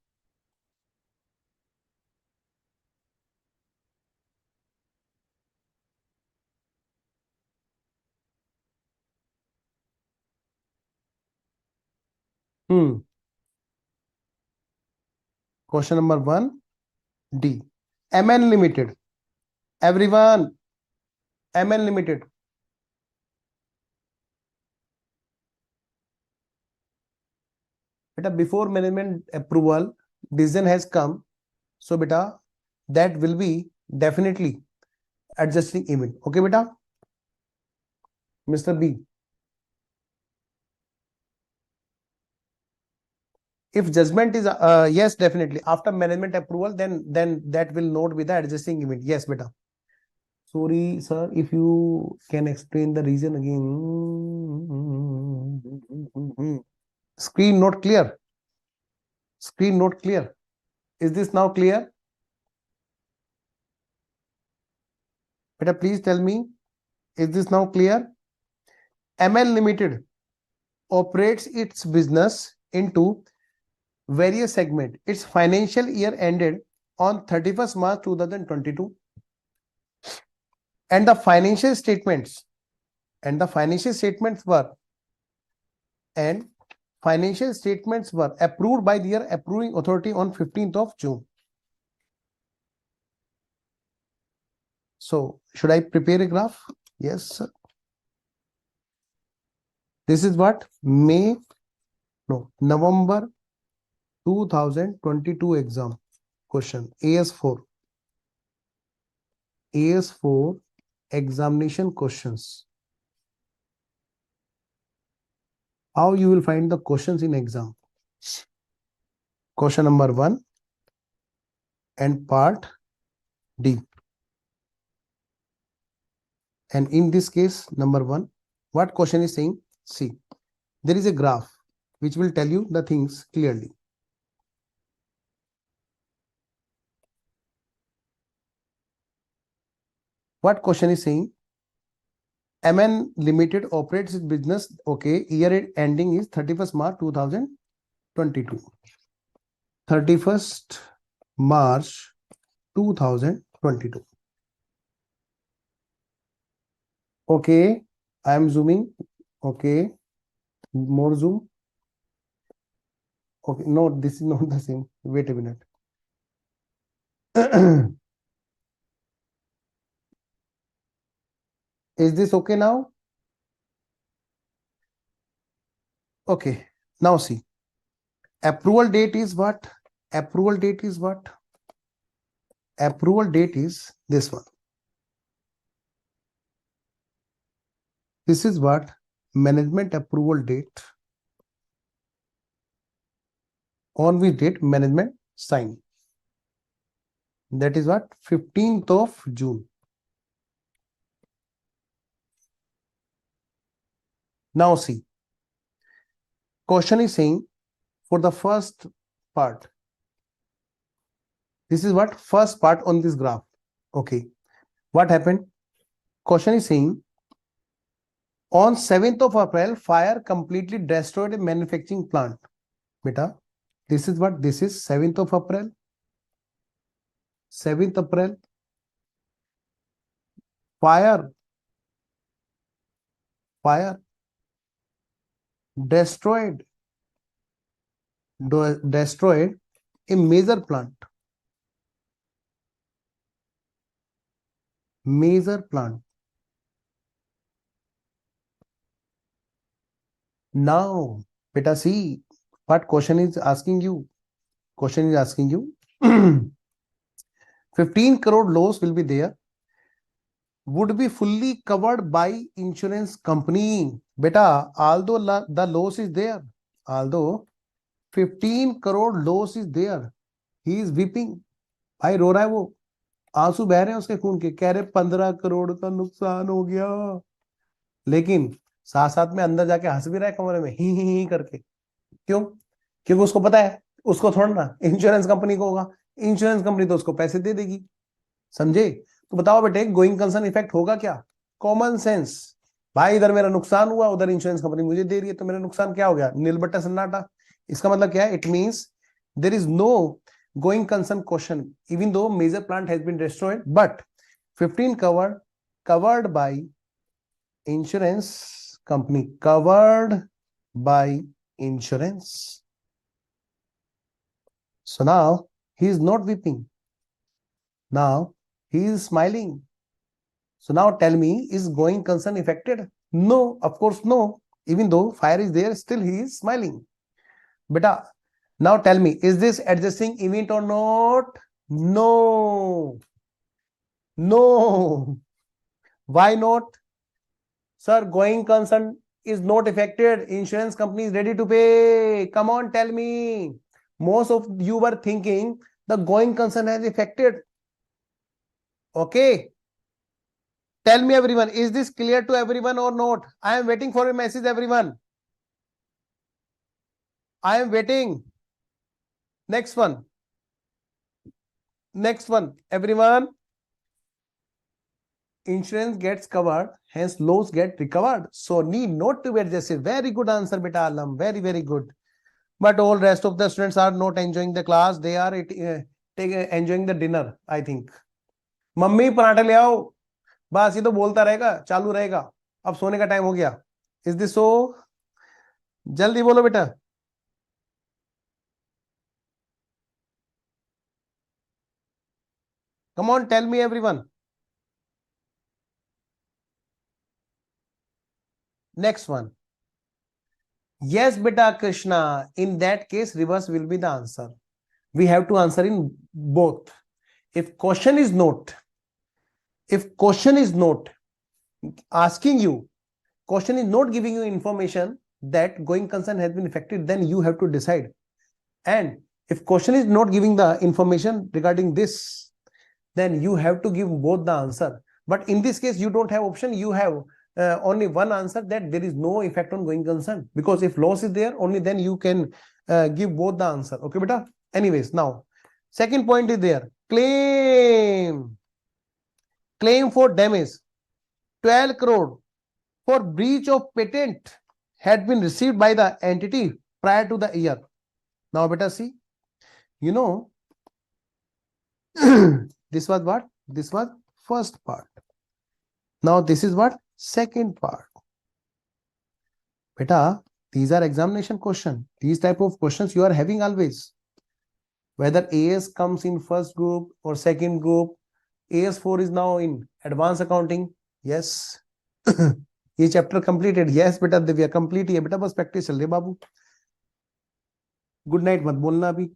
Question number 1 D. MN limited, everyone, MN limited. Beta, before management approval, decision has come. So, beta, that will be definitely adjusting event. Okay, beta? Mr. B. If judgment is yes, definitely after management approval, then that will not be the adjusting event. Yes, beta. Sorry, sir. If you can explain the reason again. Screen not clear. Screen not clear. Is this now clear? Beta, please tell me. Is this now clear? ML Limited operates its business into various segments. Its financial year ended on 31st March 2022, and the financial statements were approved by their approving authority on 15th of June. So, should I prepare a graph? Yes, sir. This is what? November 2022 exam question, AS4 examination questions. How you will find the questions in exam? Question number 1 and part D. And in this case, number 1, what question is saying? See, there is a graph which will tell you the things clearly. What question is saying? MN Limited operates its business, okay, year ending is 31st March 2022. 31st March 2022. Okay, I am zooming. Okay, more zoom. Okay, no, this is not the same. Wait a minute. Is this okay now? Okay, now see. Approval date is what? Approval date is what? Approval date is this one. This is what? Management approval date. On which date management signed. That is what? 15th of June. Now see. Question is saying for the first part. This is what? First part on this graph. Okay. What happened? Question is saying on 7th of April, fire completely destroyed a manufacturing plant. Beta, this is what? This is 7th of April. 7th April. Fire destroyed a major plant. Now, beta, see what question is asking you. Question is asking you 15 crore loss will be there. would be fully covered by insurance company. Beta, although the loss is there, although 15 crore loss is there, he is weeping. भाई रो रहा है वो, आंसू बह रहे हैं उसके खून के, कह रहे 15 करोड़ का नुकसान हो गया, लेकिन साथ साथ में अंदर जाके हंस भी रहा है कमरे में ही करके। क्यों? क्योंकि उसको पता है उसको थोड़ा ना इंश्योरेंस कंपनी को होगा, इंश्योरेंस कंपनी तो उसको पैसे दे देगी। समझे? तो बताओ बेटे गोइंग कंसर्न इफेक्ट होगा क्या? Common sense. भाई इधर मेरा नुकसान हुआ, उधर इंश्योरेंस कंपनी मुझे दे रही है, तो मेरा नुकसान क्या हो गया? नील बट्टा सन्नाटा। इसका मतलब क्या है? It means there is no going concern question even though major plant has been destroyed, but 15 covered by insurance company, covered by insurance. So now he is not weeping, now he is smiling. So now tell me, is going concern affected? No, of course no. Even though fire is there, still he is smiling. Beta, now tell me, is this adjusting event or not? No. No. Why not? Sir, going concern is not affected. Insurance company is ready to pay. Come on, tell me. Most of you were thinking the going concern has affected. Okay. Tell me everyone, is this clear to everyone or not? I am waiting for a message, everyone. I am waiting. Next one. Next one, everyone. Insurance gets covered, hence loss get recovered. So need not to be adjusted. Very good answer, beta Alam. Very, very good. But all rest of the students are not enjoying the class. They are enjoying the dinner, I think. Mummy पराठे ले आओ, बस ये तो बोलता रहेगा, चालू रहेगा। अब सोने का टाइम हो गया। Is this so? जल्दी बोलो बेटा। Come on, tell me everyone. Next one. Yes, beta Krishna. In that case, reverse will be the answer. We have to answer in both. If question is not asking you, question is not giving you information that going concern has been affected, then you have to decide. And if question is not giving the information regarding this, then you have to give both the answer. But in this case, you don't have option. You have only one answer, that there is no effect on going concern, because if loss is there, only then you can give both the answer. Okay, beta? Anyways, now second point is there. Claim for damage 12 crore for breach of patent had been received by the entity prior to the year. Now beta see, you know, this was what? This was first part. Now this is what? Second part. Beta, these are examination questions. These type of questions you are having always. Whether AS comes in first group or second group, AS4 is now in advanced accounting. Yes. ये chapter completed. Yes बेटा Divya complete है बेटा, बस practice चल रही है बाबू. Good night मत बोलना अभी.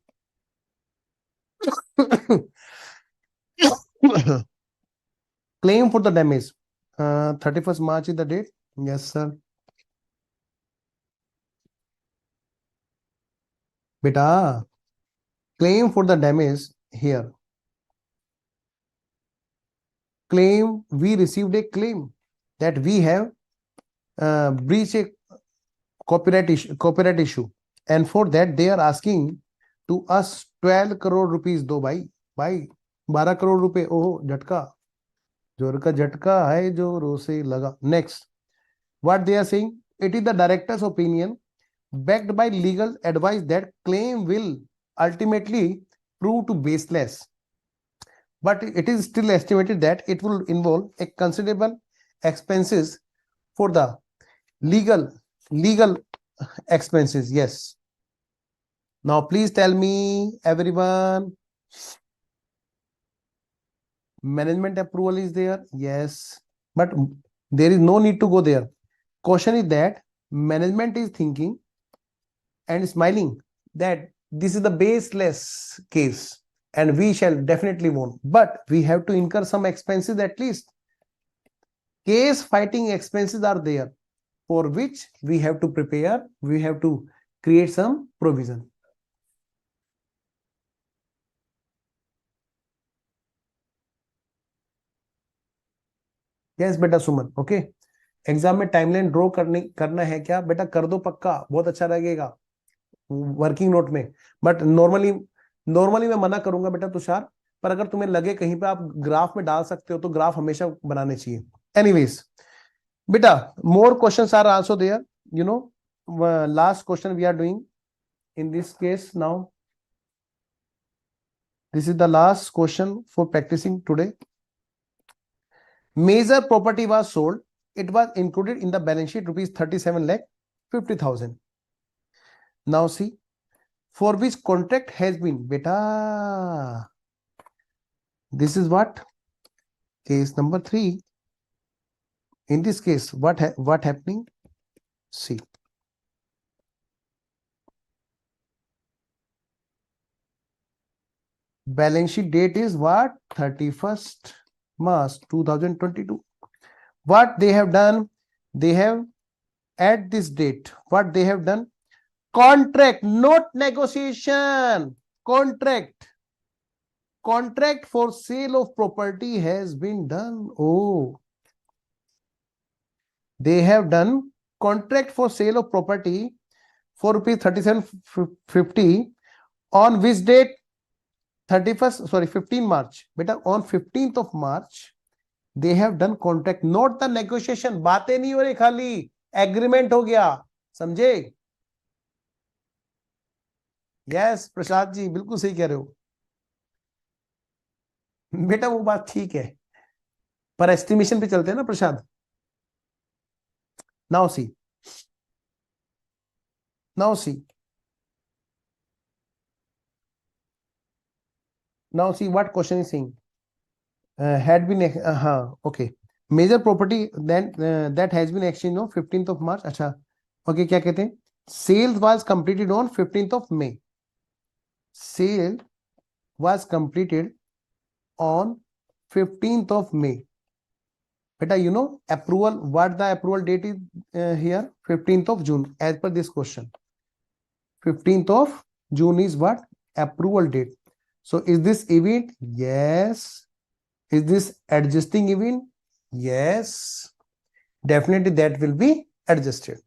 Claim for the damage. 31st March is the date. Yes sir. Beta, claim for the damage here. Claim, we received a claim that we have breached a copyright issue, and for that they are asking to us 12 crore rupees. दो भाई 12 crore रुपए. ओह झटका, जोर का झटका है जोरों से लगा. Next, what they are saying, it is the director's opinion backed by legal advice that claim will ultimately prove to baseless, but it is still estimated that it will involve a considerable expenses for the legal expenses. Yes. Now please tell me everyone, management approval is there? Yes, but there is no need to go there. Question is that management is thinking and smiling that this is the baseless case and we shall definitely won, but we have to incur some expenses at least. case fighting expenses are there, for which we have to prepare, we have to create some provision. Yes बेटा सुमन, okay. Exam में timeline draw करना है क्या बेटा? कर दो पक्का, बहुत अच्छा लगेगा वर्किंग नोट में। बट नॉर्मली मैं मना करूंगा बेटा तुषार, पर अगर तुम्हें लगे कहीं पे आप ग्राफ में डाल सकते हो तो ग्राफ हमेशा बनाने चाहिए। एनीवेज बेटा, more questions are also there, you know. Last question we are doing in this case now. This is the last question for practicing today. Major property was sold. It was included in the balance sheet rupees 37 lakh 50,000. Now see, for which contract has been, beta, this is what case number 3. In this case, what happening? See, balance sheet date is what? 31st March 2022. What they have done, they have at this date, what they have done? Contract, not negotiation. Contract for sale of property has been done. Oh, they have done contract for sale of property for rupees 3750 on which date? 15 March. Beta, on 15th of March they have done contract, not the negotiation. बातें नहीं हो रही, खाली agreement हो गया, समझे? Yes Prasad ji, बिल्कुल सही कह रहे हो बेटा, वो बात ठीक है, पर एस्टिमेशन पे चलते हैं ना Prasad. Now see now see what question is saying. Had been okay, major property then that has been exchanged on 15th of March. अच्छा, okay, क्या कहते हैं? Sales was completed on 15th of May. Sale was completed on 15th of May. Beta, you know approval, what the approval date is here? 15th of June, as per this question. 15th of June is what? Approval date. So is this event? Yes. Is this adjusting event? Yes. Definitely that will be adjusted.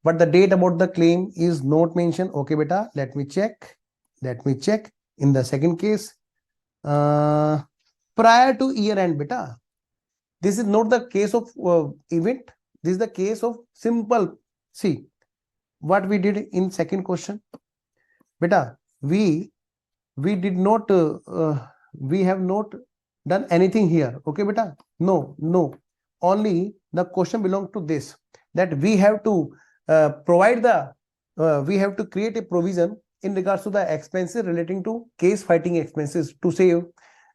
But the date about the claim is not mentioned. Okay, beta, let me check. In the second case, prior to year end, beta. This is not the case of event. This is the case of simple. See what we did in second question. Beta, we did not, we have not done anything here. Okay, beta? No. Only the question belongs to this, that we have to provide the, we have to create a provision in regards to the expenses relating to case fighting expenses to save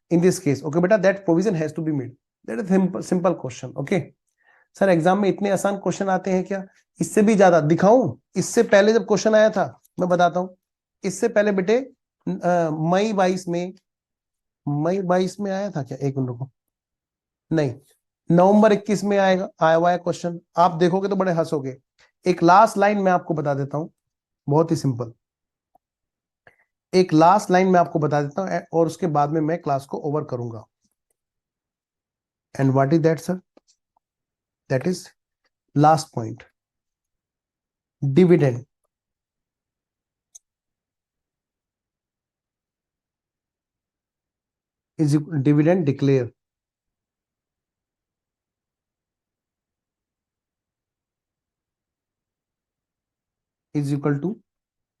in this case. Okay, beta, that provision has to be made. That is simple question. Okay. Sir exam में इतने आसान question आते हैं क्या? इससे भी ज्यादा दिखाऊं? इससे पहले जब क्वेश्चन आया था, मैं बताता हूं, इससे पहले बेटे मई 22 में आया था क्या? एक मिनट को, नहीं, नवंबर 21 में आया हुआ है क्वेश्चन। आप देखोगे तो बड़े हंसोगे। एक लास्ट लाइन मैं आपको बता देता हूं, बहुत ही सिंपल, एक लास्ट लाइन मैं आपको बता देता हूं और उसके बाद में मैं क्लास को ओवर करूंगा। And what is that sir? That is last point, dividend. is dividend declare is equal to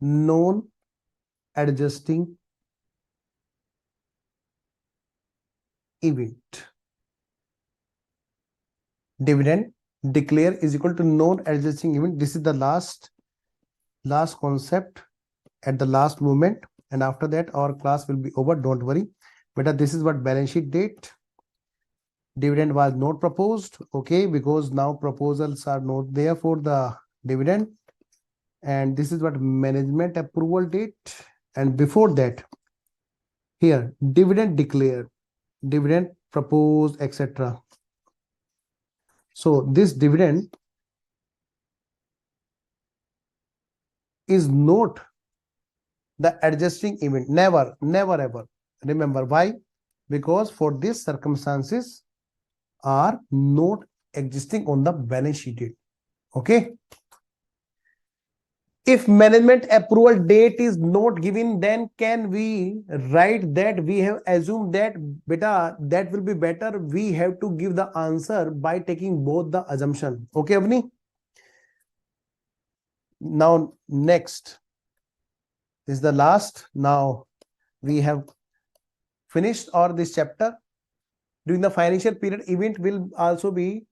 non adjusting event. Dividend declare is equal to non adjusting event. This is the last concept at the last moment, and after that our class will be over. Don't worry. But this is what balance sheet date. Dividend was not proposed, okay, because now proposals are not there for the dividend. And this is what management approval date. And before that, here dividend declared, dividend proposed, etc. So this dividend is not the adjusting event. Never, never ever. Remember why? Because for these circumstances are not existing on the balance sheet. Okay. If management approval date is not given, then can we write that we have assumed that beta that will be better? We have to give the answer by taking both the assumption. Okay, Avni? Now next is the last. Now we have finished or this chapter. During the financial period, event will also be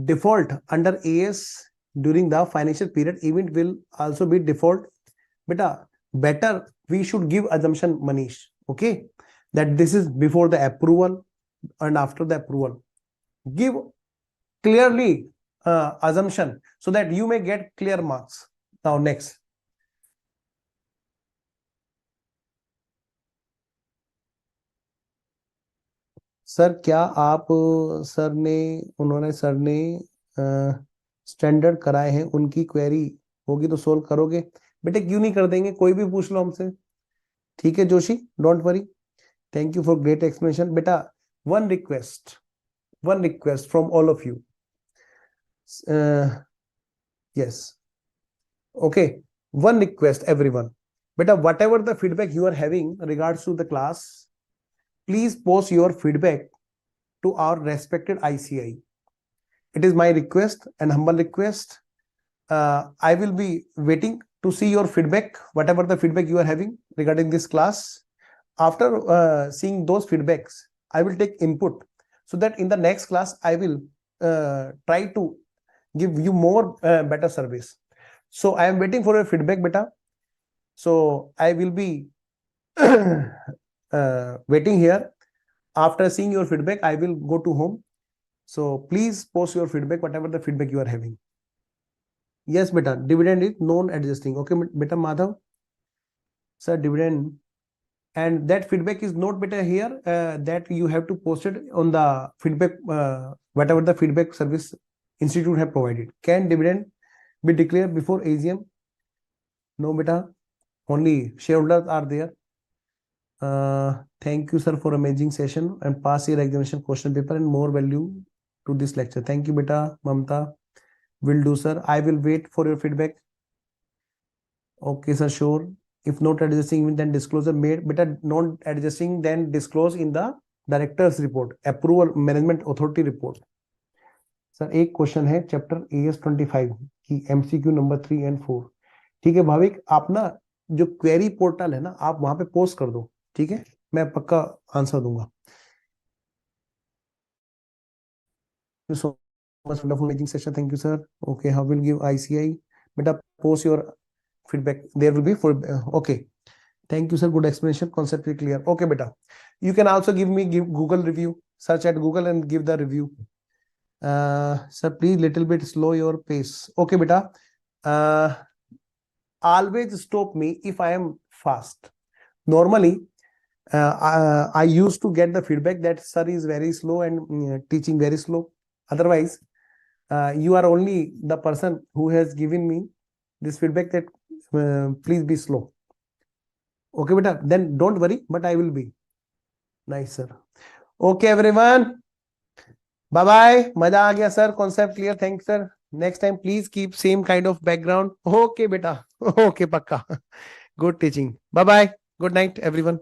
default under AS. During the financial period, event will also be default. Beta, better we should give assumption, Manish. Okay, that this is before the approval and after the approval. Give clearly assumption so that you may get clear marks. Now next. Sir क्या आप उन्होंने sir ने standard कराए हैं, उनकी query होगी तो solve करोगे? बेटे क्यों नहीं कर देंगे, कोई भी पूछ लो हमसे. ठीक है Joshi, don't worry. Thank you for great explanation. बेटा one request from all of you. yes, okay, one request everyone. Beta, whatever the feedback you are having regards to the class, please post your feedback to our respected ICAI. It is my request and humble request. I will be waiting to see your feedback, whatever the feedback you are having regarding this class. After seeing those feedbacks, I will take input so that in the next class, I will try to give you more better service. So I am waiting for your feedback, beta. So I will be waiting here. After seeing your feedback, I will go to home. So please post your feedback, whatever the feedback you are having. Yes, beta, dividend is non-adjusting. Okay, beta Madhav. Sir, dividend. And that feedback is not beta here, that you have to post it on the feedback, whatever the feedback service institute have provided. Can dividend be declared before AGM? No, beta. Only shareholders are there. Thank you, sir, for amazing session and pass your examination question paper and more value to this lecture. Thank you, beta. Mamta. Will do, sir. I will wait for your feedback. Okay, sir, sure. If not adjusting, then disclosure made. Beta, not adjusting, then disclose in the director's report, approval management authority report. Sir एक question है chapter AS25 की MCQ number 3 and 4. ठीक है भाविक, आप ना जो query portal है ना, आप वहां पे पोस्ट कर दो. ठीक है, मैं पक्का आंसर दूंगा. So much wonderful making session. Thank you, sir. Okay, how will give ICAI? Beta, post your feedback. There will be for okay. Thank you, sir. Good explanation. Concept is clear. Okay, beta. You can also give Google review. Search at Google and give the review. Sir, please little bit slow your pace. Okay, beta. Always stop me if I am fast. Normally, I used to get the feedback that sir is very slow and teaching very slow. Otherwise, you are only the person who has given me this feedback that please be slow. Okay, beta. Then don't worry, but I will be. Nice, sir. Okay, everyone. Bye bye. मजा आ गया sir. Concept clear. Thanks, sir. Next time, please keep same kind of background. Okay, beta. Okay, पक्का. Good teaching. Bye bye. Good night, everyone.